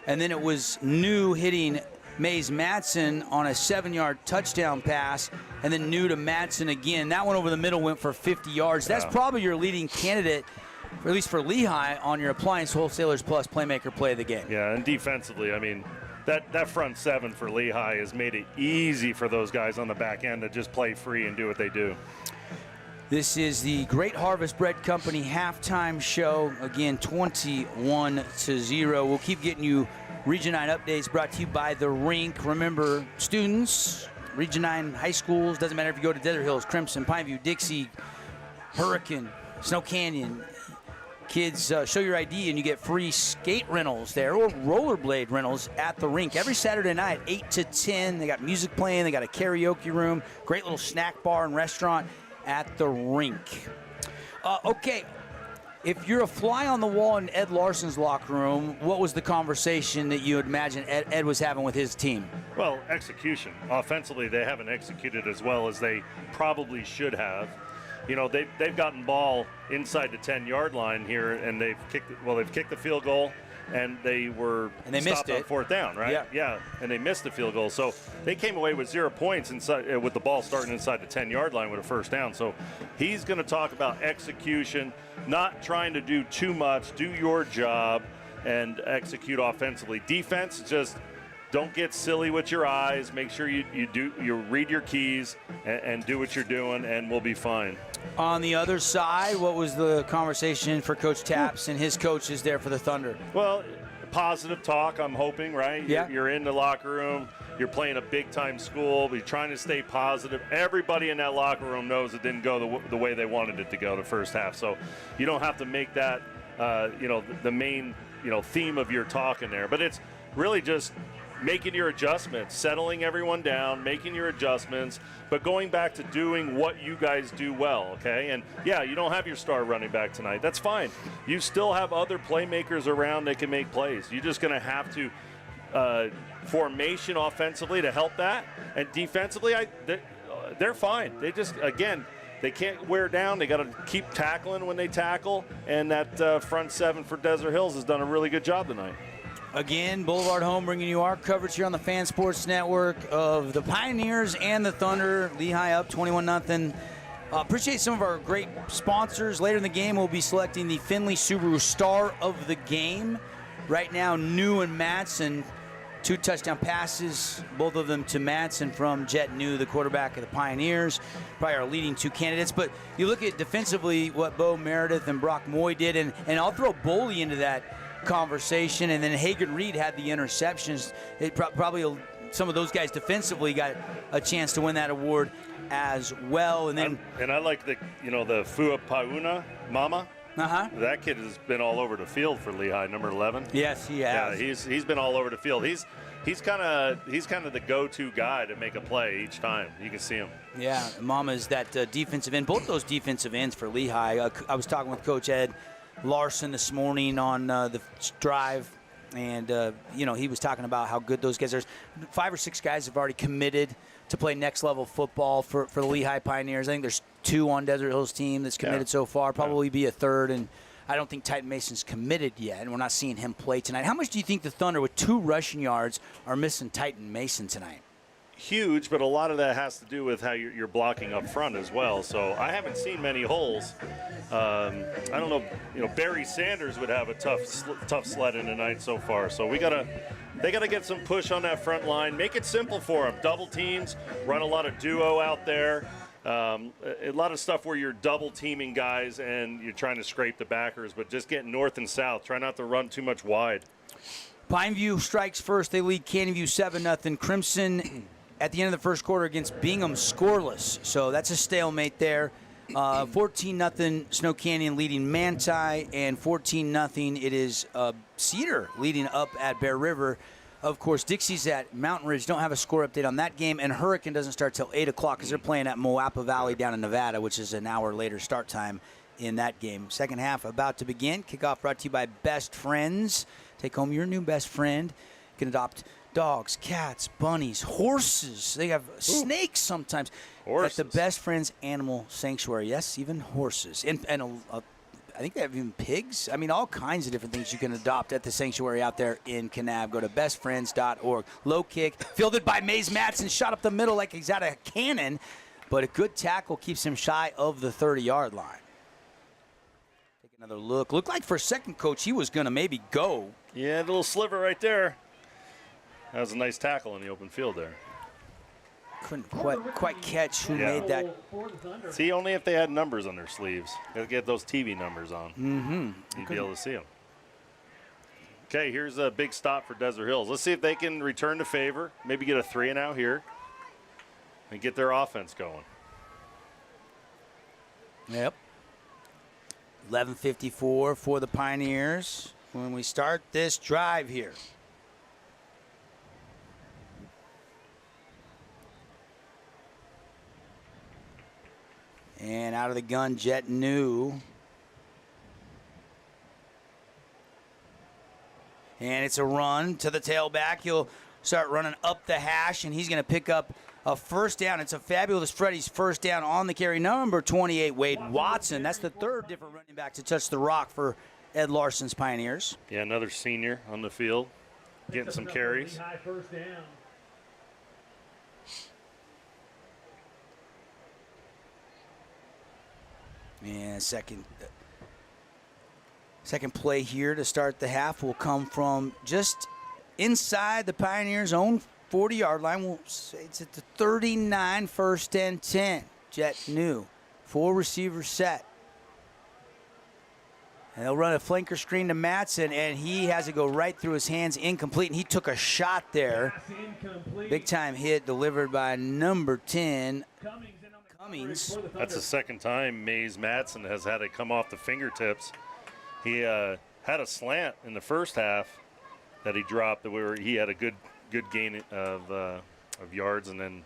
And then it was New hitting Mays Madsen on a 7-yard touchdown pass, and then New to Madsen again. That one over the middle went for 50 yards. That's probably your leading candidate, at least for Lehi, on your Appliance Wholesalers Plus Playmaker Play of the Game. Yeah, and defensively, that front 7 for Lehi has made it easy for those guys on the back end to just play free and do what they do. This is the Great Harvest Bread Company halftime show. Again, 21-0. We'll keep getting you Region 9 updates brought to you by The Rink. Remember, students, Region 9 high schools, doesn't matter if you go to Desert Hills, Crimson, Pineview, Dixie, Hurricane, Snow Canyon. Kids, show your ID and you get free skate rentals there or rollerblade rentals at The Rink every Saturday night, 8 to 10. They got music playing. They got a karaoke room, great little snack bar and restaurant at The Rink. Okay. If you're a fly on the wall in Ed Larson's locker room, what was the conversation that you would imagine Ed was having with his team? Well, execution. Offensively, they haven't executed as well as they probably should have. They've gotten ball inside the 10-yard line here, and they've kicked the field goal, and they missed it on 4th down, right? Yeah, and they missed the field goal. So they came away with 0 points inside with the ball starting inside the 10-yard line with a first down. So he's going to talk about execution, not trying to do too much, do your job, and execute offensively. Defense, just don't get silly with your eyes. Make sure you read your keys and do what you're doing, and we'll be fine. On the other side, what was the conversation for Coach Taps and his coaches there for the Thunder? Well, positive talk, I'm hoping, right? Yeah. You're in the locker room. You're playing a big-time school. You're trying to stay positive. Everybody in that locker room knows it didn't go the way they wanted it to go the first half. So you don't have to make that, the main, theme of your talk in there. But it's really just making your adjustments, settling everyone down, making your adjustments, but going back to doing what you guys do well, okay? And, yeah, you don't have your star running back tonight. That's fine. You still have other playmakers around that can make plays. You're just going to have to formation offensively to help that. And defensively, they're fine. They just, again, they can't wear down. They got to keep tackling when they tackle. And that front 7 for Desert Hills has done a really good job tonight. Again, Boulevard Home bringing you our coverage here on the Fan Sports Network of the Pioneers and the Thunder. Lehi up 21-0. Appreciate some of our great sponsors. Later in the game, we'll be selecting the Findlay Subaru Star of the Game. Right now, New and Madsen, 2 touchdown passes, both of them to Madsen from Jet New, the quarterback of the Pioneers. Probably our leading 2 candidates. But you look at defensively what Bo Meredith and Brock Moy did, and I'll throw Boley into that conversation, and then Hagen Reed had the interceptions. Probably some of those guys defensively got a chance to win that award as well. And then I like the Fua Pauna Mama. That kid has been all over the field for Lehi, number 11. Yes, he has. Yeah, he's been all over the field. He's kind of the go-to guy to make a play each time. You can see him. Yeah, Mama's that defensive end. Both those defensive ends for Lehi. I was talking with Coach Ed Larson this morning on the drive, and he was talking about how good those guys are. 5 or 6 guys have already committed to play next level football for the Lehi Pioneers. I think there's 2 on Desert Hills' team that's committed so far. Probably be a 3rd, and I don't think Titan Mason's committed yet, and we're not seeing him play tonight. How much do you think the Thunder, with 2 rushing yards, are missing Titan Mason tonight? Huge, but a lot of that has to do with how you're blocking up front as well. So I haven't seen many holes. I don't know. Barry Sanders would have a tough sledding tonight so far. So they gotta get some push on that front line. Make it simple for them. Double teams, run a lot of duo out there. A lot of stuff where you're double teaming guys and you're trying to scrape the backers, but just get north and south. Try not to run too much wide. Pineview strikes first. They lead Canyon View 7-0. Crimson at the end of the first quarter against Bingham scoreless. So that's a stalemate there. 14-0 Snow Canyon leading Manti, and 14-0 it is Cedar leading up at Bear River. Of course, Dixie's at Mountain Ridge. Don't have a score update on that game, and Hurricane doesn't start till 8 o'clock because they're playing at Moapa Valley down in Nevada, which is an hour later start time in that game. Second half about to begin. Kickoff brought to you by Best Friends. Take home your new best friend. You can adopt dogs, cats, bunnies, horses. They have snakes sometimes. Horses. At the Best Friends Animal Sanctuary. Yes, even horses. And I think they have even pigs. I mean, all kinds of different things you can adopt at the sanctuary out there in Kanab. Go to bestfriends.org. Low kick, fielded by Mays Madsen, shot up the middle like he's out of a cannon, but a good tackle keeps him shy of the 30-yard line. Take another look. Looked like for a second, Coach, he was going to maybe go. Yeah, the little sliver right there. That was a nice tackle in the open field there. Couldn't quite catch who made that. See, only if they had numbers on their sleeves. Got to get those TV numbers on. Mm-hmm. You'd be able to see them. Okay, here's a big stop for Desert Hills. Let's see if they can return the favor. Maybe get a 3-and-out here and get their offense going. Yep. 11:54 for the Pioneers when we start this drive here. And out of the gun, Jet New. And it's a run to the tailback. He'll start running up the hash, and he's going to pick up a first down. It's a fabulous Freddy's first down on the carry. Number 28, Wade Watson. That's the third different running back to touch the rock for Ed Larson's Pioneers. Yeah, another senior on the field, getting some carries. High first down. And second play here to start the half will come from just inside the Pioneers' own 40-yard line. We'll say it's at the 39, first and 10. Jet New, 4 receiver set. And they'll run a flanker screen to Madsen, and he has to go right through his hands, incomplete. And he took a shot there. Big time hit delivered by number 10. Cummings. That's the second time Mays Madsen has had it come off the fingertips. He had a slant in the first half that he dropped. He had a good gain of yards, and then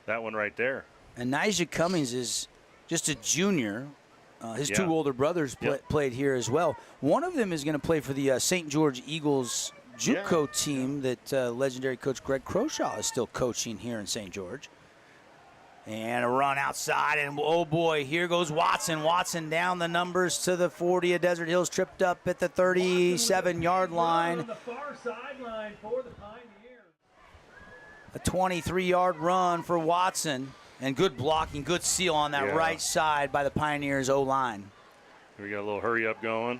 that one right there. And Nigel Cummings is just a junior. His two older brothers played here as well. One of them is going to play for the St. George Eagles JUCO team that legendary coach Greg Croshaw is still coaching here in St. George. And a run outside, and oh boy, here goes Watson. Watson down the numbers to the 40 of Desert Hills, tripped up at the 37-yard line. On the far sideline for the Pioneers. A 23-yard run for Watson, and good blocking, good seal on that right side by the Pioneers O-line. We got a little hurry up going.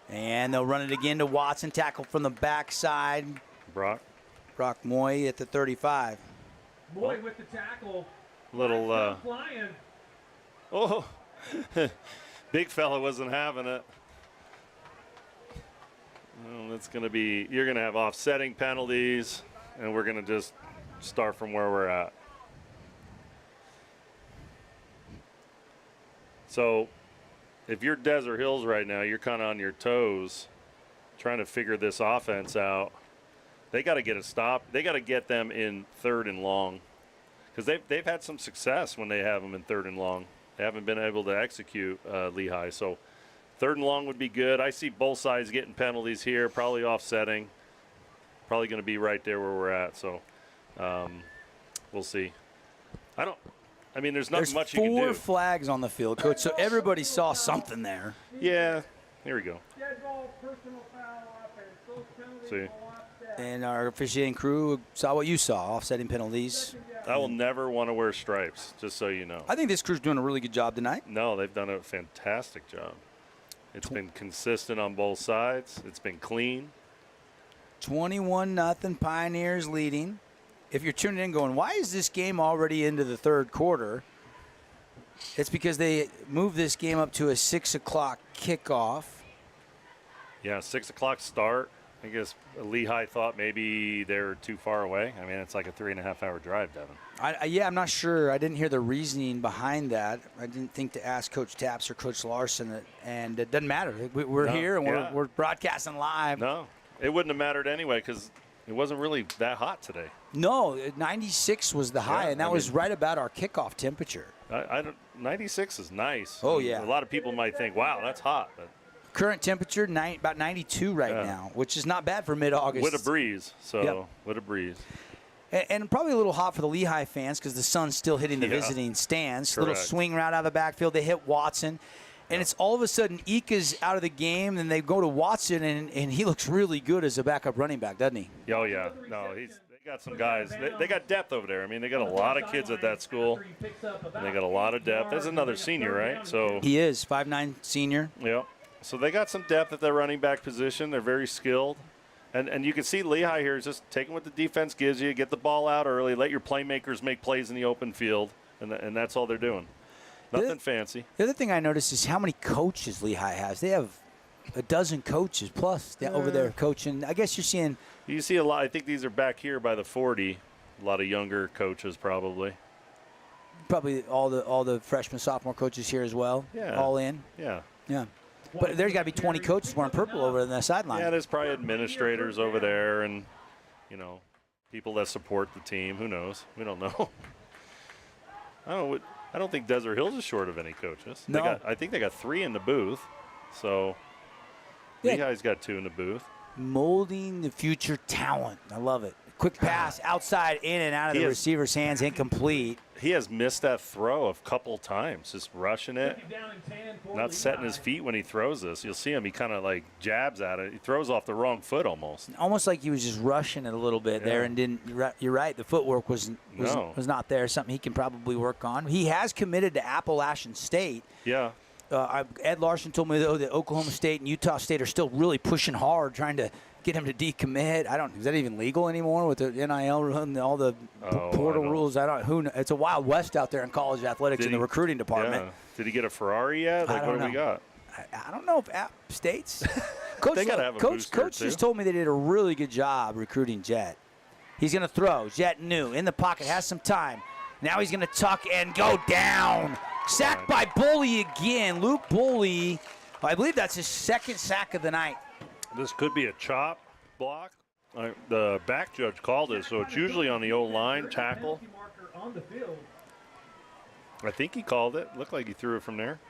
And they'll run it again to Watson, tackle from the backside. Brock Moy at the 35. Moy with the tackle. Little flying. Oh, big fella wasn't having it. Well, it's going to be, you're going to have offsetting penalties, and we're going to just start from where we're at. So if you're Desert Hills right now, you're kind of on your toes trying to figure this offense out. They got to get a stop. They got to get them in 3rd and long, because they've had some success when they have them in 3rd and long. They haven't been able to execute Lehi. So 3rd and long would be good. I see both sides getting penalties here, probably offsetting. Probably going to be right there where we're at. So we'll see. I mean, there's not much you can do. There's 4 flags on the field, Coach, so everybody saw something there. Yeah, here we go. Dead ball, personal foul, offense. Those penalties See. And our officiating crew saw what you saw, offsetting penalties. I will never want to wear stripes, just so you know. I think this crew's doing a really good job tonight. No, they've done a fantastic job. It's been consistent on both sides. It's been clean. 21-0 Pioneers leading. if you're tuning in going, why is this game already into the third quarter? It's because they moved this game up to a 6 o'clock kickoff. Yeah, 6 o'clock start. I guess Lehi thought maybe they're too far away. I mean, it's like a 3.5-hour drive, Devin. I'm not sure. I didn't hear the reasoning behind that. I didn't think to ask Coach Tapps or Coach Larson, and it doesn't matter. We're here, and we're broadcasting live. No, it wouldn't have mattered anyway because it wasn't really that hot today. No, 96 was the high, and that was right about our kickoff temperature. 96 is nice. Oh, yeah. A lot of people might think, wow, that's hot. But current temperature, about 92 right now, which is not bad for mid-August. With a breeze, with a breeze. And probably a little hot for the Lehi fans because the sun's still hitting the visiting stands. Correct. Little swing route out of the backfield. They hit Watson. And it's all of a sudden Ika's out of the game, and they go to Watson, and he looks really good as a backup running back, doesn't he? Oh, yeah. No, they got some guys. They got depth over there. I mean, they got a lot of kids at that school, and they got a lot of depth. There's another senior, right? So he is, 5'9" senior. Yeah. So they got some depth at their running back position. They're very skilled. And you can see Lehi here is just taking what the defense gives you, get the ball out early, let your playmakers make plays in the open field, and that's all they're doing. Nothing fancy. The other thing I noticed is how many coaches Lehi has. They have a dozen coaches plus over there coaching. I guess you're seeing. You see a lot. I think these are back here by the 40. A lot of younger coaches probably. Probably all the freshman, sophomore coaches here as well. Yeah. All in. Yeah. Yeah. But there's got to be 20 coaches wearing purple over on the sideline. Yeah, there's probably administrators over there and, people that support the team. Who knows? We don't know. I don't think Desert Hills is short of any coaches. No. I think they got 3 in the booth. So Lehi's got 2 in the booth. Molding the future talent. I love it. Quick pass outside, in and out of the receiver's hands, incomplete. He has missed that throw a couple times, just rushing it, not setting his feet when he throws this. You'll see him, he kind of like jabs at it. He throws off the wrong foot almost. Almost like he was just rushing it a little bit there and didn't. You're right, the footwork was not there. Something he can probably work on. He has committed to Appalachian State. Yeah. Ed Larson told me, though, that Oklahoma State and Utah State are still really pushing hard, trying to get him to decommit. Is that even legal anymore with the NIL and all the portal rules? It's a wild west out there in college athletics in the recruiting department. Yeah. Did he get a Ferrari yet? What do we got? I don't know if App States. Coach, they got to have a booster Coach just told me they did a really good job recruiting Jet. He's going to throw. Jet new in the pocket, has some time. Now he's going to tuck and go down. Sacked by Bully again. Luke Bully. I believe that's his second sack of the night. This could be a chop block. The back judge called it, so it's usually on the O-line tackle. I think he called it. Looked like he threw it from there.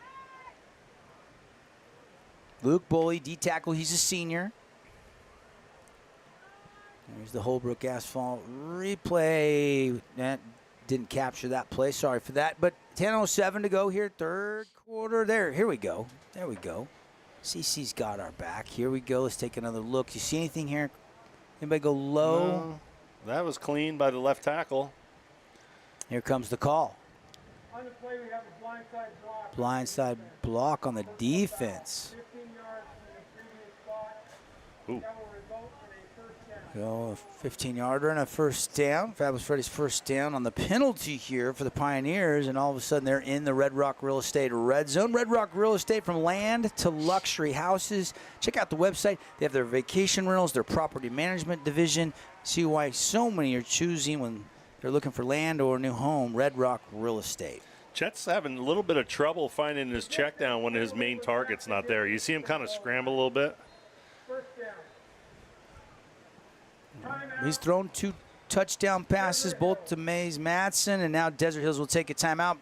Luke Bully, D-tackle. He's a senior. There's the Holbrook Asphalt replay. That didn't capture that play. Sorry for that. But 10:07 to go here, third quarter. Here we go. There we go. CC's got our back. Here we go. Let's take another look. You see anything here? Anybody go low? No, that was clean by the left tackle. Here comes the call. On the play, we have a blindside block. Blindside block on the defense. 15 yards from the previous spot. Ooh. That will result in a first down. Go a 15-yarder and a first down. Fabulous Freddy's first down on the penalty here for the Pioneers, and all of a sudden they're in the Red Rock Real Estate red zone. Red Rock Real Estate, from land to luxury houses. Check out the website. They have their vacation rentals, their property management division. See why so many are choosing when they're looking for land or a new home. Red Rock Real Estate. Chet's having a little bit of trouble finding his check down when his main target's not there. You see him kind of scramble a little bit. First down. He's thrown 2 touchdown passes, both to Mays Madsen, and now Desert Hills will take a timeout.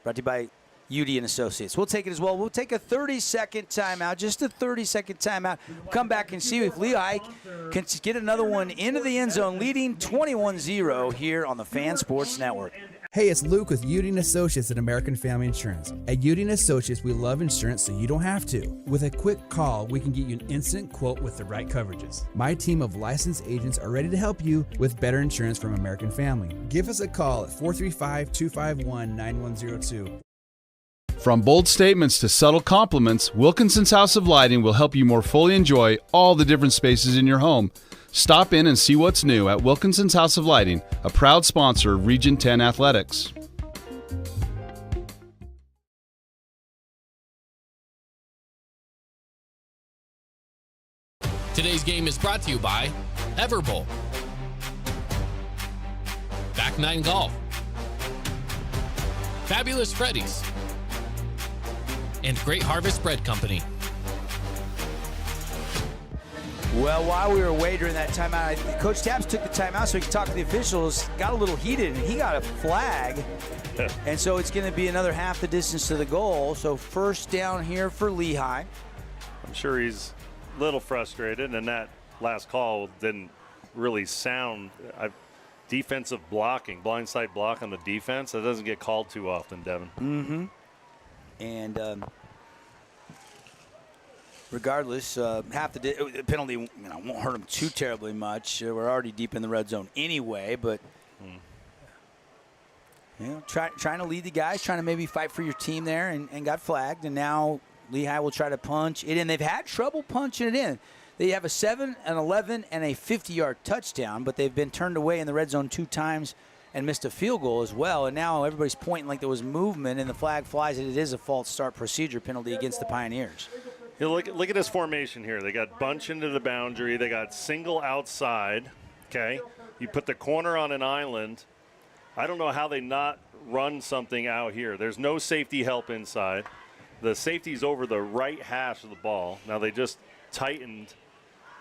Brought to you by UD and Associates. We'll take it as well. We'll take a 30-second timeout, just a 30-second timeout. We'll come back and see if Lehi can get another one into the end zone, leading 21-0 here on the Fan Sports Network. Hey, it's Luke with Udine Associates at American Family Insurance. At Udine Associates, we love insurance so you don't have to. With a quick call, we can get you an instant quote with the right coverages. My team of licensed agents are ready to help you with better insurance from American Family. Give us a call at 435-251-9102. From bold statements to subtle compliments, Wilkinson's House of Lighting will help you more fully enjoy all the different spaces in your home. Stop in and see what's new at Wilkinson's House of Lighting, a proud sponsor of Region 10 Athletics. Today's game is brought to you by Everbowl, Back Nine Golf, Fabulous Freddy's, and Great Harvest Bread Company. Well, while we were away during that timeout, Coach Taps took the timeout so he could talk to the officials. Got a little heated, and he got a flag. And so it's going to be another half the distance to the goal. So first down here for Lehi. I'm sure he's a little frustrated, and that last call didn't really sound. Defensive blocking, blindside block on the defense, that doesn't get called too often, Devin. Mm-hmm. And regardless, half the penalty won't hurt them too terribly much. We're already deep in the red zone anyway, but trying to lead the guys, trying to maybe fight for your team there, and got flagged. And now Lehi will try to punch it in. They've had trouble punching it in. They have a 7, an 11, and a 50-yard touchdown, but they've been turned away in the red zone 2 times and missed a field goal as well. And now everybody's pointing like there was movement, and the flag flies, and it is a false start procedure penalty against the Pioneers. Look at this formation here. They got bunch into the boundary. They got single outside, okay? You put the corner on an island. I don't know how they not run something out here. There's no safety help inside. The safety's over the right hash of the ball. Now they just tightened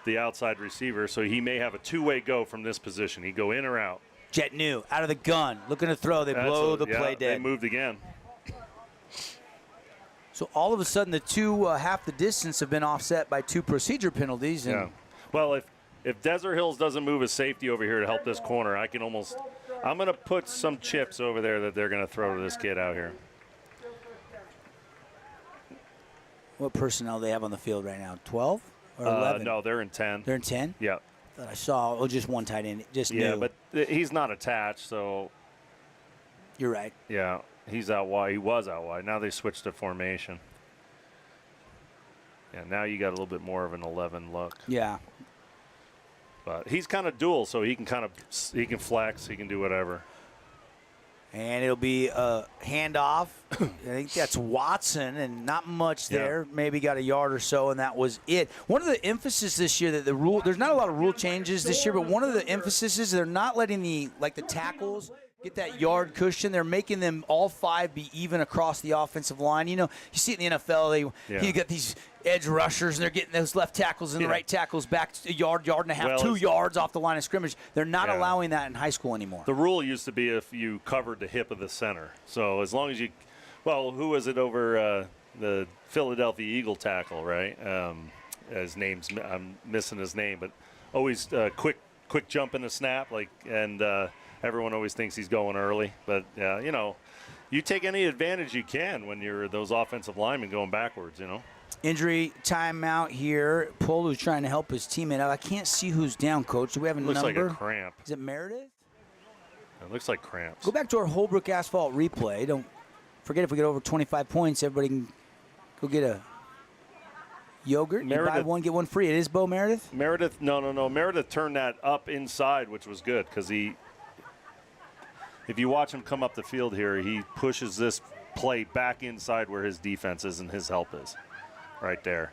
the outside receiver, so he may have a two-way go from this position. He go in or out. Jet new, out of the gun, looking to throw. They blow the play dead. They moved again. So all of a sudden, the two half the distance have been offset by 2 procedure penalties. And Well, if Desert Hills doesn't move a safety over here to help this corner, I'm going to put some chips over there that they're going to throw to this kid out here. What personnel do they have on the field right now? 12 or 11? No, they're in 10. They're in 10? Yeah. That I saw, just one tight end, just new. But he's not attached, so. You're right. Yeah, he's out wide. He was out wide. Now they switched to formation. Yeah, now you got a little bit more of an 11 look. Yeah. But he's kind of dual, so he can flex, he can do whatever. And it'll be a handoff. I think that's Watson, and not much there. Maybe got a yard or so, and that was it. One of the emphasis this year that there's not a lot of rule changes this year, but one of the emphasis is they're not letting the tackles get that yard cushion. They're making them all 5 be even across the offensive line. You see it in the NFL. You got these edge rushers, and they're getting those left tackles and the right tackles back a yard and a half, 2 yards off the line of scrimmage. They're not allowing that in high school anymore. The rule used to be if you covered the hip of the center. So as long as you – well, who was it over the Philadelphia Eagle tackle, right? His name's – I'm missing his name, but always quick jump in the snap, and everyone always thinks he's going early. But, you take any advantage you can when you're those offensive linemen going backwards, Injury timeout here. Polo's trying to help his teammate out. I can't see who's down, Coach. Do we have a number? Looks like a cramp. Is it Meredith? It looks like cramps. Go back to our Holbrook asphalt replay. Don't forget, if we get over 25 points, everybody can go get a yogurt. You buy one, get one free. It is Bo Meredith? Meredith, no. Meredith turned that up inside, which was good because if you watch him come up the field here, he pushes this play back inside where his defense is and his help is. Right there.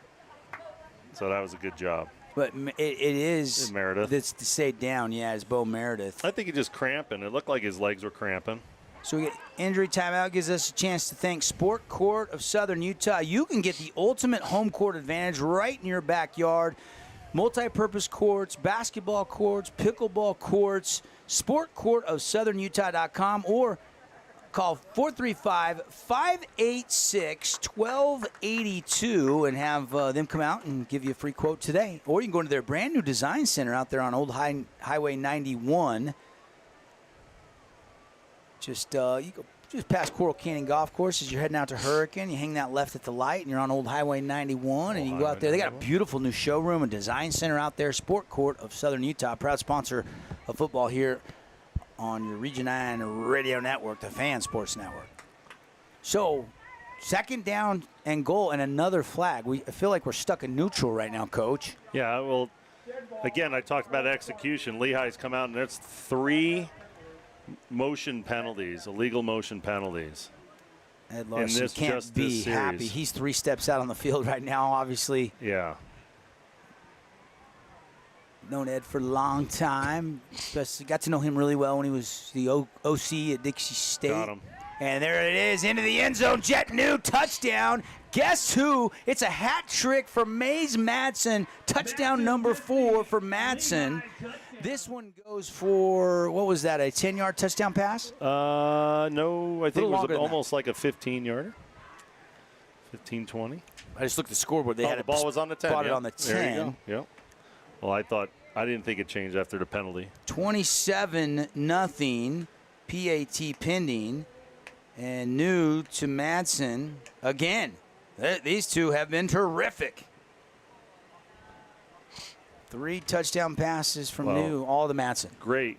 So that was a good job. But it is Meredith. That's to stay down, it's Bo Meredith. I think he just cramping. It looked like his legs were cramping. So we get injury timeout, gives us a chance to thank Sport Court of Southern Utah. You can get the ultimate home court advantage right in your backyard. Multi-purpose courts, basketball courts, pickleball courts, sportcourtofsouthernutah.com, or call 435-586-1282 and have them come out and give you a free quote today. Or you can go to their brand new design center out there on Old Highway 91. You go just past Coral Canyon Golf Course as you're heading out to Hurricane. You hang that left at the light, and you're on Old Highway 91, and you can go out there. They got a beautiful new showroom and design center out there. Sport Court of Southern Utah, proud sponsor of football here on your Region 9 radio network, the Fan Sports Network. So, second down and goal and another flag. I feel like we're stuck in neutral right now, Coach. Yeah, well, again, I talked about execution. Lehi's come out, and it's 3 motion penalties, illegal motion penalties. Ed Larson can't be happy. He's 3 steps out on the field right now, obviously. Yeah. Known Ed for a long time. Got to know him really well when he was the OC at Dixie State. Got him. And there it is, into the end zone. Jet New touchdown. Guess who? It's a hat trick for Mays Madsen. Touchdown number 4 for Madsen. This one goes for, what was that, a 10-yard touchdown pass? No, I think it was almost like a 15-yarder. 15, 20. I just looked at the scoreboard. They had the ball was on the 10. Spotted on the 10. There you go. Yep. Well, I didn't think it changed after the penalty. 27-0, PAT pending, and New to Madsen again. These two have been terrific. 3 touchdown passes from New, all to Madsen. Great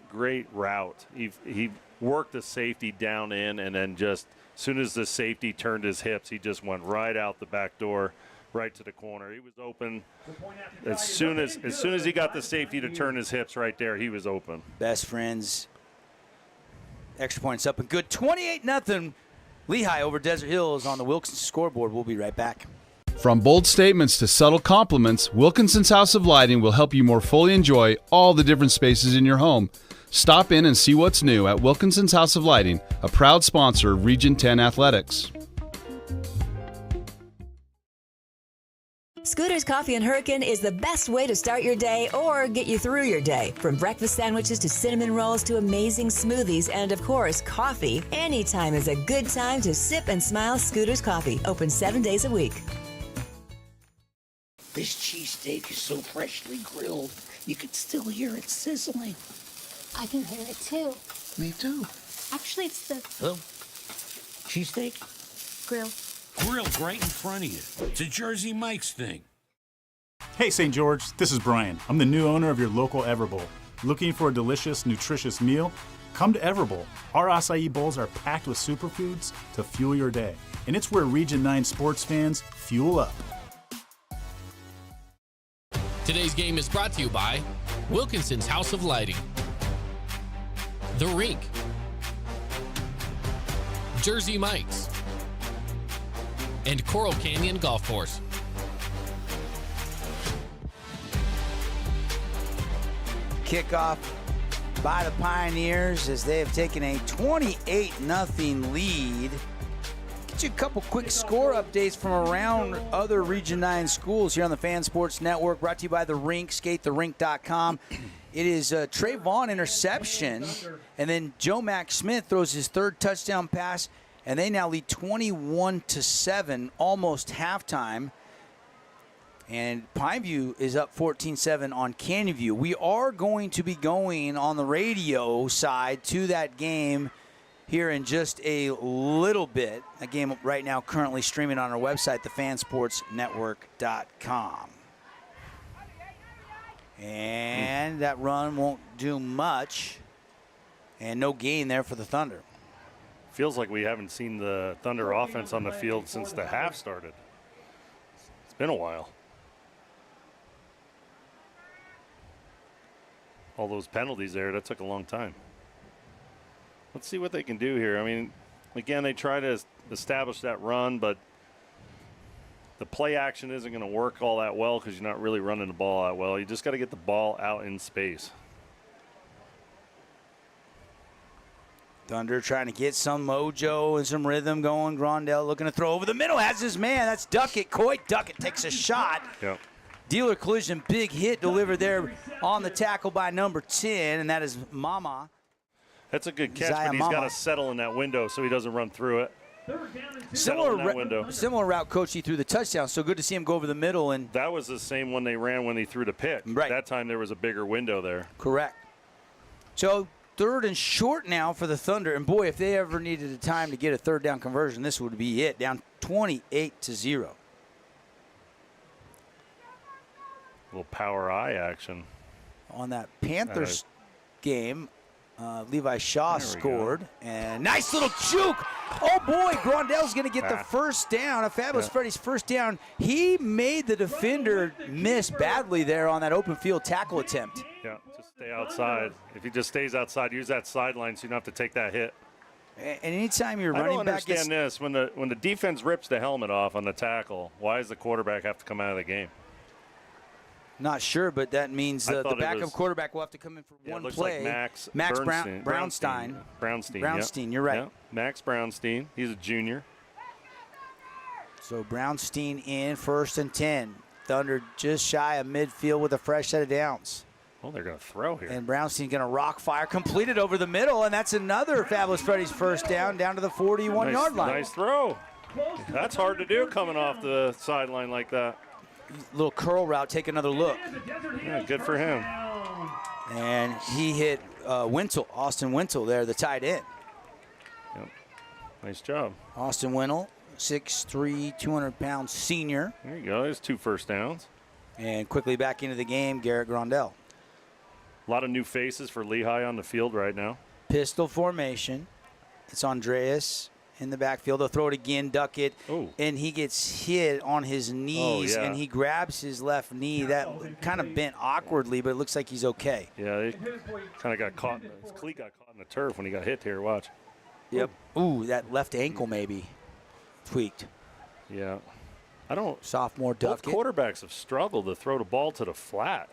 route. He worked the safety down in, and then just as soon as the safety turned his hips, he just went right out the back door, right to the corner. He was open as soon as he got the safety to turn his hips right there. He was open. Best friends. Extra points up and good. 28-0. Lehi over Desert Hills on the Wilkinson scoreboard. We'll be right back. From bold statements to subtle compliments, Wilkinson's House of Lighting will help you more fully enjoy all the different spaces in your home. Stop in and see what's new at Wilkinson's House of Lighting, a proud sponsor of Region 10 Athletics. Scooter's Coffee and Hurricane is the best way to start your day or get you through your day. From breakfast sandwiches to cinnamon rolls to amazing smoothies and, of course, coffee, anytime is a good time to sip and smile. Scooter's Coffee, open 7 days a week. This cheesesteak is so freshly grilled, you can still hear it sizzling. I can hear it too. Me too. Actually, it's the Cheesesteak? grill. Grilled right in front of you. It's a Jersey Mike's thing. Hey, St. George, this is Brian. I'm the new owner of your local Everbowl. Looking for a delicious, nutritious meal? Come to Everbowl. Our acai bowls are packed with superfoods to fuel your day. And it's where Region 9 sports fans fuel up. Today's game is brought to you by Wilkinson's House of Lighting, The Rink, Jersey Mike's, and Coral Canyon Golf Course. Kickoff by the Pioneers as they have taken a 28-0 lead. Get you a couple quick score updates from around other Region 9 schools here on the Fan Sports Network, brought to you by The Rink, skatetherink.com. It is a Trey Vaughn interception, and then Joe Mack Smith throws his 3rd touchdown pass, and they now lead 21-7, almost halftime. And Pineview is up 14-7 on Canyon View. We are going to be going on the radio side to that game here in just a little bit. That game right now currently streaming on our website, thefansportsnetwork.com. And that run won't do much. And no gain there for the Thunder. Feels like we haven't seen the Thunder offense on the field since the half started. It's been a while. All those penalties there, that took a long time. Let's see what they can do here. I mean, again, they try to establish that run, but the play action isn't going to work all that well because you're not really running the ball that well. You just got to get the ball out in space. Thunder trying to get some mojo and some rhythm going. Grondell looking to throw over the middle. Has his man. That's Duckett. Coy Duckett takes a shot. Yep. Dealer collision. Big hit delivered there on the tackle by number 10, and that is Mama. That's a good catch, Zaya but he's got to settle in that window so he doesn't run through it. Similar route, Coach, he threw the touchdown. So good to see him go over the middle. And that was the same one they ran when he threw the pick. Right. That time there was a bigger window there. Correct. So 3rd and short now for the Thunder. And, boy, if they ever needed a time to get a 3rd down conversion, this would be it. Down 28-0. A little power eye action. On that Panthers game, Levi Shaw scored. And nice little juke Oh, boy, Grondell's going to get the first down, a Fabulous Freddy's first down. He made the defender miss badly there on that open field tackle attempt. Yeah, just stay outside. If he just stays outside, use that sideline so you don't have to take that hit. And anytime you're running back, I don't understand this. When the defense rips the helmet off on the tackle, why does the quarterback have to come out of the game? Not sure, but that means the backup quarterback will have to come in for one play. Like Max Brownstein. Brownstein, you're right. Yeah. Max Brownstein. He's a junior. So Brownstein in 1st and 10. Thunder just shy of midfield with a fresh set of downs. Well, they're going to throw here. And Brownstein's going to rock fire, completed over the middle, and that's another Fabulous Freddy's first down to the 41-yard line. Nice throw. That's hard to do coming off the sideline like that. Little curl route, take another look. Yeah, good for him. And he hit Austin Wintle there, the tight end. Yep. Nice job. Austin Wintle, 6'3", 200-pound senior. There you go. There's 2 first downs. And quickly back into the game, Garrett Grondell. A lot of new faces for Lehi on the field right now. Pistol formation. It's Andreas in the backfield. They'll throw it again, duck it, and he gets hit on his knees, and he grabs his left knee. That kind of bent awkwardly, but it looks like he's okay. Yeah, he kind of got caught. His cleat got caught in the turf when he got hit here. Watch. Yep. Ooh, that left ankle maybe tweaked. Yeah. Sophomore duck. Both quarterbacks have struggled to throw the ball to the flat.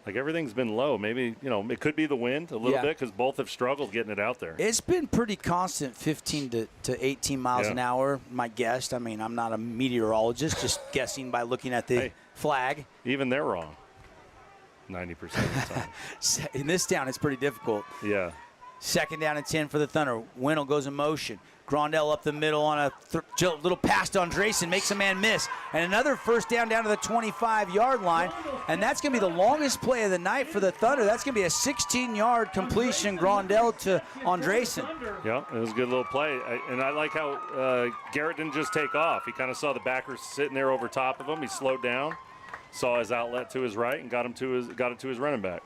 Like everything's been low. Maybe, it could be the wind a little bit because both have struggled getting it out there. It's been pretty constant, 15 to 18 miles an hour, my guess. I mean, I'm not a meteorologist, just guessing by looking at the flag. Even they're wrong 90% of the time. In this town, it's pretty difficult. Yeah. 2nd down and 10 for the Thunder. Wintle goes in motion. Grondell up the middle on a little pass to Andreessen, makes a man miss. And another first down to the 25-yard line. And that's going to be the longest play of the night for the Thunder. That's going to be a 16-yard completion, Grondell to Andreessen. Yeah, it was a good little play. And I like how Garrett didn't just take off. He kind of saw the backers sitting there over top of him. He slowed down, saw his outlet to his right, and got it to his running back.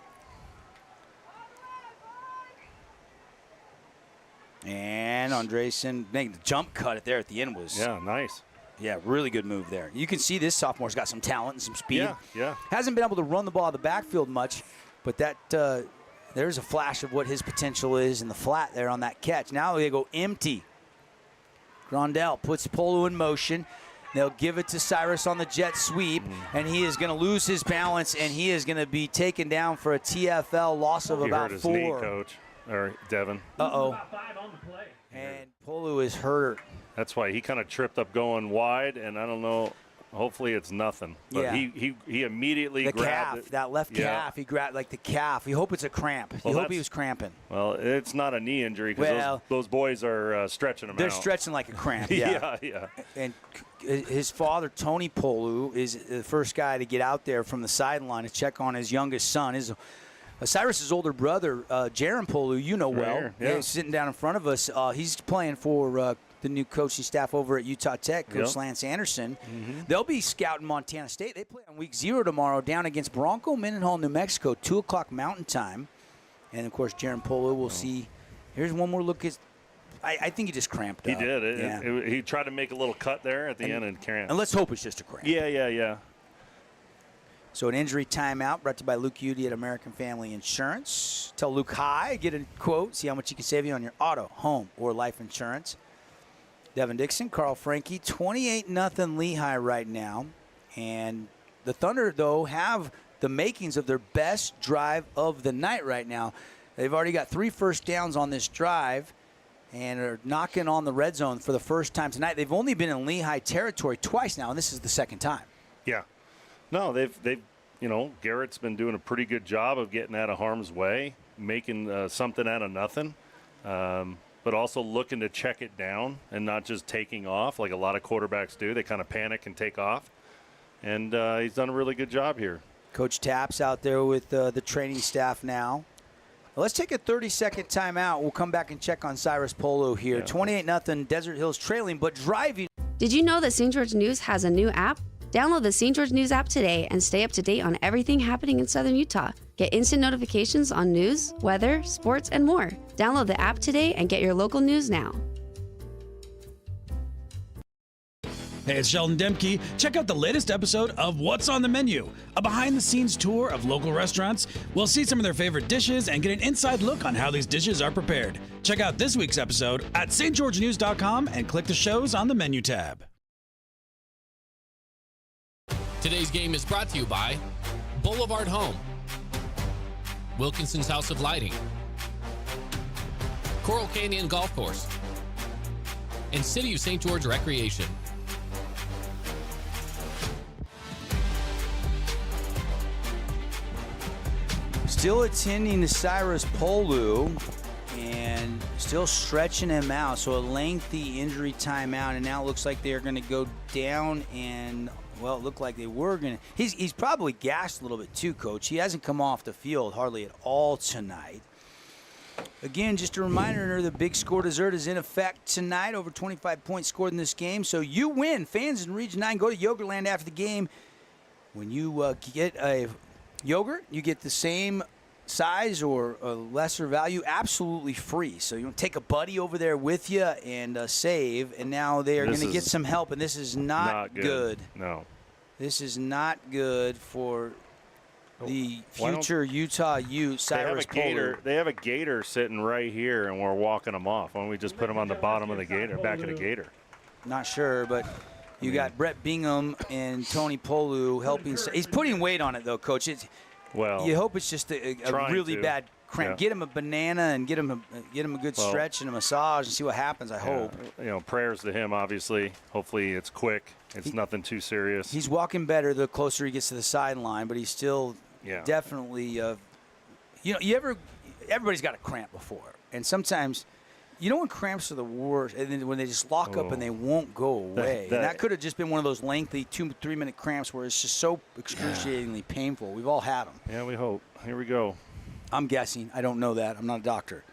And Andreessen making the jump cut there at the end was nice. Yeah, really good move there. You can see this sophomore's got some talent and some speed. Yeah. Hasn't been able to run the ball out of the backfield much, but that there's a flash of what his potential is in the flat there on that catch. Now they go empty. Grondell puts Polo in motion. They'll give it to Cyrus on the jet sweep, and he is going to lose his balance, and he is going to be taken down for a TFL loss of about 4. He hurt his knee, Coach. Or Devin. Uh-oh. And Polu is hurt. That's why he kind of tripped up going wide, and I don't know. Hopefully it's nothing. But he immediately grabbed it. That left calf. He grabbed the calf. You hope it's a cramp. You hope he was cramping. Well, it's not a knee injury because those boys are stretching him out. They're stretching like a cramp. Yeah. And his father, Tony Polu, is the first guy to get out there from the sideline to check on his youngest son. Cyrus's older brother, Jaron Polu, well. He's sitting down in front of us. He's playing for the new coaching staff over at Utah Tech, Coach Lance Anderson. Mm-hmm. They'll be scouting Montana State. They play on week 0 tomorrow down against Bronco Mendenhall, New Mexico, 2 o'clock Mountain Time. And, of course, Jaron Polu will see. Here's one more look. I think he just cramped up. He did. He tried to make a little cut there at the end and cramped. And let's hope it's just a cramp. Yeah. So an injury timeout brought to you by Luke Udy at American Family Insurance. Tell Luke hi, get a quote, see how much he can save you on your auto, home, or life insurance. Devin Dixon, Carl Frankie, 28-0 Lehi right now. And the Thunder, though, have the makings of their best drive of the night right now. They've already got 3 first downs on this drive and are knocking on the red zone for the first time tonight. They've only been in Lehi territory twice now, and this is the second time. Yeah. No, they've Garrett's been doing a pretty good job of getting out of harm's way, making something out of nothing, but also looking to check it down and not just taking off like a lot of quarterbacks do. They kind of panic and take off, and he's done a really good job here. Coach Tapp's out there with the training staff now. Well, let's take a 30-second timeout. We'll come back and check on Cyrus Polo here. 28-0 Desert Hills trailing, but driving. Did you know that St. George News has a new app? Download the St. George News app today and stay up to date on everything happening in Southern Utah. Get instant notifications on news, weather, sports, and more. Download the app today and get your local news now. Hey, it's Sheldon Demke. Check out the latest episode of What's on the Menu, a behind-the-scenes tour of local restaurants. We'll see some of their favorite dishes and get an inside look on how these dishes are prepared. Check out this week's episode at stgeorgenews.com and click the shows on the menu tab. Today's game is brought to you by Boulevard Home, Wilkinson's House of Lighting, Coral Canyon Golf Course, and City of St. George Recreation. Still attending to Cyrus Polu and still stretching him out. So a lengthy injury timeout, and now it looks like they're going to go down and, well, it looked like they were going to. He's probably gassed a little bit too, Coach. He hasn't come off the field hardly at all tonight. Again, just a reminder, the big score dessert is in effect tonight. Over 25 points scored in this game. So you win. Fans in Region 9, go to Yogurtland after the game. When you get a yogurt, you get the same size or a lesser value absolutely free. So you take a buddy over there with you and save, and now they are going to get some help, and this is not good. No. This is not good for the future Utah Ute, Cyrus Polu. They have a gator sitting right here, and we're walking them off. Why don't we just put them on the bottom of the gator, back of the gator? Not sure, but you got Brett Bingham and Tony Polu helping. He's putting weight on it, though, Coach. Well, you hope it's just a really bad cramp. Yeah. Get him a banana and get him a good stretch and a massage and see what happens. I hope. Prayers to him. Obviously, hopefully it's quick. It's nothing too serious. He's walking better the closer he gets to the sideline, but he's still definitely. Everybody's got a cramp before, and sometimes. You know when cramps are the worst, and then when they just lock up and they won't go away. That could have just been one of those lengthy 2-3 minute cramps where it's just so excruciatingly painful. We've all had them. Yeah, we hope. Here we go. I'm guessing. I don't know that. I'm not a doctor.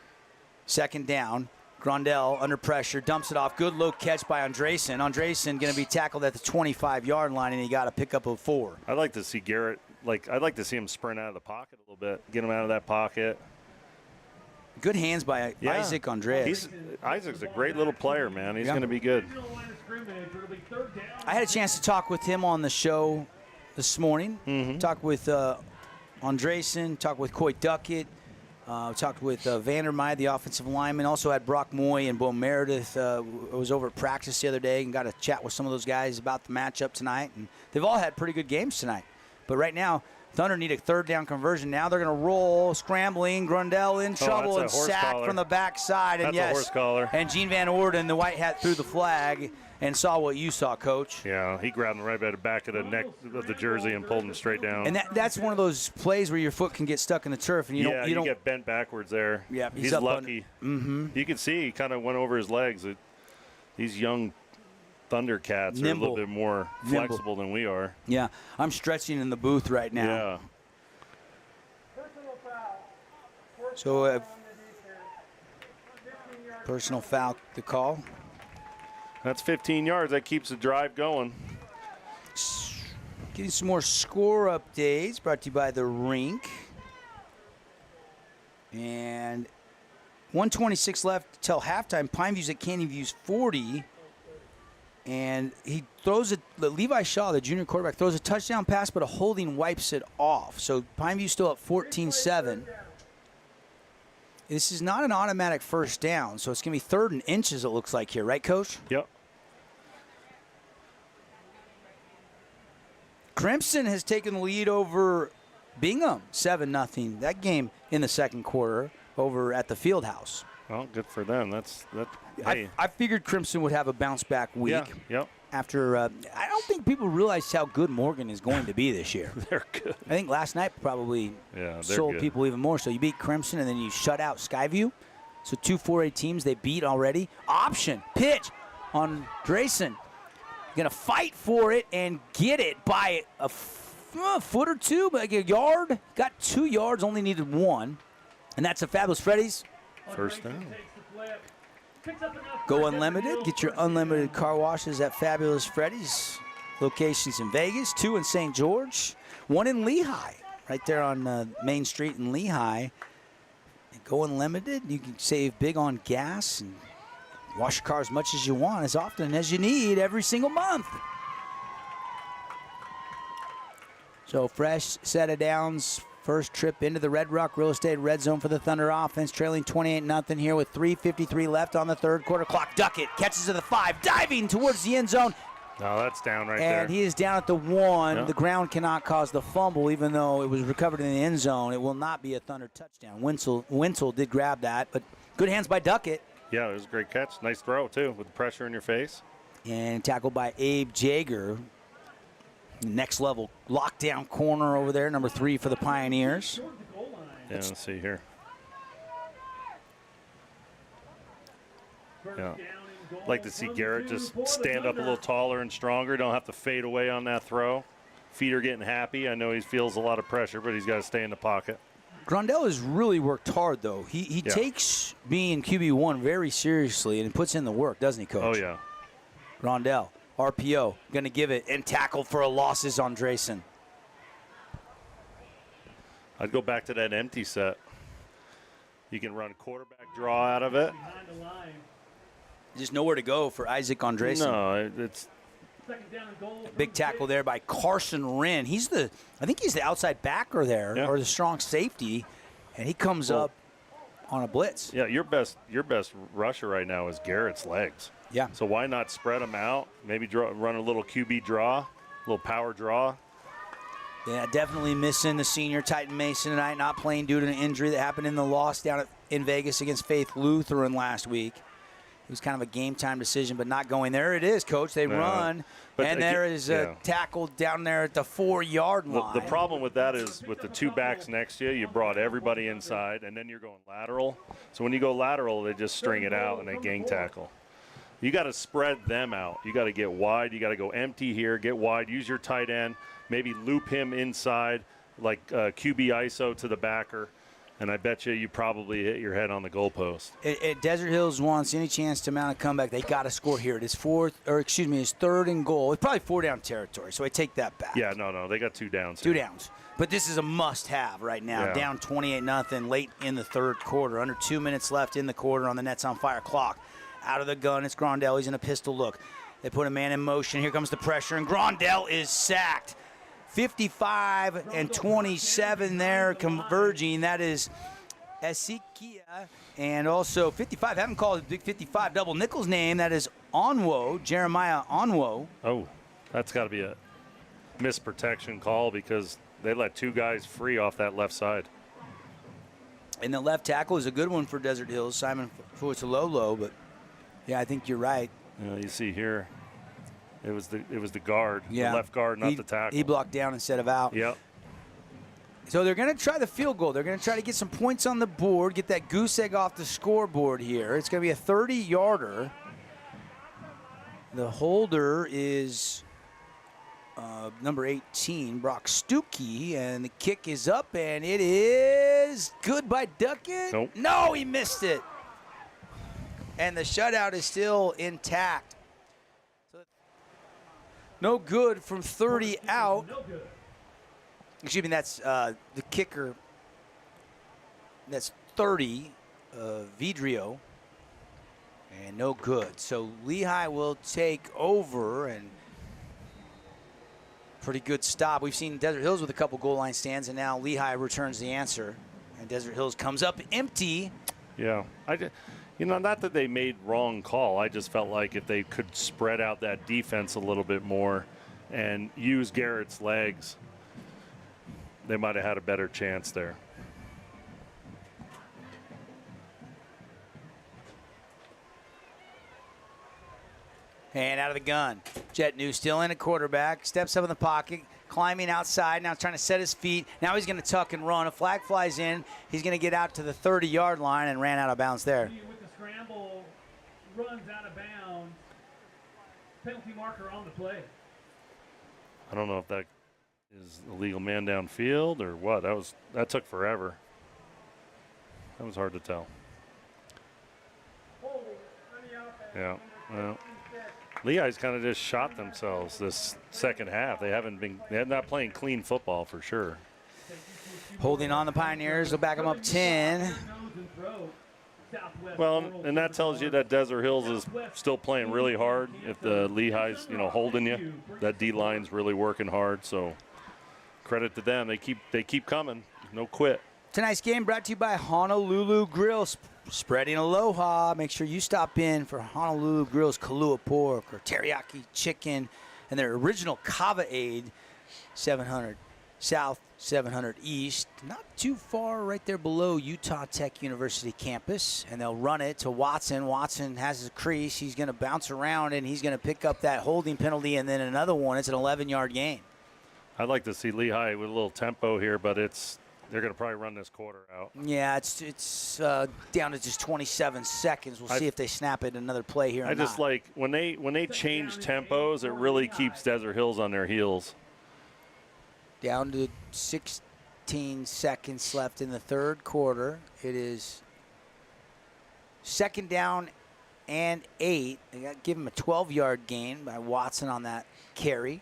Second down. Grondell under pressure, dumps it off. Good low catch by Andresen. Andresen going to be tackled at the 25-yard line, and he got a pickup of 4. I'd like to see Garrett. I'd like to see him sprint out of the pocket a little bit, get him out of that pocket. Good hands by Isaac Andres. Isaac's a great little player, man. He's going to be good. I had a chance to talk with him on the show this morning. Talked with Andresen, talked with Coy Duckett, talked with Vandermeyer, the offensive lineman. Also had Brock Moy and Bo Meredith. Was over at practice the other day and got to chat with some of those guys about the matchup tonight. And they've all had pretty good games tonight. But right now, Thunder need a third down conversion. Now they're going to roll, scrambling. Grondell in trouble and sacked from the backside. And that's a horse collar. And Gene Van Orden, the white hat, threw the flag and saw what you saw, Coach. Yeah, he grabbed him right by the back of the neck of the jersey and pulled him straight down. And that's one of those plays where your foot can get stuck in the turf. And you don't get bent backwards there. Yeah, he's lucky. You can see he kind of went over his legs. These young Thundercats are a little bit more flexible than we are. Yeah, I'm stretching in the booth right now. Yeah. So, personal foul, the call. That's 15 yards. That keeps the drive going. Getting some more score updates brought to you by The Rink. And 1:26 left till halftime. Pineview's at Canyon View's 40. And he throws Levi Shaw, the junior quarterback, throws a touchdown pass, but a holding wipes it off. So Pineview's still at 14-7. This is not an automatic first down, so it's going to be 3rd and inches, it looks like here. Right, Coach? Yep. Crimson has taken the lead over Bingham, 7-0. That game in the second quarter over at the Fieldhouse. Well, good for them. Hey. I figured Crimson would have a bounce back week. Yeah, yep. After, I don't think people realize how good Morgan is going to be this year. They're good. I think last night probably sold people even more. So you beat Crimson and then you shut out Skyview. So 2 4A teams they beat already. Option, pitch on Drayson. Going to fight for it and get it by a foot or two, like a yard. Got 2 yards, only needed 1. And that's a Fabulous Freddy's. First down. Go unlimited. Get your unlimited car washes at Fabulous Freddy's. Locations in Vegas, 2 in St. George, 1 in Lehi, right there on Main Street in Lehi. Go unlimited. You can save big on gas and Wash your car as much as you want, as often as you need, every single month. So fresh set of downs. First trip into the Red Rock Real Estate red zone for the Thunder offense, trailing 28-0 here with 3:53 left on the third quarter clock. Duckett catches to the 5, diving towards the end zone. No, that's down right there. And he is down at the 1. Yeah. The ground cannot cause the fumble, even though it was recovered in the end zone. It will not be a Thunder touchdown. Wenzel did grab that, but good hands by Duckett. Yeah, it was a great catch. Nice throw, too, with the pressure in your face. And tackled by Abe Jager. Next level lockdown corner over there, number 3 for the Pioneers. Yeah, let's see here. Yeah. Like to see Garrett just stand up a little taller and stronger. Don't have to fade away on that throw. Feet are getting happy. I know he feels a lot of pressure, but he's got to stay in the pocket. Grondell has really worked hard, though. He takes being QB1 very seriously and puts in the work, doesn't he, Coach? Oh, yeah. Grondell, RPO, going to give it and tackle for a loss is Andresen. I'd go back to that empty set. You can run quarterback draw out of it. Just nowhere to go for Isaac Andresen. No, it's a big tackle there by Carson Wren. I think he's the outside backer there, or the strong safety, and he comes up on a blitz. Yeah, your best rusher right now is Garrett's legs. Yeah. So why not spread them out? Maybe run a little QB draw, a little power draw. Yeah, definitely missing the senior Titan Mason tonight, not playing due to an injury that happened in the loss down in Vegas against Faith Lutheran last week. It was kind of a game-time decision, but not going. There it is, Coach. They run, and there is a tackle down there at the 4-yard line. The problem with that is with the 2 backs next to you brought everybody inside, and then you're going lateral. So when you go lateral, they just string it out, and they gang tackle. You got to spread them out. You got to get wide. You got to go empty here, get wide, use your tight end, maybe loop him inside like QB ISO to the backer. And I bet you probably hit your head on the goalpost. If Desert Hills wants any chance to mount a comeback, they got to score here. It is 3rd and goal. It's probably 4-down territory, so I take that back. Yeah, no, they got 2 downs. 2 downs. But this is a must-have right now. Yeah. Down 28-0 late in the third quarter. Under 2 minutes left in the quarter on the Nets on Fire clock. Out of the gun, it's Grondell. He's in a pistol look. They put a man in motion. Here comes the pressure, and Grondell is sacked. 55 and 27 there converging. That is Esikia. And also 55. Haven't called it Big 55 double Nichols name. That is Onwo, Jeremiah Onwo. Oh, that's got to be a misprotection call because they let 2 guys free off that left side. And the left tackle is a good one for Desert Hills, Simon Fuatololo. But, yeah, I think you're right. You see here. It was the guard, yeah. The left guard, not the tackle. He blocked down instead of out. Yep. So they're going to try the field goal. They're going to try to get some points on the board, get that goose egg off the scoreboard here. It's going to be a 30-yarder. The holder is number 18, Brock Stuckey, and the kick is up, and it is good by Duckett. Nope. No, he missed it. And the shutout is still intact. No good from 30 out. Excuse me, that's the kicker. That's 30, Vidrio. And no good. So Lehi will take over, and pretty good stop. We've seen Desert Hills with a couple goal line stands, and now Lehi returns the answer. And Desert Hills comes up empty. Yeah. Not that they made wrong call. I just felt like if they could spread out that defense a little bit more and use Garrett's legs, they might have had a better chance there. And out of the gun. Jet New still in at quarterback. Steps up in the pocket. Climbing outside. Now trying to set his feet. Now he's going to tuck and run. A flag flies in. He's going to get out to the 30-yard line and ran out of bounds there. With the scramble, runs out of bounds. Penalty marker on the play. I don't know if that is a legal man downfield or what. That took forever. That was hard to tell. Yeah. Well, Lehi's kind of just shot themselves this second half. They're not playing clean football for sure. Holding on the Pioneers. They'll back them up 10. Well, and that tells you that Desert Hills is still playing really hard. If the Lehi's, holding you, that D-line's really working hard. So credit to them. They keep coming. No quit. Tonight's game brought to you by Honolulu Grill. Spreading aloha. Make sure you stop in for Honolulu Grill's Kalua pork or teriyaki chicken and their original kava aid, 700 South, 700 East. Not too far, right there below Utah Tech University campus. And they'll run it to Watson. Watson has his crease. He's going to bounce around, and he's going to pick up that holding penalty and then another one. It's an 11-yard gain. I'd like to see Lehi with a little tempo here, but they're going to probably run this quarter out. Yeah, it's down to just 27 seconds. We'll see if they snap it another play here. I just like when they change tempos, it really keeps Desert Hills on their heels. Down to 16 seconds left in the third quarter. It is second down and 8. They got to give him a 12-yard gain by Watson on that carry.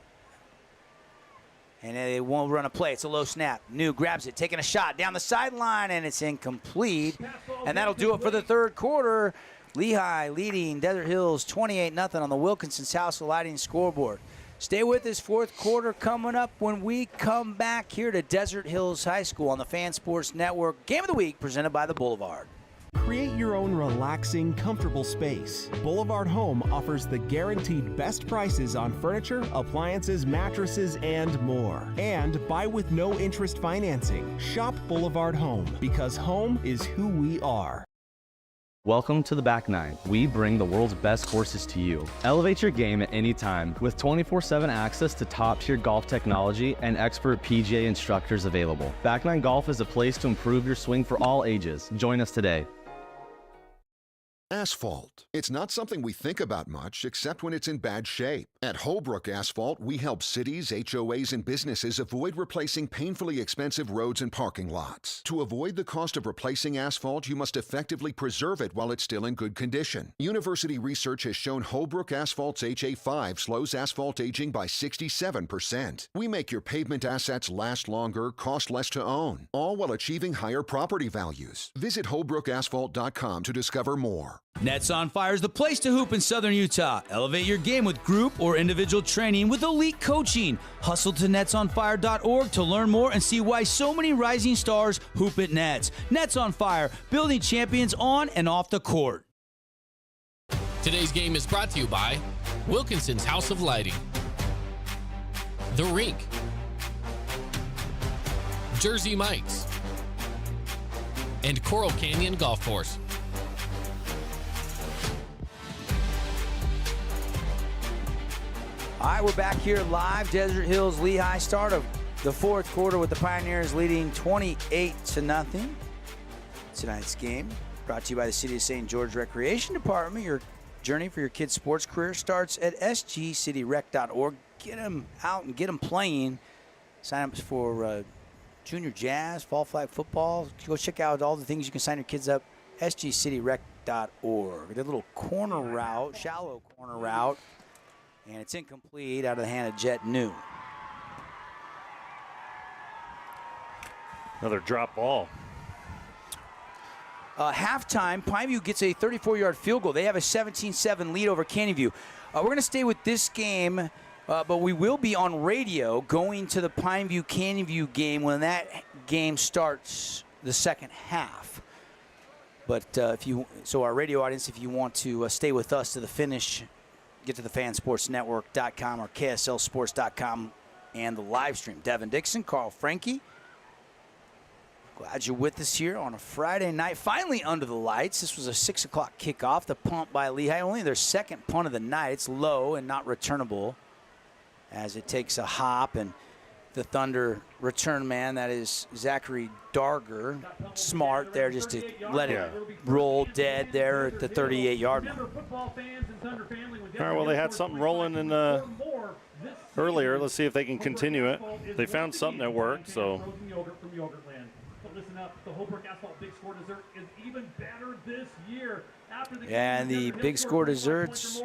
And they won't run a play. It's a low snap. New grabs it, taking a shot down the sideline, and it's incomplete. And that'll do it for the third quarter. Lehi leading Desert Hills 28-0 on the Wilkinson's House of Lighting scoreboard. Stay with us. Fourth quarter coming up when we come back here to Desert Hills High School on the Fan Sports Network. Game of the Week presented by the Boulevard. Create your own relaxing, comfortable space. Boulevard Home offers the guaranteed best prices on furniture, appliances, mattresses, and more. And buy with no interest financing. Shop Boulevard Home, because home is who we are. Welcome to the Back Nine. We bring the world's best courses to you. Elevate your game at any time with 24/7 access to top-tier golf technology and expert PGA instructors available. Back Nine Golf is a place to improve your swing for all ages. Join us today. Asphalt. It's not something we think about much, except when it's in bad shape. At Holbrook Asphalt, we help cities, HOAs, and businesses avoid replacing painfully expensive roads and parking lots. To avoid the cost of replacing asphalt, you must effectively preserve it while it's still in good condition. University research has shown Holbrook Asphalt's HA5 slows asphalt aging by 67%. We make your pavement assets last longer, cost less to own, all while achieving higher property values. Visit holbrookasphalt.com to discover more. Nets on Fire is the place to hoop in Southern Utah. Elevate your game with group or individual training with elite coaching. Hustle to netsonfire.org to learn more and see why so many rising stars hoop at Nets. Nets on Fire, building champions on and off the court. Today's game is brought to you by Wilkinson's House of Lighting, The Rink, Jersey Mike's, and Coral Canyon Golf Course. All right, we're back here live. Desert Hills Lehi, start of the fourth quarter with the Pioneers leading 28-0. Tonight's game brought to you by the City of St. George Recreation Department. Your journey for your kid's sports career starts at sgcityrec.org. Get them out and get them playing. Sign-ups for junior jazz, fall flag football. Go check out all the things you can sign your kids up. sgcityrec.org. The little corner route, shallow corner route. And it's incomplete out of the hand of Jet New. Another drop ball. Halftime, Pineview gets a 34-yard field goal. They have a 17-7 lead over Canyon View. We're going to stay with this game, but we will be on radio going to the Pineview-Canyon View game when that game starts the second half. But our radio audience, if you want to stay with us to the finish, get to the fansportsnetwork.com or KSLsports.com and the live stream. Devin Dixon, Carl Frankie. Glad you're with us here on a Friday night. Finally under the lights. This was a 6 o'clock kickoff. The punt by Lehi, only their second punt of the night. It's low and not returnable as it takes a hop, and the Thunder return man, that is Zachary Darger, smart there just to let it roll dead there at the 38-yard line. All right, well, they had something rolling in earlier. Let's see if they can continue it. They found something that worked, so. But listen up, the Holbrook Asphalt Big Score Dessert is even better this year. And the Big Score Desserts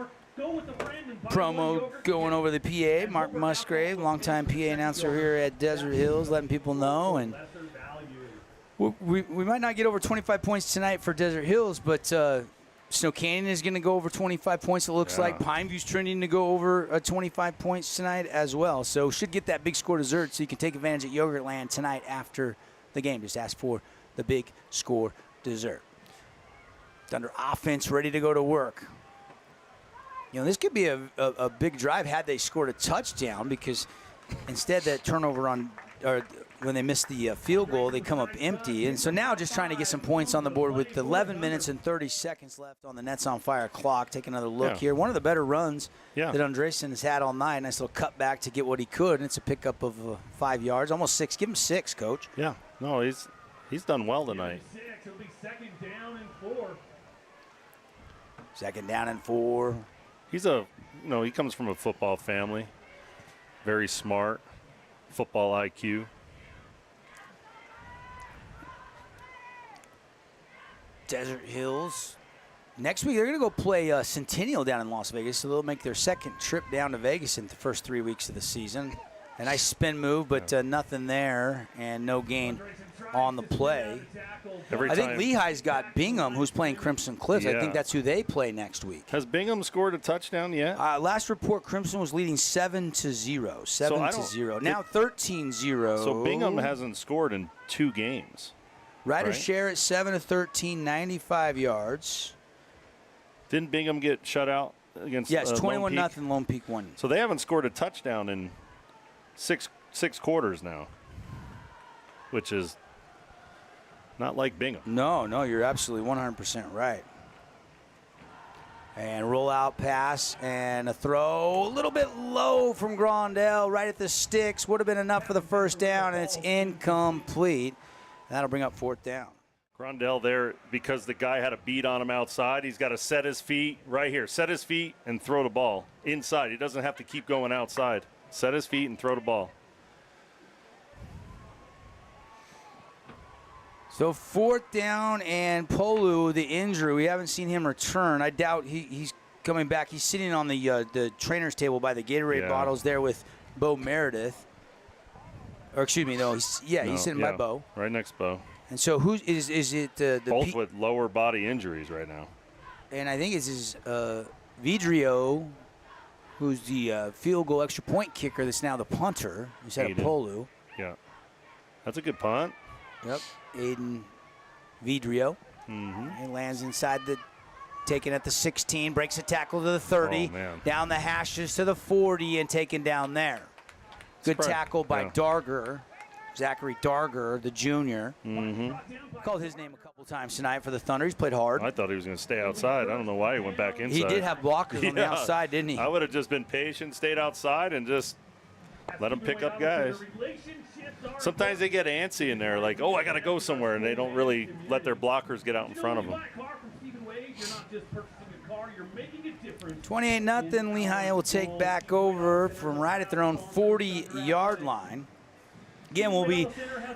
promo going over the PA. Mark Musgrave, longtime PA announcer here at Desert Hills, letting people know. And We might not get over 25 points tonight for Desert Hills, but Snow Canyon is going to go over 25 points, it looks like. Pineview's trending to go over 25 points tonight as well. So should get that big score dessert so you can take advantage at Yogurtland tonight after the game. Just ask for the big score dessert. Thunder offense ready to go to work. You know, this could be a big drive had they scored a touchdown, because instead that turnover when they miss the field goal, they come up empty. And so now just trying to get some points on the board with 11 minutes and 30 seconds left on the Nets on Fire clock. Take another look here. One of the better runs that Andresen has had all night. Nice little cutback to get what he could, and it's a pickup of 5 yards, almost 6. Give him 6, Coach. Yeah, no, he's done well tonight. It'll be 2nd down and 4. 2nd down and 4. He comes from a football family. Very smart, football IQ. Desert Hills. Next week, they're going to go play Centennial down in Las Vegas, so they'll make their 2nd trip down to Vegas in the first 3 weeks of the season. A nice spin move, but nothing there, and no gain on the play. I think Lehi's got Bingham, who's playing Crimson Cliffs. Yeah. I think that's who they play next week. Has Bingham scored a touchdown yet? Last report, Crimson was leading 7-0. 7-0. Now 13-0. So Bingham hasn't scored in 2 games. Ryder share at 7 of 13, 95 yards. Didn't Bingham get shut out against? Yes, Lone 21-0. Lone Peak won. So they haven't scored a touchdown in six quarters now, which is not like Bingham. No, you're absolutely 100% right. And rollout pass and a throw, a little bit low from Grondell, right at the sticks. Would have been enough for the first down, and it's incomplete. That'll bring up 4th down. Grondell there, because the guy had a beat on him outside, he's got to set his feet right here. Set his feet and throw the ball inside. He doesn't have to keep going outside. Set his feet and throw the ball. So 4th down and Polu, the injury. We haven't seen him return. I doubt he's coming back. He's sitting on the trainer's table by the Gatorade bottles there with Bo Meredith. Or excuse me, he's sitting by Bo. Right next to Bo. And so who is it? Both with lower body injuries right now. And I think it's Vidrio, who's the field goal extra point kicker that's now the punter instead of Polu. Yeah. That's a good punt. Yep. Aiden Vidrio. Mm-hmm. He lands inside taken at the 16, breaks a tackle to the 30, down the hashes to the 40, and taken down there. Good tackle by Darger, Zachary Darger, the junior. Mm-hmm. Called his name a couple times tonight for the Thunder. He's played hard. I thought he was going to stay outside. I don't know why he went back inside. He did have blockers on the outside, didn't he? I would have just been patient, stayed outside, and just let him pick up guys. Sometimes they get antsy in there, like, I got to go somewhere, and they don't really let their blockers get out in front of them. 28-0. Lehigh will take back over from right at their own 40-yard line. Again, we'll be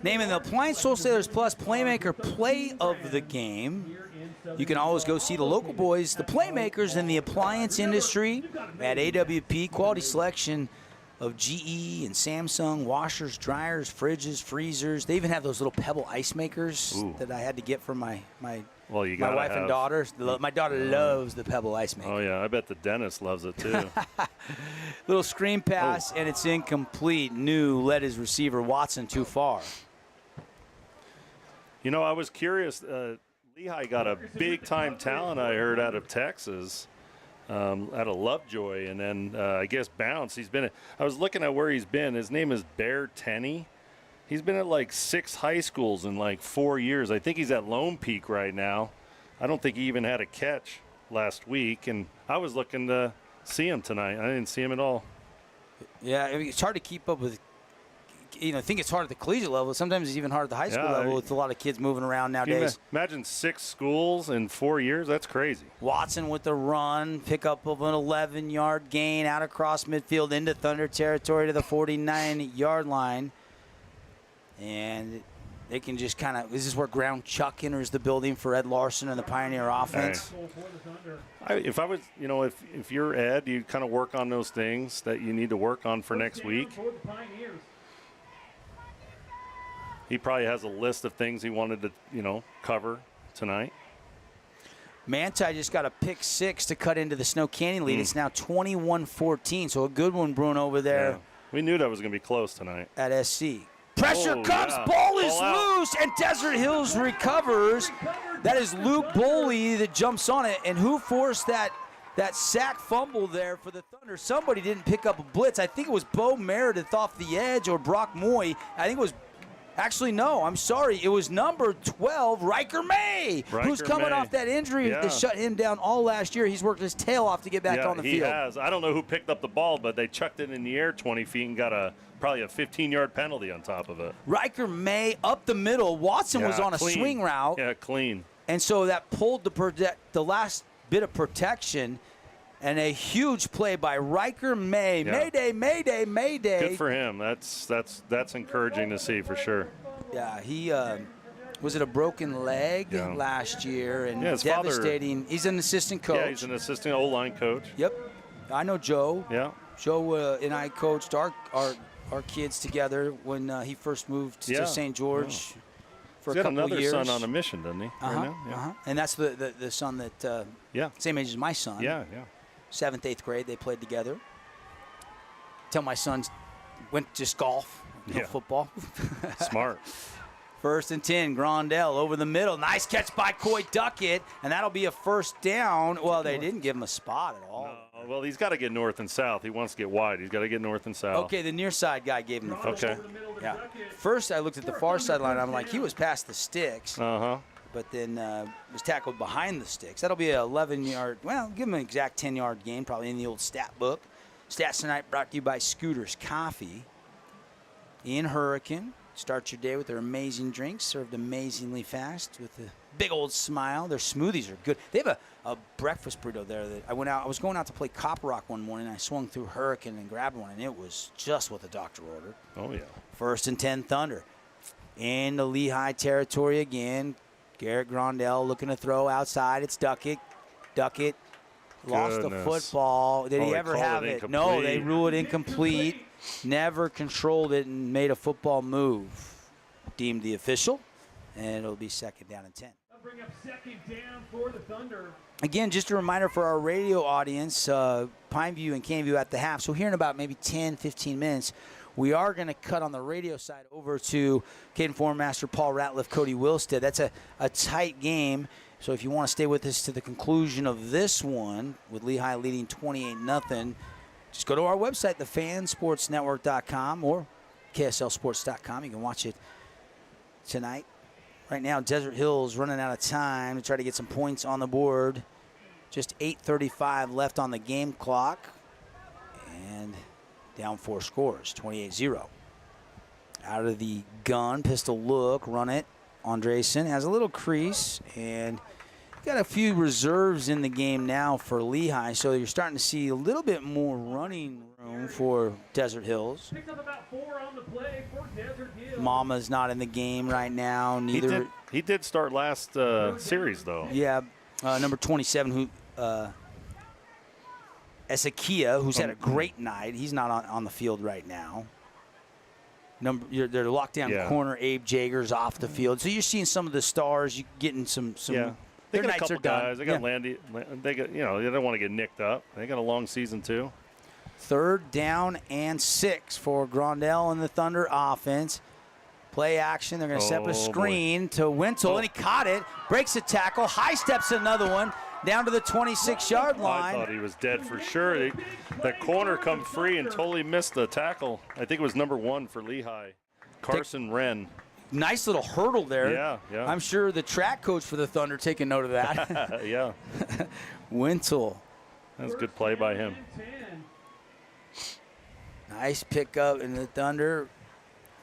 naming the Appliance Wholesalers Plus Playmaker Play of the Game. You can always go see the local boys, the playmakers in the appliance industry at AWP. Quality selection of GE and Samsung washers, dryers, fridges, freezers. They even have those little pebble ice makers that I had to get for my wife and daughter. My daughter loves the pebble ice maker. Oh, yeah. I bet the dentist loves it, too. Little screen pass, and it's incomplete. New led his receiver, Watson, too far. I was curious. Lehi got a big-time talent, I heard, out of Texas, out of Lovejoy, and then I guess Bounce. I was looking at where he's been. His name is Bear Tenney. He's been at like 6 high schools in like 4 years. I think he's at Lone Peak right now. I don't think he even had a catch last week, and I was looking to see him tonight. I didn't see him at all. Yeah, it's hard to keep up with. I think it's hard at the collegiate level. Sometimes it's even hard at the high school level with a lot of kids moving around nowadays. Imagine 6 schools in 4 years. That's crazy. Watson with the run, pickup of an 11-yard gain out across midfield into Thunder territory to the 49-yard line. And they can just this is where Ground Chuck enters the building for Ed Larson and the Pioneer offense. If I was, if you're Ed, you kind of work on those things that you need to work on for next week. he probably has a list of things he wanted to, cover tonight. Manti just got a pick 6 to cut into the Snow Canyon lead. It's now 21-14, so a good one, Bruno, over there. Yeah. We knew that was going to be close tonight. At SC. Pressure comes, yeah. ball is Ball loose, and Desert Hills recovers. That is Luke Boley that jumps on it, and who forced that sack fumble there for the Thunder? Somebody didn't pick up a blitz. I think it was Bo Meredith off the edge or Brock Moy. I think it was, actually, no, I'm sorry. It was number 12, Riker May, who's coming off that injury that shut him down all last year. He's worked his tail off to get back on the field. He has. I don't know who picked up the ball, but they chucked it in the air 20 feet and got probably a 15-yard penalty on top of it. Riker May up the middle. Watson was on a swing route. Yeah, clean. And so that pulled the last bit of protection, and a huge play by Riker May. Yeah. Mayday, mayday, mayday. Good for him. That's encouraging to see for sure. Yeah, he was it a broken leg last year and his devastating. Father, he's an assistant coach. Yeah, he's an assistant O-line coach. Yep, I know Joe. Yeah, Joe and I coached our kids together when he first moved to St. George. For he's a couple got another years. son on a mission, doesn't he? Right now? Yeah. And that's the son that same age as my son. Yeah. 7th, 8th grade, they played together. Till my son went just golf, no football. Smart. 1st and 10, Grondell over the middle. Nice catch by Coy Duckett, and that'll be a first down. Well, they didn't give him a spot at all. No, well, he's got to get north and south. He wants to get wide. He's got to get north and south. Okay, the near side guy gave him the first. Okay. Yeah. First, I looked at the far sideline. I'm like, he was past the sticks. Uh-huh. But then was tackled behind the sticks. That'll be an 11-yard, well, give him an exact 10-yard gain, probably in the old stat book. Stats tonight brought to you by Scooter's Coffee in Hurricane. Start your day with their amazing drinks, served amazingly fast with a big old smile. Their smoothies are good. They have a breakfast burrito there that I was going out to play Copper Rock one morning. I swung through Hurricane and grabbed one, and it was just what the doctor ordered. Oh, yeah. 1st and 10 Thunder. In the Lehi territory again. Garrett Grondell looking to throw outside. It's Duckett. Duckett lost the football. Did he ever have it? No, they rule it incomplete. Never controlled it and made a football move. Deemed the official, and it'll be 2nd down and 10. They'll bring up 2nd down for the Thunder. Again, just a reminder for our radio audience, Pineview and Canview at the half. So here in about maybe 10, 15 minutes, we are going to cut on the radio side over to Caden Formmaster, Paul Ratliff, Cody Wilstead. That's a tight game. So if you want to stay with us to the conclusion of this one, with Lehigh leading 28-0, just go to our website, thefansportsnetwork.com or KSLsports.com. You can watch it tonight. Right now, Desert Hills running out of time to try to get some points on the board. Just 8:35 left on the game clock. And down 4 scores, 28-0. Out of the gun, pistol look, run it. Andresen has a little crease, and got a few reserves in the game now for Lehigh, so you're starting to see a little bit more running room for Desert Hills. Picks up about 4 on the play for Desert Hills. Mama's not in the game right now. Neither. He did start last series, though. Yeah, number 27, who Ezekiel, who's had a great night. He's not on the field right now. They're locked down corner. Abe Jager's off the field, so you're seeing some of the stars. You're getting some. Yeah. They Their got a nights couple are done. guys. They got Landy. They got, they don't want to get nicked up. They got a long season too. 3rd down and 6 for Grondell and the Thunder offense. Play action. They're going to set up a screen to Wintle, and he caught it. Breaks a tackle. High steps another one down to the 26-yard line. I thought he was dead for sure. That corner come free and totally missed the tackle. I think it was number 1 for Lehigh, Carson Wren. Nice little hurdle there. Yeah. I'm sure the track coach for the Thunder taking note of that. Yeah. Wintle. That's a good play by him. Nice pickup in the Thunder,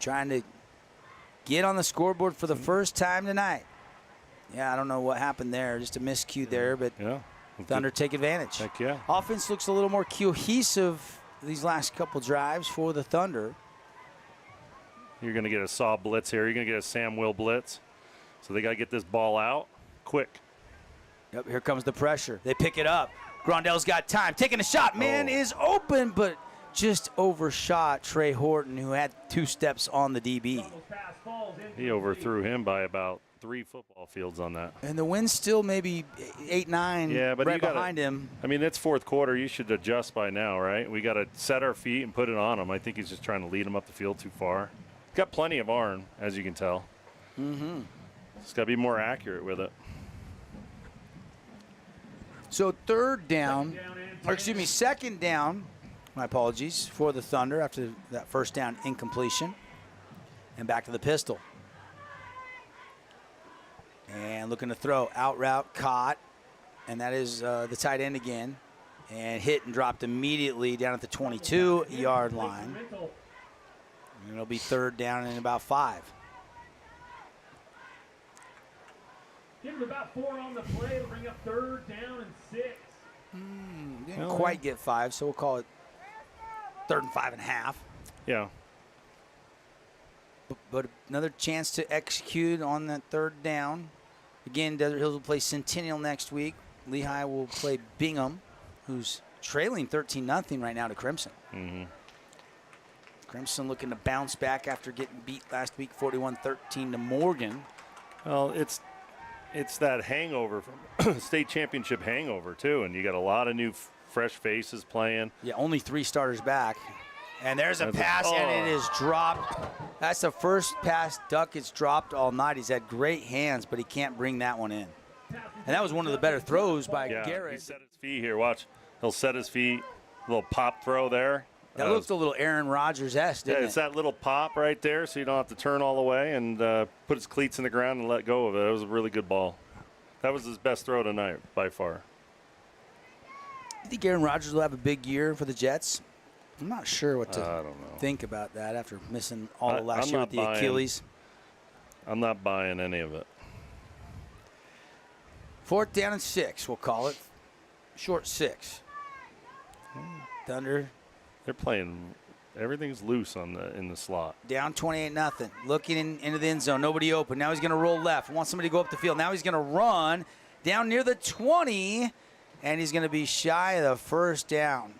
trying to get on the scoreboard for the first time tonight. Yeah, I don't know what happened there. Just a miscue there, but Thunder take advantage. Heck yeah. Offense looks a little more cohesive these last couple drives for the Thunder. You're going to get a Saw blitz here. You're going to get a Sam Will blitz. So they got to get this ball out quick. Yep, here comes the pressure. They pick it up. Grondell's got time. Taking a shot. Man is open, but just overshot Trey Horton, who had 2 steps on the DB. He overthrew him by about 3 football fields on that. And the wind's still maybe 8-9 Yeah, but right behind him. I mean, it's fourth quarter. You should adjust by now, right? We got to set our feet and put it on him. I think he's just trying to lead him up the field too far. Got plenty of arm, as you can tell. Mm-hmm. Just got to be more accurate with it. So second down, my apologies, for the Thunder after that first down incompletion. And back to the pistol. And looking to throw, out route, caught. And that is the tight end again. And hit and dropped immediately down at the 22-yard line. And it'll be third down and about 5. Give him about 4 on the play to bring up third down and 6. Didn't quite get 5, so we'll call it third and 5.5. Yeah. But another chance to execute on that third down. Again, Desert Hills will play Centennial next week. Lehi will play Bingham, who's trailing 13-0 right now to Crimson. Mm-hmm. Crimson looking to bounce back after getting beat last week 41-13 to Morgan. Well, it's that hangover from state championship hangover, too, and you got a lot of new fresh faces playing. Yeah, only 3 starters back. And there's a pass, and it is dropped. That's the first pass Duck has dropped all night. He's had great hands, but he can't bring that one in. And that was one of the better throws by Garrett. He set his feet here. Watch. He'll set his feet. Little pop throw there. That looked a little Aaron Rodgers-esque, didn't it? It's that little pop right there, so you don't have to turn all the way and put his cleats in the ground and let go of it. It was a really good ball. That was his best throw tonight by far. You think Aaron Rodgers will have a big year for the Jets? I'm not sure what to I don't know. think about that after missing all of last I'm year not with the Achilles. I'm not buying any of it. Fourth down and 6, we'll call it. Short 6. Thunder. They're playing. Everything's loose in the slot. Down 28-0. Looking into the end zone. Nobody open. Now he's going to roll left. Wants somebody to go up the field. Now he's going to run down near the 20. And he's going to be shy of the first down.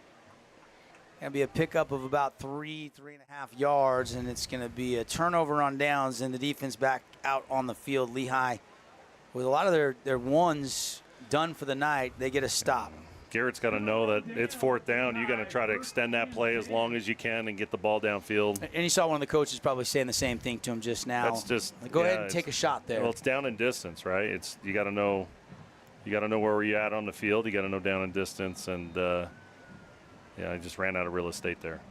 Going to be a pickup of about 3.5 yards. And it's going to be a turnover on downs. And the defense back out on the field. Lehi, with a lot of their ones done for the night, they get a stop. Garrett's got to know that it's fourth down. You got to try to extend that play as long as you can and get the ball downfield. And you saw one of the coaches probably saying the same thing to him just now. That's just go ahead and take a shot there. Well, it's down in distance, right? You got to know where you're at on the field. You got to know down in distance, and I just ran out of real estate there.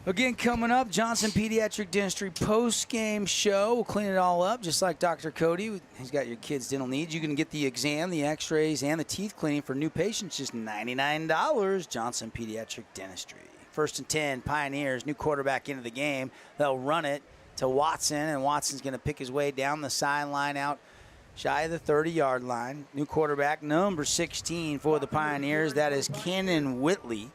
Again, coming up, Johnson Pediatric Dentistry post-game show. We'll clean it all up, just like Dr. Cody. He's got your kids' dental needs. You can get the exam, the x-rays, and the teeth cleaning for new patients, just $99. Johnson Pediatric Dentistry. 1st and 10, Pioneers, new quarterback into the game. They'll run it to Watson, and Watson's going to pick his way down the sideline out shy of the 30-yard line. New quarterback, number 16 for the Pioneers. That is Kenan Whitley.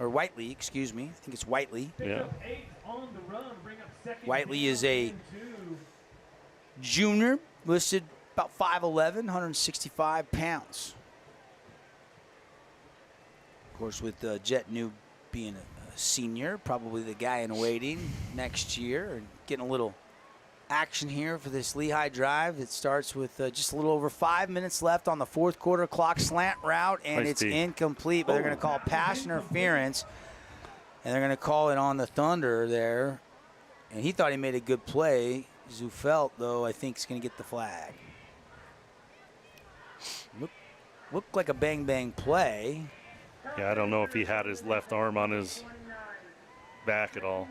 Or Whiteley, excuse me. I think it's Whiteley. Yeah. Whiteley is a junior, listed about 5'11", 165 pounds. Of course, with Jet New being a senior, probably the guy in waiting next year, and getting a little action here for this Lehi drive. It starts with just a little over 5 minutes left on the fourth quarter clock. Slant route, and it's incomplete, but they're going to call pass interference, and they're going to call it on the Thunder there. And he thought he made a good play. Zufelt, though, I think is going to get the flag. Looked like a bang-bang play. Yeah, I don't know if he had his left arm on his back at all.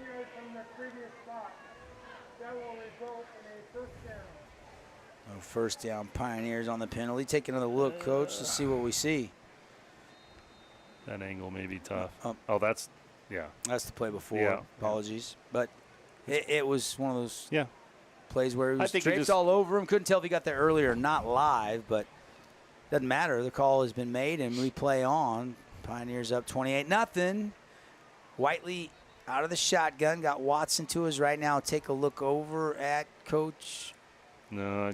First down, Pioneers on the penalty. Take another look, Coach. Let's see what we see. That angle may be tough. That's the play before. Yeah. Apologies. But it was one of those plays where he was draped draped all over him. Couldn't tell if he got there earlier or not live, but doesn't matter. The call has been made, and we play on. Pioneers up 28-0. Whiteley out of the shotgun. Got Watson to his right now. Take a look over at Coach. No,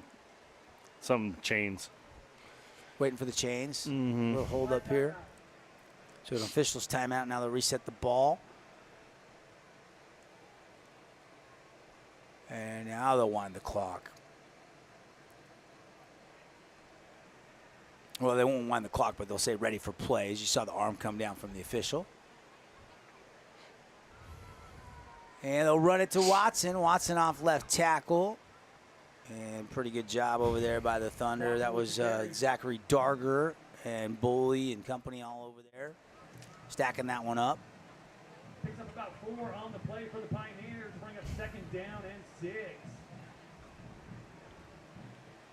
some chains. Waiting for the chains. Mm-hmm. We'll hold up here. So an official's timeout. Now they'll reset the ball. And now they'll wind the clock. Well, they won't wind the clock, but they'll say ready for play. As you saw the arm come down from the official. And they'll run it to Watson. Watson off left tackle. And pretty good job over there by the Thunder. That was Zachary Darger and Boley and company all over there. Stacking that one up. Picks up about 4 on the play for the Pioneers. Bring up 2nd down and 6.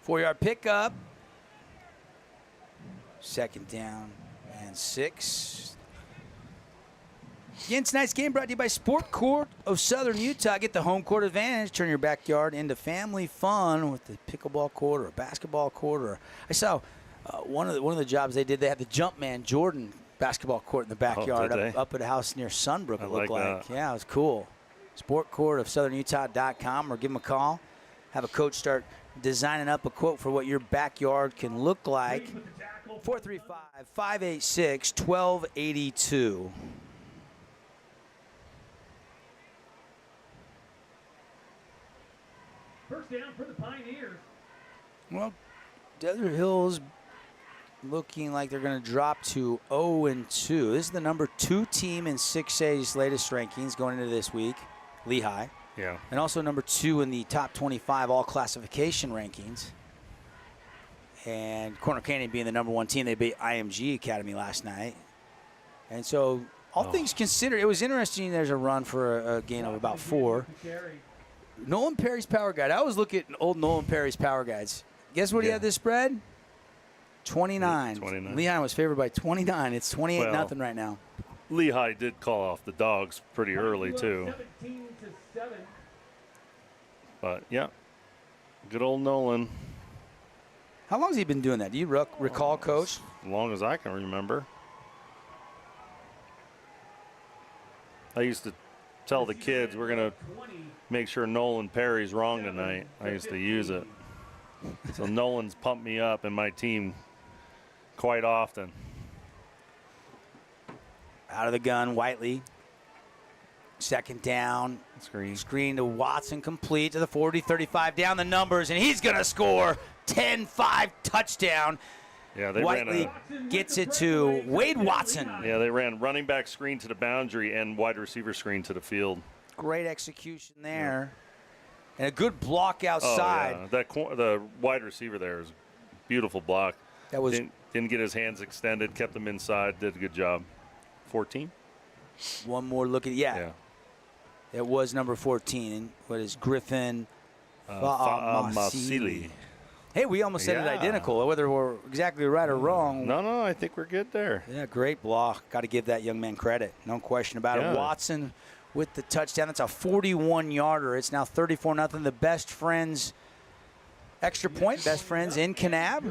4-yard pickup. 2nd down and 6. Again, tonight's game brought to you by Sport Court of Southern Utah. Get the home court advantage. Turn your backyard into family fun with the pickleball court or a basketball court. Or I saw one of the jobs they did. They had the Jumpman Jordan basketball court in the backyard up at a house near Sunbrook. It looked like. Yeah, it was cool. Sport Court of SouthernUtah.com, or give them a call. Have a coach start designing up a quote for what your backyard can look like. 435-586-1282. First down for the Pioneers. Well, Desert Hills looking like they're going to drop to 0-2. This is the number 2 team in 6A's latest rankings going into this week, Lehi. Yeah. And also number 2 in the top 25 all classification rankings. And Corner Canyon being the number 1 team, they beat IMG Academy last night. And so, all things considered, it was interesting. There's a run for a gain of about 4. Nolan Perry's Power Guide. I always look at old Nolan Perry's Power Guides. Guess what he had this spread? 29. 29. Lehigh was favored by 29. It's 28-0 right now. Lehigh did call off the dogs pretty early, too. 17-7. But, yeah, good old Nolan. How long has he been doing that? Do you recall, Coach? As long as I can remember. I used to tell the kids we're going to make sure Nolan Perry's wrong tonight. I used to use it. So Nolan's pumped me up and my team quite often. Out of the gun, Whiteley. 2nd down. Screen to Watson, complete to the 40, 35 down the numbers, and he's going to score. 10-5 touchdown. Yeah, they Whiteley gets it to Wade Watson. Yeah, they ran running back screen to the boundary and wide receiver screen to the field. Great execution there. And a good block outside. Oh, yeah. The wide receiver there is a beautiful block. That was didn't get his hands extended, kept them inside, did a good job. 14? One more look at It was number 14. What is Griffin Masili? Hey, we almost said it identical. Whether we're exactly right or wrong. No, I think we're good there. Yeah, great block. Got to give that young man credit. No question about it. Watson with the touchdown. That's a 41-yarder. It's now 34-0. The Best Friends extra point. Best Friends in Kanab.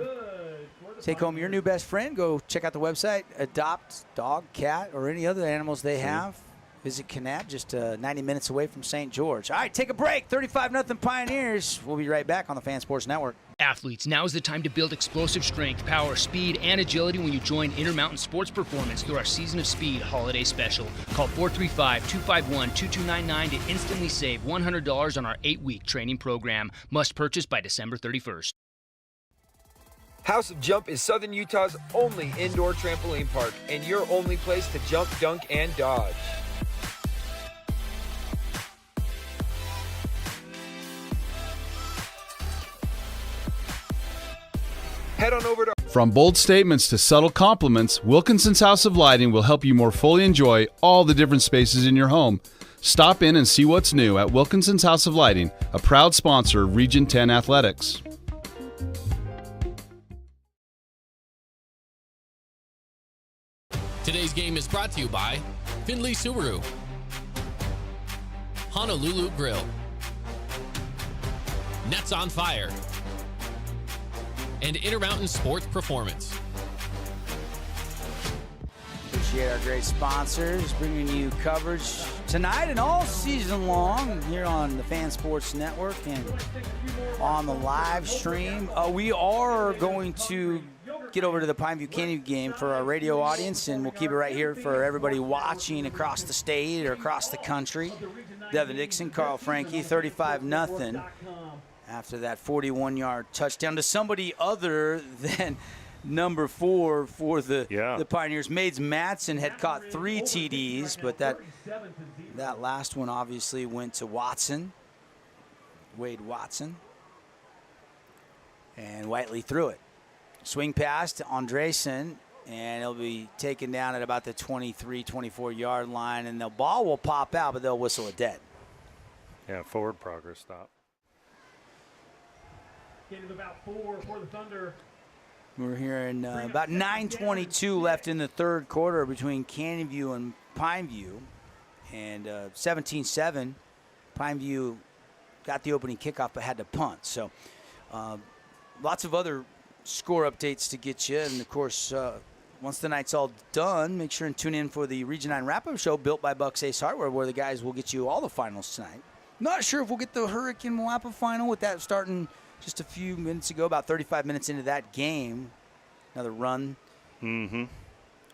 Take home your new best friend. Go check out the website. Adopt dog, cat, or any other animals they have. Visit Kanab, just 90 minutes away from St. George. All right, take a break. 35-0 Pioneers. We'll be right back on the Fan Sports Network. Athletes, now is the time to build explosive strength, power, speed, and agility when you join Intermountain Sports Performance through our Season of Speed Holiday Special. Call 435-251-2299 to instantly save $100 on our 8-week training program. Must purchase by December 31st. House of Jump is Southern Utah's only indoor trampoline park and your only place to jump, dunk, and dodge. Head on over to... From bold statements to subtle compliments, Wilkinson's House of Lighting will help you more fully enjoy all the different spaces in your home. Stop in and see what's new at Wilkinson's House of Lighting, a proud sponsor of Region 10 Athletics. Today's game is brought to you by Findlay Subaru, Honolulu Grill, Nets on Fire, and Intermountain Sports Performance. Appreciate our great sponsors bringing you coverage tonight and all season long here on the Fan Sports Network and on the live stream. We are going to get over to the Pineview Canyon game for our radio audience, and we'll keep it right here for everybody watching across the state or across the country. Devin Dixon, Carl Frankie, 35-0 after that 41-yard touchdown to somebody other than number 4 for the Pioneers. Mades Matson had caught 3 TDs, but that last one obviously went to Watson, Wade Watson. And Whiteley threw it. Swing pass to Andresen, and it'll be taken down at about the 23, 24-yard line, and the ball will pop out, but they'll whistle it dead. Yeah, forward progress stop. Getting about 4 for the Thunder. We're hearing about 9:22 left in the third quarter between Canyonview and Pineview, and 17-7. Pineview got the opening kickoff but had to punt. So lots of other score updates to get you. And, of course, once the night's all done, make sure and tune in for the Region 9 wrap-up show built by Bucks Ace Hardware, where the guys will get you all the finals tonight. Not sure if we'll get the Hurricane Moapa final with that starting just a few minutes ago, about 35 minutes into that game. Another run. Mm-hmm.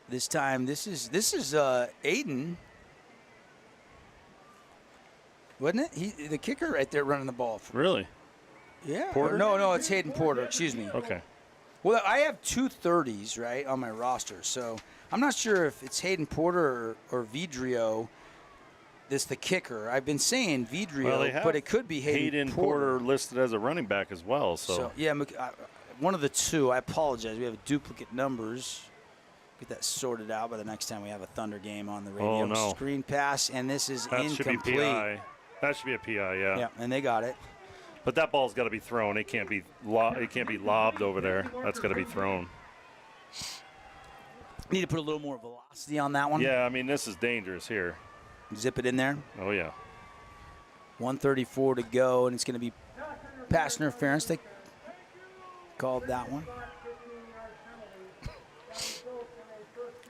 This time, this is Aiden. Wasn't it? The kicker right there running the ball. Really? Yeah. Porter? No, it's Hayden Porter. Excuse me. Okay. Well, I have 2 30s, right, on my roster, so I'm not sure if it's Hayden Porter or Vidrio that's the kicker. I've been saying Vidrio, but it could be Hayden Porter listed as a running back as well. So yeah, one of the two. I apologize. We have duplicate numbers. Get that sorted out by the next time we have a Thunder game on the radio. Oh, no. Screen pass, and this is that incomplete. Should be PI. That should be a PI, yeah. Yeah, and they got it. But that ball's got to be thrown. It can't be lobbed over there. That's got to be thrown. Need to put a little more velocity on that one. Yeah, I mean, this is dangerous here. Zip it in there. Oh, yeah. 1:34 to go, and it's going to be pass interference. They called that one.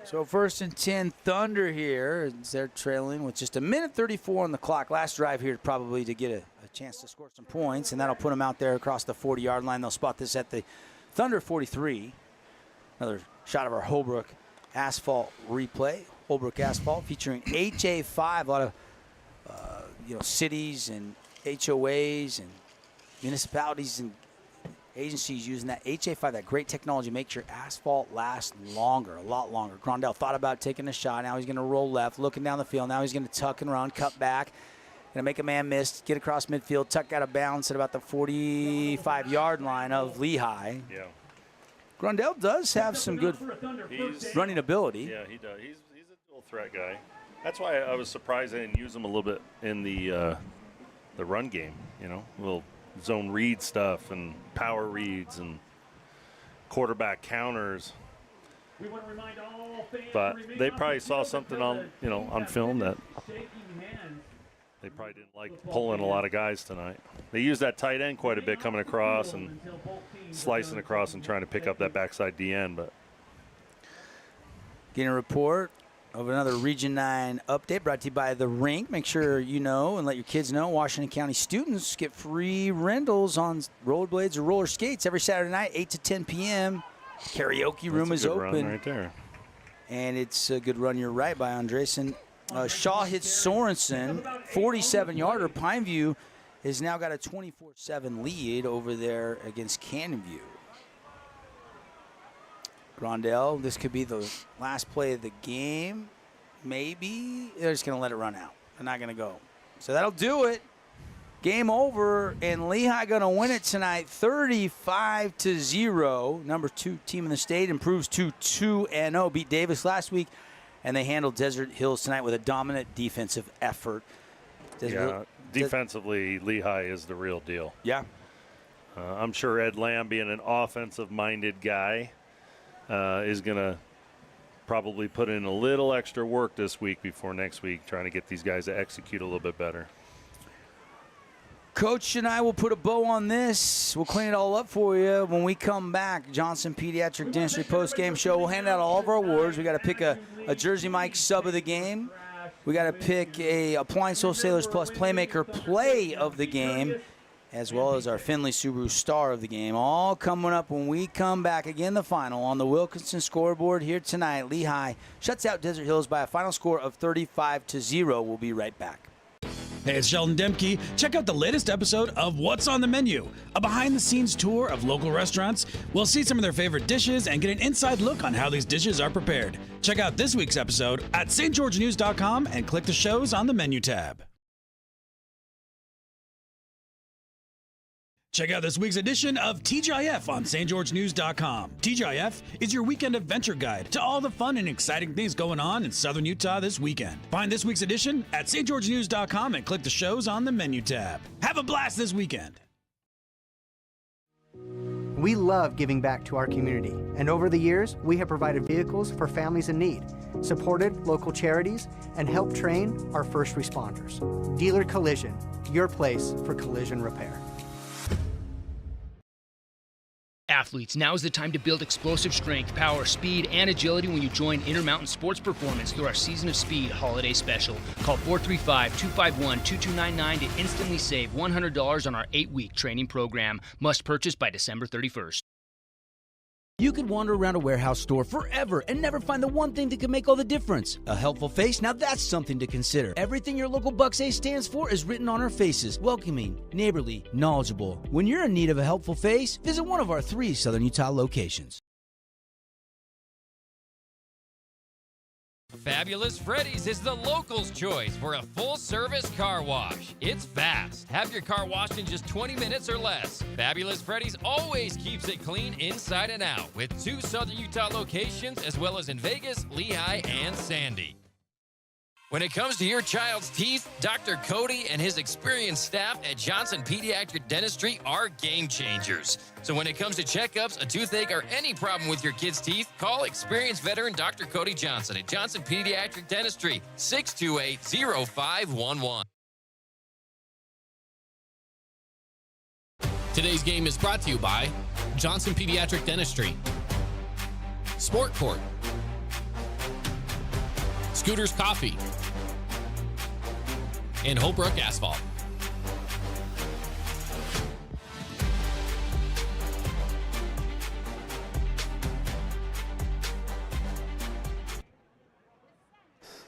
So 1st and 10 Thunder here. They're trailing with just 1:34 on the clock. Last drive here probably to get a chance to score some points, and that'll put them out there across the 40-yard line. They'll spot this at the Thunder 43. Another shot of our Holbrook asphalt replay. Holbrook asphalt featuring HA5. A lot of cities and HOAs and municipalities and agencies using that HA5, that great technology, makes your asphalt last longer, a lot longer. Grondell thought about taking a shot. Now he's going to roll left, looking down the field. Now he's going to tuck and run, cut back. Going to make a man miss, get across midfield, tuck out of bounds at about the 45-yard line of Lehi. Yeah. Grondell does have some good running ability. Yeah, he does. He's a dual threat guy. That's why I was surprised they didn't use him a little bit in the run game. Little zone read stuff and power reads and quarterback counters. But they probably saw something on film that they probably didn't like pulling a lot of guys tonight. They used that tight end quite a bit coming across and slicing across and trying to pick up that backside DN. But getting a report of another Region 9 update brought to you by The Rink. Make sure you know and let your kids know Washington County students get free rentals on rollerblades or roller skates every Saturday night, 8 to 10 p.m. Karaoke room is open. Run right there. And it's a good run, you're right, by Andresen. Shaw hits Sorensen, 47-yarder. Pineview has now got a 24-7 lead over there against Canyonview. Grondell, this could be the last play of the game. Maybe. They're just going to let it run out. They're not going to go. So that'll do it. Game over, and Lehi going to win it tonight 35-0. Number 2 team in the state improves to 2-0. Beat Davis last week, and they handled Desert Hills tonight with a dominant defensive effort. Defensively, Lehi is the real deal. Yeah. I'm sure Ed Lamb, being an offensive-minded guy, is going to probably put in a little extra work this week before next week, trying to get these guys to execute a little bit better. Coach and I will put a bow on this. We'll clean it all up for you when we come back. Johnson Pediatric Dentistry post-game show. We'll hand out all of our awards. We got to pick a Jersey Mike sub of the game. We got to pick a Appliance Wholesalers Plus Playmaker play of the game. as well as our Findlay Subaru star of the game, all coming up when we come back. Again, the final on the Wilkinson scoreboard here tonight. Lehi shuts out Desert Hills by a final score of 35-0. We'll be right back. Hey, it's Sheldon Demke. Check out the latest episode of What's on the Menu, a behind-the-scenes tour of local restaurants. We'll see some of their favorite dishes and get an inside look on how these dishes are prepared. Check out this week's episode at stgeorgenews.com and click the shows on the menu tab. Check out this week's edition of TGIF on stgeorgenews.com. TGIF is your weekend adventure guide to all the fun and exciting things going on in southern Utah this weekend. Find this week's edition at stgeorgenews.com and click the shows on the menu tab. Have a blast this weekend. We love giving back to our community, and over the years, we have provided vehicles for families in need, supported local charities, and helped train our first responders. Dealer Collision, your place for collision repair. Athletes, now is the time to build explosive strength, power, speed, and agility when you join Intermountain Sports Performance through our Season of Speed Holiday Special. Call 435-251-2299 to instantly save $100 on our 8-week training program. Must purchase by December 31st. You could wander around a warehouse store forever and never find the one thing that could make all the difference. A helpful face? Now that's something to consider. Everything your local Bucks A stands for is written on our faces. Welcoming, neighborly, knowledgeable. When you're in need of a helpful face, visit one of our 3 Southern Utah locations. Fabulous Freddy's is the locals' choice for a full-service car wash. It's fast. Have your car washed in just 20 minutes or less. Fabulous Freddy's always keeps it clean inside and out with 2 Southern Utah locations as well as in Vegas, Lehi, and Sandy. When it comes to your child's teeth, Dr. Cody and his experienced staff at Johnson Pediatric Dentistry are game changers. So when it comes to checkups, a toothache, or any problem with your kid's teeth, call experienced veteran Dr. Cody Johnson at Johnson Pediatric Dentistry, 628-0511. Today's game is brought to you by Johnson Pediatric Dentistry, Sport Court, Scooters Coffee, and Holbrook Asphalt.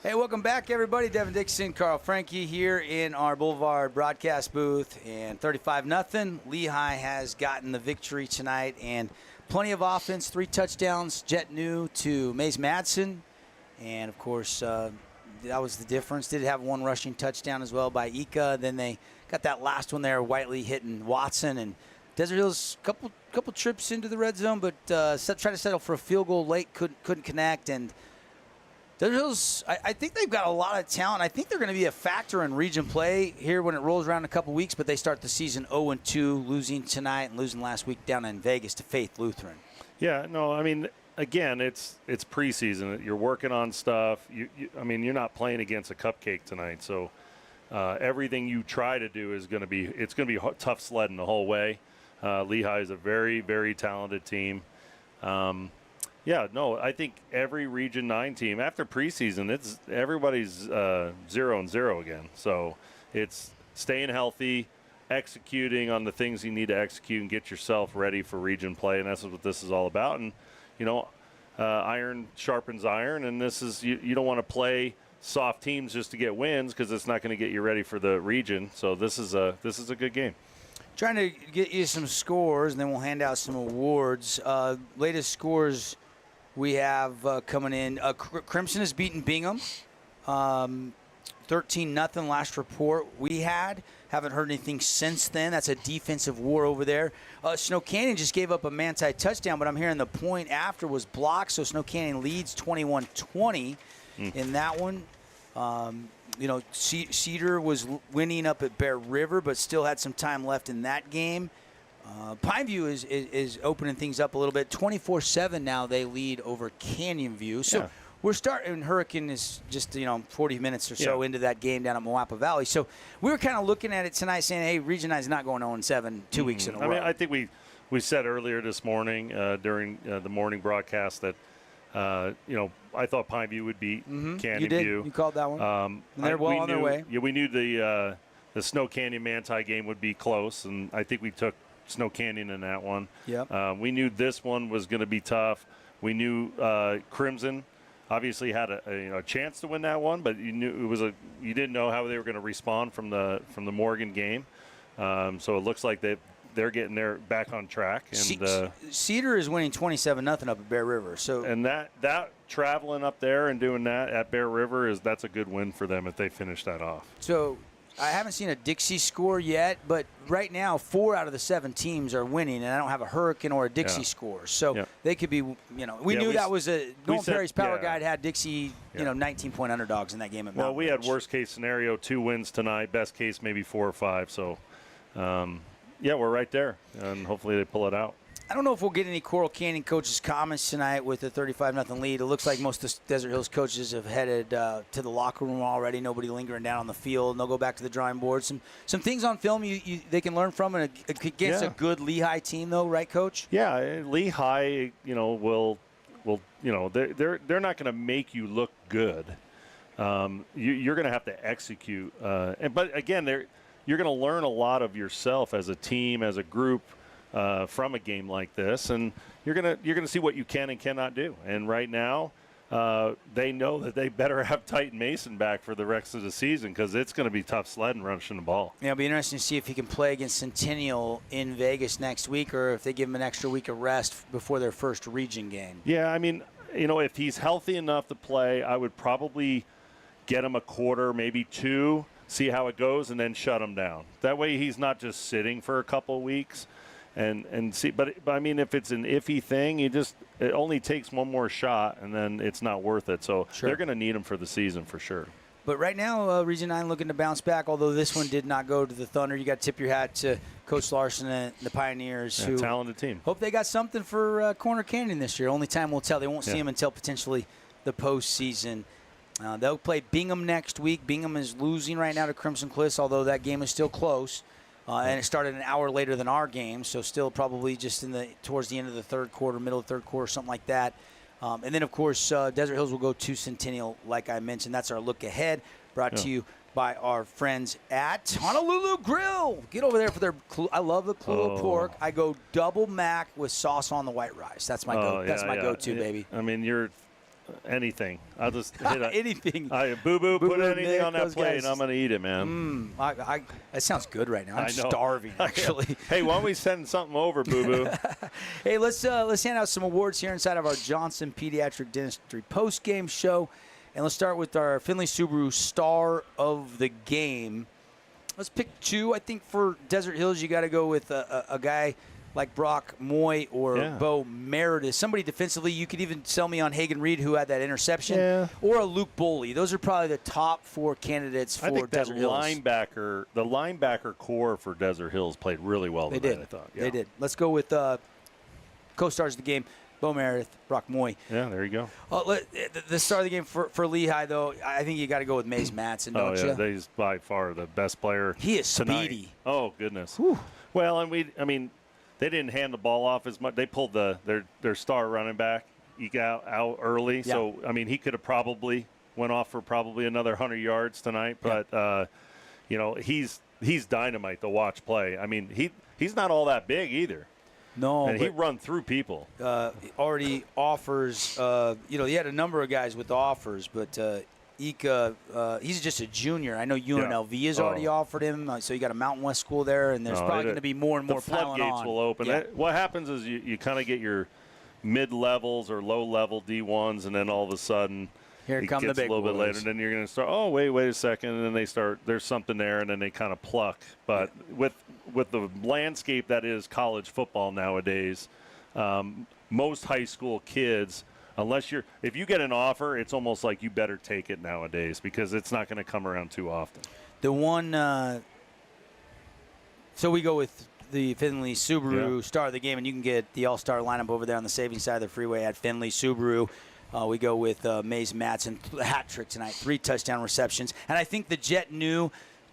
Hey, welcome back, everybody. Devin Dixon, Carl Frankie here in our Boulevard broadcast booth. And 35-0. Lehi has gotten the victory tonight. And plenty of offense, 3 touchdowns, Jet New to Mace Madsen. And, of course, that was the difference. Did have 1 rushing touchdown as well by Ika. Then they got that last one there, Whiteley hitting Watson. And Desert Hills, couple trips into the red zone, but tried to settle for a field goal late, couldn't connect. And Desert Hills, I think they've got a lot of talent. I think they're going to be a factor in region play here when it rolls around in a couple weeks, but they start the season 0-2, losing tonight and losing last week down in Vegas to Faith Lutheran. Yeah, no, I mean, again, it's preseason. You're working on stuff. I mean, you're not playing against a cupcake tonight, so everything you try to do is going to be tough sledding the whole way. Lehi is a very, very talented team. Yeah, no, I think every Region 9 team after preseason, everybody's 0-0 again. So it's staying healthy, executing on the things you need to execute, and get yourself ready for region play, and that's what this is all about. And iron sharpens iron, and this is you don't want to play soft teams just to get wins because it's not going to get you ready for the region. So this is a good game. Trying to get you some scores, and then we'll hand out some awards. Latest scores we have coming in. Crimson has beaten Bingham 13-0 last report we had. Haven't heard anything since then. That's a defensive war over there. Snow Canyon just gave up a Manti touchdown, but I'm hearing the point after was blocked, so Snow Canyon leads 21-20 in that one. Cedar was winning up at Bear River, but still had some time left in that game. Pineview is opening things up a little bit. 24-7 now they lead over Canyon View. So yeah. We're starting, Hurricane is just, 40 minutes or so into that game down at Moapa Valley. So we were kind of looking at it tonight saying, hey, Region 9 is not going 0-7 2 weeks in a row. I mean, I think we said earlier this morning during the morning broadcast that, I thought Pineview would beat Canyon You did. View. You called that one. And they're well on their way. Yeah, we knew the the Snow Canyon Manti game would be close, and I think we took Snow Canyon in that one. Yep. We knew this one was going to be tough. We knew Crimson obviously had a chance to win that one, but you knew you didn't know how they were going to respond from the Morgan game. So it looks like they're getting back on track. And Cedar is winning 27-0 up at Bear River. So and that traveling up there and doing that at Bear River that's a good win for them if they finish that off. So I haven't seen a Dixie score yet, but right now 4 out of the 7 teams are winning, and I don't have a Hurricane or a Dixie score. So they could be, we knew that was Nolan Perry's Power Guide had Dixie, 19-point underdogs in that game at Mountain Well, we Ridge. had worst case scenario 2 wins tonight, best case maybe 4 or 5. So, we're right there, and hopefully they pull it out. I don't know if we'll get any Coral Canyon coaches' comments tonight with the 35-0 lead. It looks like most of the Desert Hills coaches have headed to the locker room already. Nobody lingering down on the field. And they'll go back to the drawing board. Some things on film they can learn from against a good Lehi team, though, right, Coach? Yeah, Lehi, will they're not going to make you look good. You're going to have to execute. But again, you're going to learn a lot of yourself as a team, as a group. From a game like this, and you're gonna see what you can and cannot do. And right now, they know that they better have Titan Mason back for the rest of the season because it's going to be tough sledding rushing the ball. Yeah, it'll be interesting to see if he can play against Centennial in Vegas next week, or if they give him an extra week of rest before their first region game. Yeah, I mean, if he's healthy enough to play, I would probably get him a quarter, maybe 2, see how it goes, and then shut him down. That way, he's not just sitting for a couple of weeks. And see, but I mean, if it's an iffy thing, it only takes one more shot, and then it's not worth it. So they're going to need him for the season for sure. But right now, Region 9 looking to bounce back, although this one did not go to the Thunder. You got to tip your hat to Coach Larson and the Pioneers. Who talented team. Hope they got something for Corner Canyon this year. Only time will tell. They won't see him until potentially the postseason. They'll play Bingham next week. Bingham is losing right now to Crimson Cliffs, although that game is still close. And it started an hour later than our game, so still probably just towards the end of the third quarter, middle of the third quarter, something like that. And then, of course, Desert Hills will go to Centennial, like I mentioned. That's our look ahead, brought to you by our friends at Honolulu Grill. Get over there for their I love the Kahlua pork. I go double mac with sauce on the white rice. That's my go-to, baby. I mean, you're anything. I'll just hit anything. Boo-boo, put anything on that plate, and I'm going to eat it, man. That sounds good right now. I'm starving, actually. Hey, why don't we send something over, Boo-boo? Hey, let's hand out some awards here inside of our Johnson Pediatric Dentistry post-game show. And let's start with our Finley Subaru Star of the Game. Let's pick 2. I think for Desert Hills, you got to go with a guy like Brock Moy or Bo Meredith. Somebody defensively, you could even sell me on Hagen Reed, who had that interception, or a Luke Boley. Those are probably the top 4 candidates for Desert Hills. The linebacker core for Desert Hills played really well tonight, I thought. Yeah. They did. Let's go with co-stars of the game, Bo Meredith, Brock Moy. Yeah, there you go. The star of the game for Lehi, though, I think you got to go with Mace Matson, don't you? He's by far the best player. He is tonight. Speedy. Oh, goodness. Whew. Well, and they didn't hand the ball off as much. They pulled their star running back out early. Yeah. So, he could have probably went off for probably another 100 yards tonight. But, he's dynamite to watch play. He's not all that big either. No. And he run through people. Already offers, he had a number of guys with offers, but Ika, he's just a junior. I know UNLV has already offered him, so you got a Mountain West school there, and there's probably going to be more and more piling on. The floodgates will open. Yeah. What happens is you kind of get your mid-levels or low-level D1s, and then all of a sudden here come the big a little bit later, and then you're going to start, wait a second, and then they start, there's something there, and then they kind of pluck. But with the landscape that is college football nowadays, most high school kids – if you get an offer, it's almost like you better take it nowadays because it's not going to come around too often. The one, so we go with the Finley Subaru star of the game, and you can get the all-star lineup over there on the savings side of the freeway at Finley Subaru. We go with Maze Matson, hat trick tonight, 3 touchdown receptions. And I think the Jet knew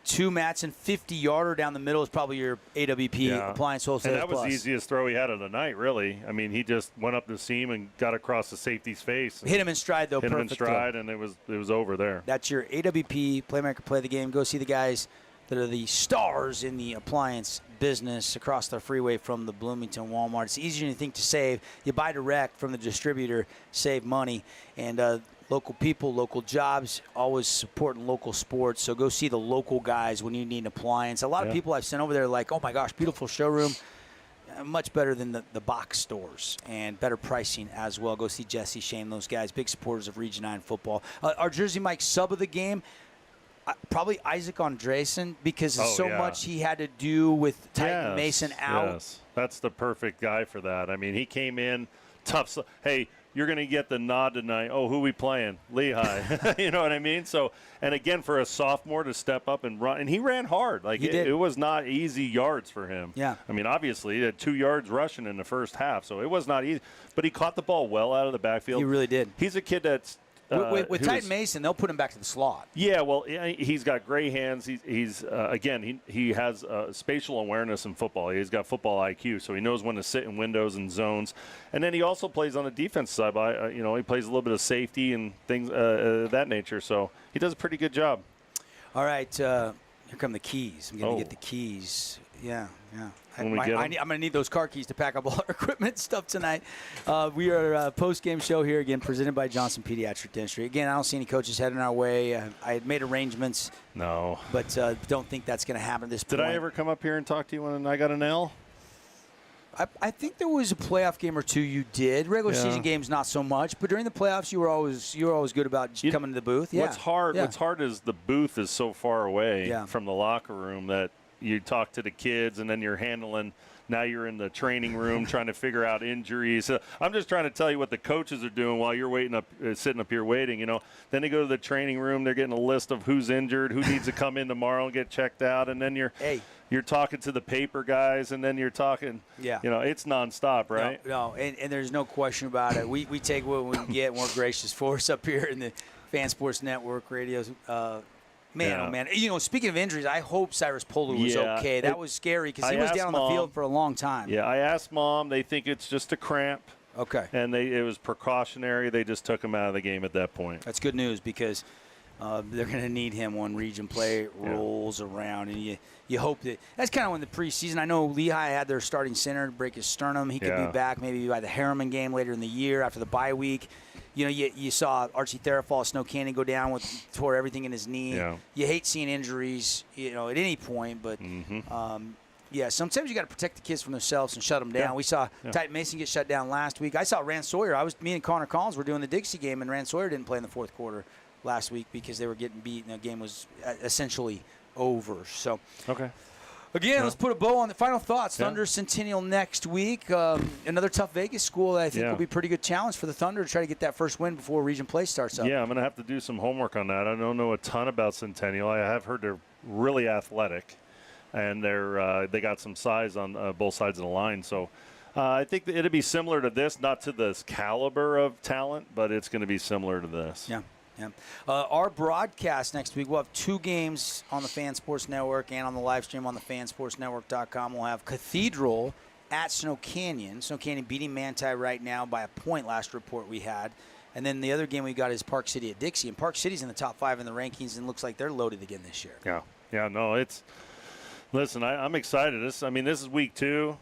2 Matson, 50-yarder down the middle is probably your AWP appliance wholesale. And that was the easiest throw he had of the night, really. He just went up the seam and got across the safety's face. Hit him in stride, though. Hit him in stride, and it was over there. That's your AWP playmaker play of the game. Go see the guys that are the stars in the appliance business across the freeway from the Bloomington Walmart. It's easier than you think to save. You buy direct from the distributor, save money, and local people, local jobs, always supporting local sports. So go see the local guys when you need an appliance. A lot of people I've sent over there are like, oh my gosh, beautiful showroom. Much better than the box stores and better pricing as well. Go see Jesse, Shane, those guys, big supporters of Region 9 football. Our Jersey Mike sub of the game, probably Isaac Andresen, because so much he had to do with Titan Mason out. Yes, that's the perfect guy for that. I mean, he came in tough. Hey, you're going to get the nod tonight. Oh, who we playing? Lehi. You know what I mean? So, and again, for a sophomore to step up and run, and he ran hard. Like it was not easy yards for him. Yeah. I mean, obviously, he had 2 yards rushing in the first half, so it was not easy. But he caught the ball well out of the backfield. He really did. He's a kid that's with Titan Mason, they'll put him back to the slot. Yeah, well, he's got great hands. He's again, he has spatial awareness in football. He's got football IQ, so he knows when to sit in windows and zones. And then he also plays on the defense side. He plays a little bit of safety and things that nature. So he does a pretty good job. All right, here come the keys. I'm going to get the keys. Yeah. I'm going to need those car keys to pack up all our equipment and stuff tonight. We are a post-game show here again, presented by Johnson Pediatric Dentistry. Again, I don't see any coaches heading our way. I had made arrangements. No. But don't think that's going to happen at this point. Did I ever come up here and talk to you when I got an L? I think there was a playoff game or two you did. Regular season games, not so much. But during the playoffs, you were always good about coming to the booth. Yeah. What's hard is the booth is so far away from the locker room that you talk to the kids and then you're handling. Now you're in the training room trying to figure out injuries. I'm just trying to tell you what the coaches are doing while you're sitting up here waiting. Then they go to the training room. They're getting a list of who's injured, who needs to come in tomorrow and get checked out. And then you're talking to the paper guys, and then you're talking. Yeah. It's nonstop, right? No, and there's no question about it. We take what we can get, and we're gracious for us up here in the Fan Sports Network radios. Man, oh man. Speaking of injuries, I hope Cyrus Polu was okay. That was scary because he was down on the field for a long time. Yeah, I asked Mom. They think it's just a cramp. Okay. And it was precautionary. They just took him out of the game at that point. That's good news because they're going to need him when region play rolls around. And you hope that's kind of when the preseason. I know Lehi had their starting center break his sternum. He could be back maybe by the Harriman game later in the year after the bye week. You saw Archie Therafall of Snow Canyon go down tore everything in his knee. Yeah. You hate seeing injuries, at any point, but sometimes you got to protect the kids from themselves and shut them down. We saw Titan Mason get shut down last week. I saw Rand Sawyer. Me and Connor Collins were doing the Dixie game, and Rand Sawyer didn't play in the fourth quarter last week because they were getting beat, and the game was essentially over. So, okay. Again, let's put a bow on the final thoughts. Thunder Centennial next week. Another tough Vegas school that I think will be a pretty good challenge for the Thunder to try to get that first win before region play starts up. Yeah, I'm going to have to do some homework on that. I don't know a ton about Centennial. I have heard they're really athletic, and they got some size on both sides of the line. So I think that it'll be similar to this, not to this caliber of talent, but it's going to be similar to this. Yeah. Yeah. Our broadcast next week, we'll have 2 games on the Fan Sports Network and on the live stream on the fansportsnetwork.com. We'll have Cathedral at Snow Canyon. Snow Canyon beating Manti right now by a point last report we had. And then the other game we got is Park City at Dixie. And Park City's in the top 5 in the rankings and looks like they're loaded again this year. Yeah, no, listen, I'm excited. This is week 2,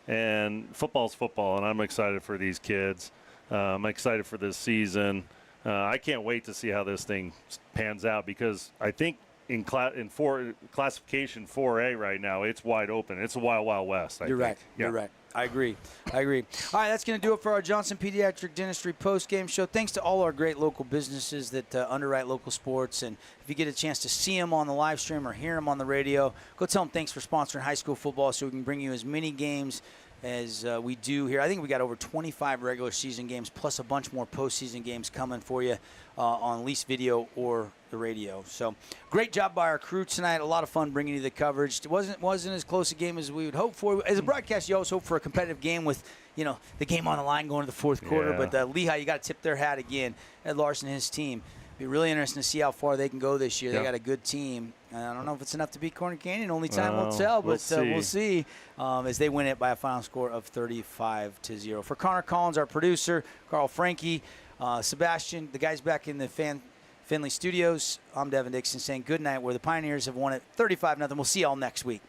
and football's football, and I'm excited for these kids. I'm excited for this season. I can't wait to see how this thing pans out because I think in classification 4A right now, it's wide open. It's a wild, wild west. You're right. You're right. I agree. All right, that's going to do it for our Johnson Pediatric Dentistry post-game show. Thanks to all our great local businesses that underwrite local sports. And if you get a chance to see them on the live stream or hear them on the radio, go tell them thanks for sponsoring high school football so we can bring you as many games as we do here. I think we got over 25 regular season games plus a bunch more postseason games coming for you on at least video or the radio. So great job by our crew tonight. A lot of fun bringing you the coverage. It wasn't as close a game as we would hope for. As a broadcast, you always hope for a competitive game with the game on the line going to the fourth quarter. But Lehi, you got to tip their hat again. Ed Larson and his team. Be really interesting to see how far they can go this year. They got a good team. I don't know if it's enough to beat Corner Canyon. Only time will tell, but we'll see as they win it by a final score of 35-0. For Connor Collins, our producer, Carl Frankie, Sebastian, the guys back in the Fan Findlay Studios, I'm Devin Dixon saying good night, where the Pioneers have won it 35-0. We'll see y'all next week.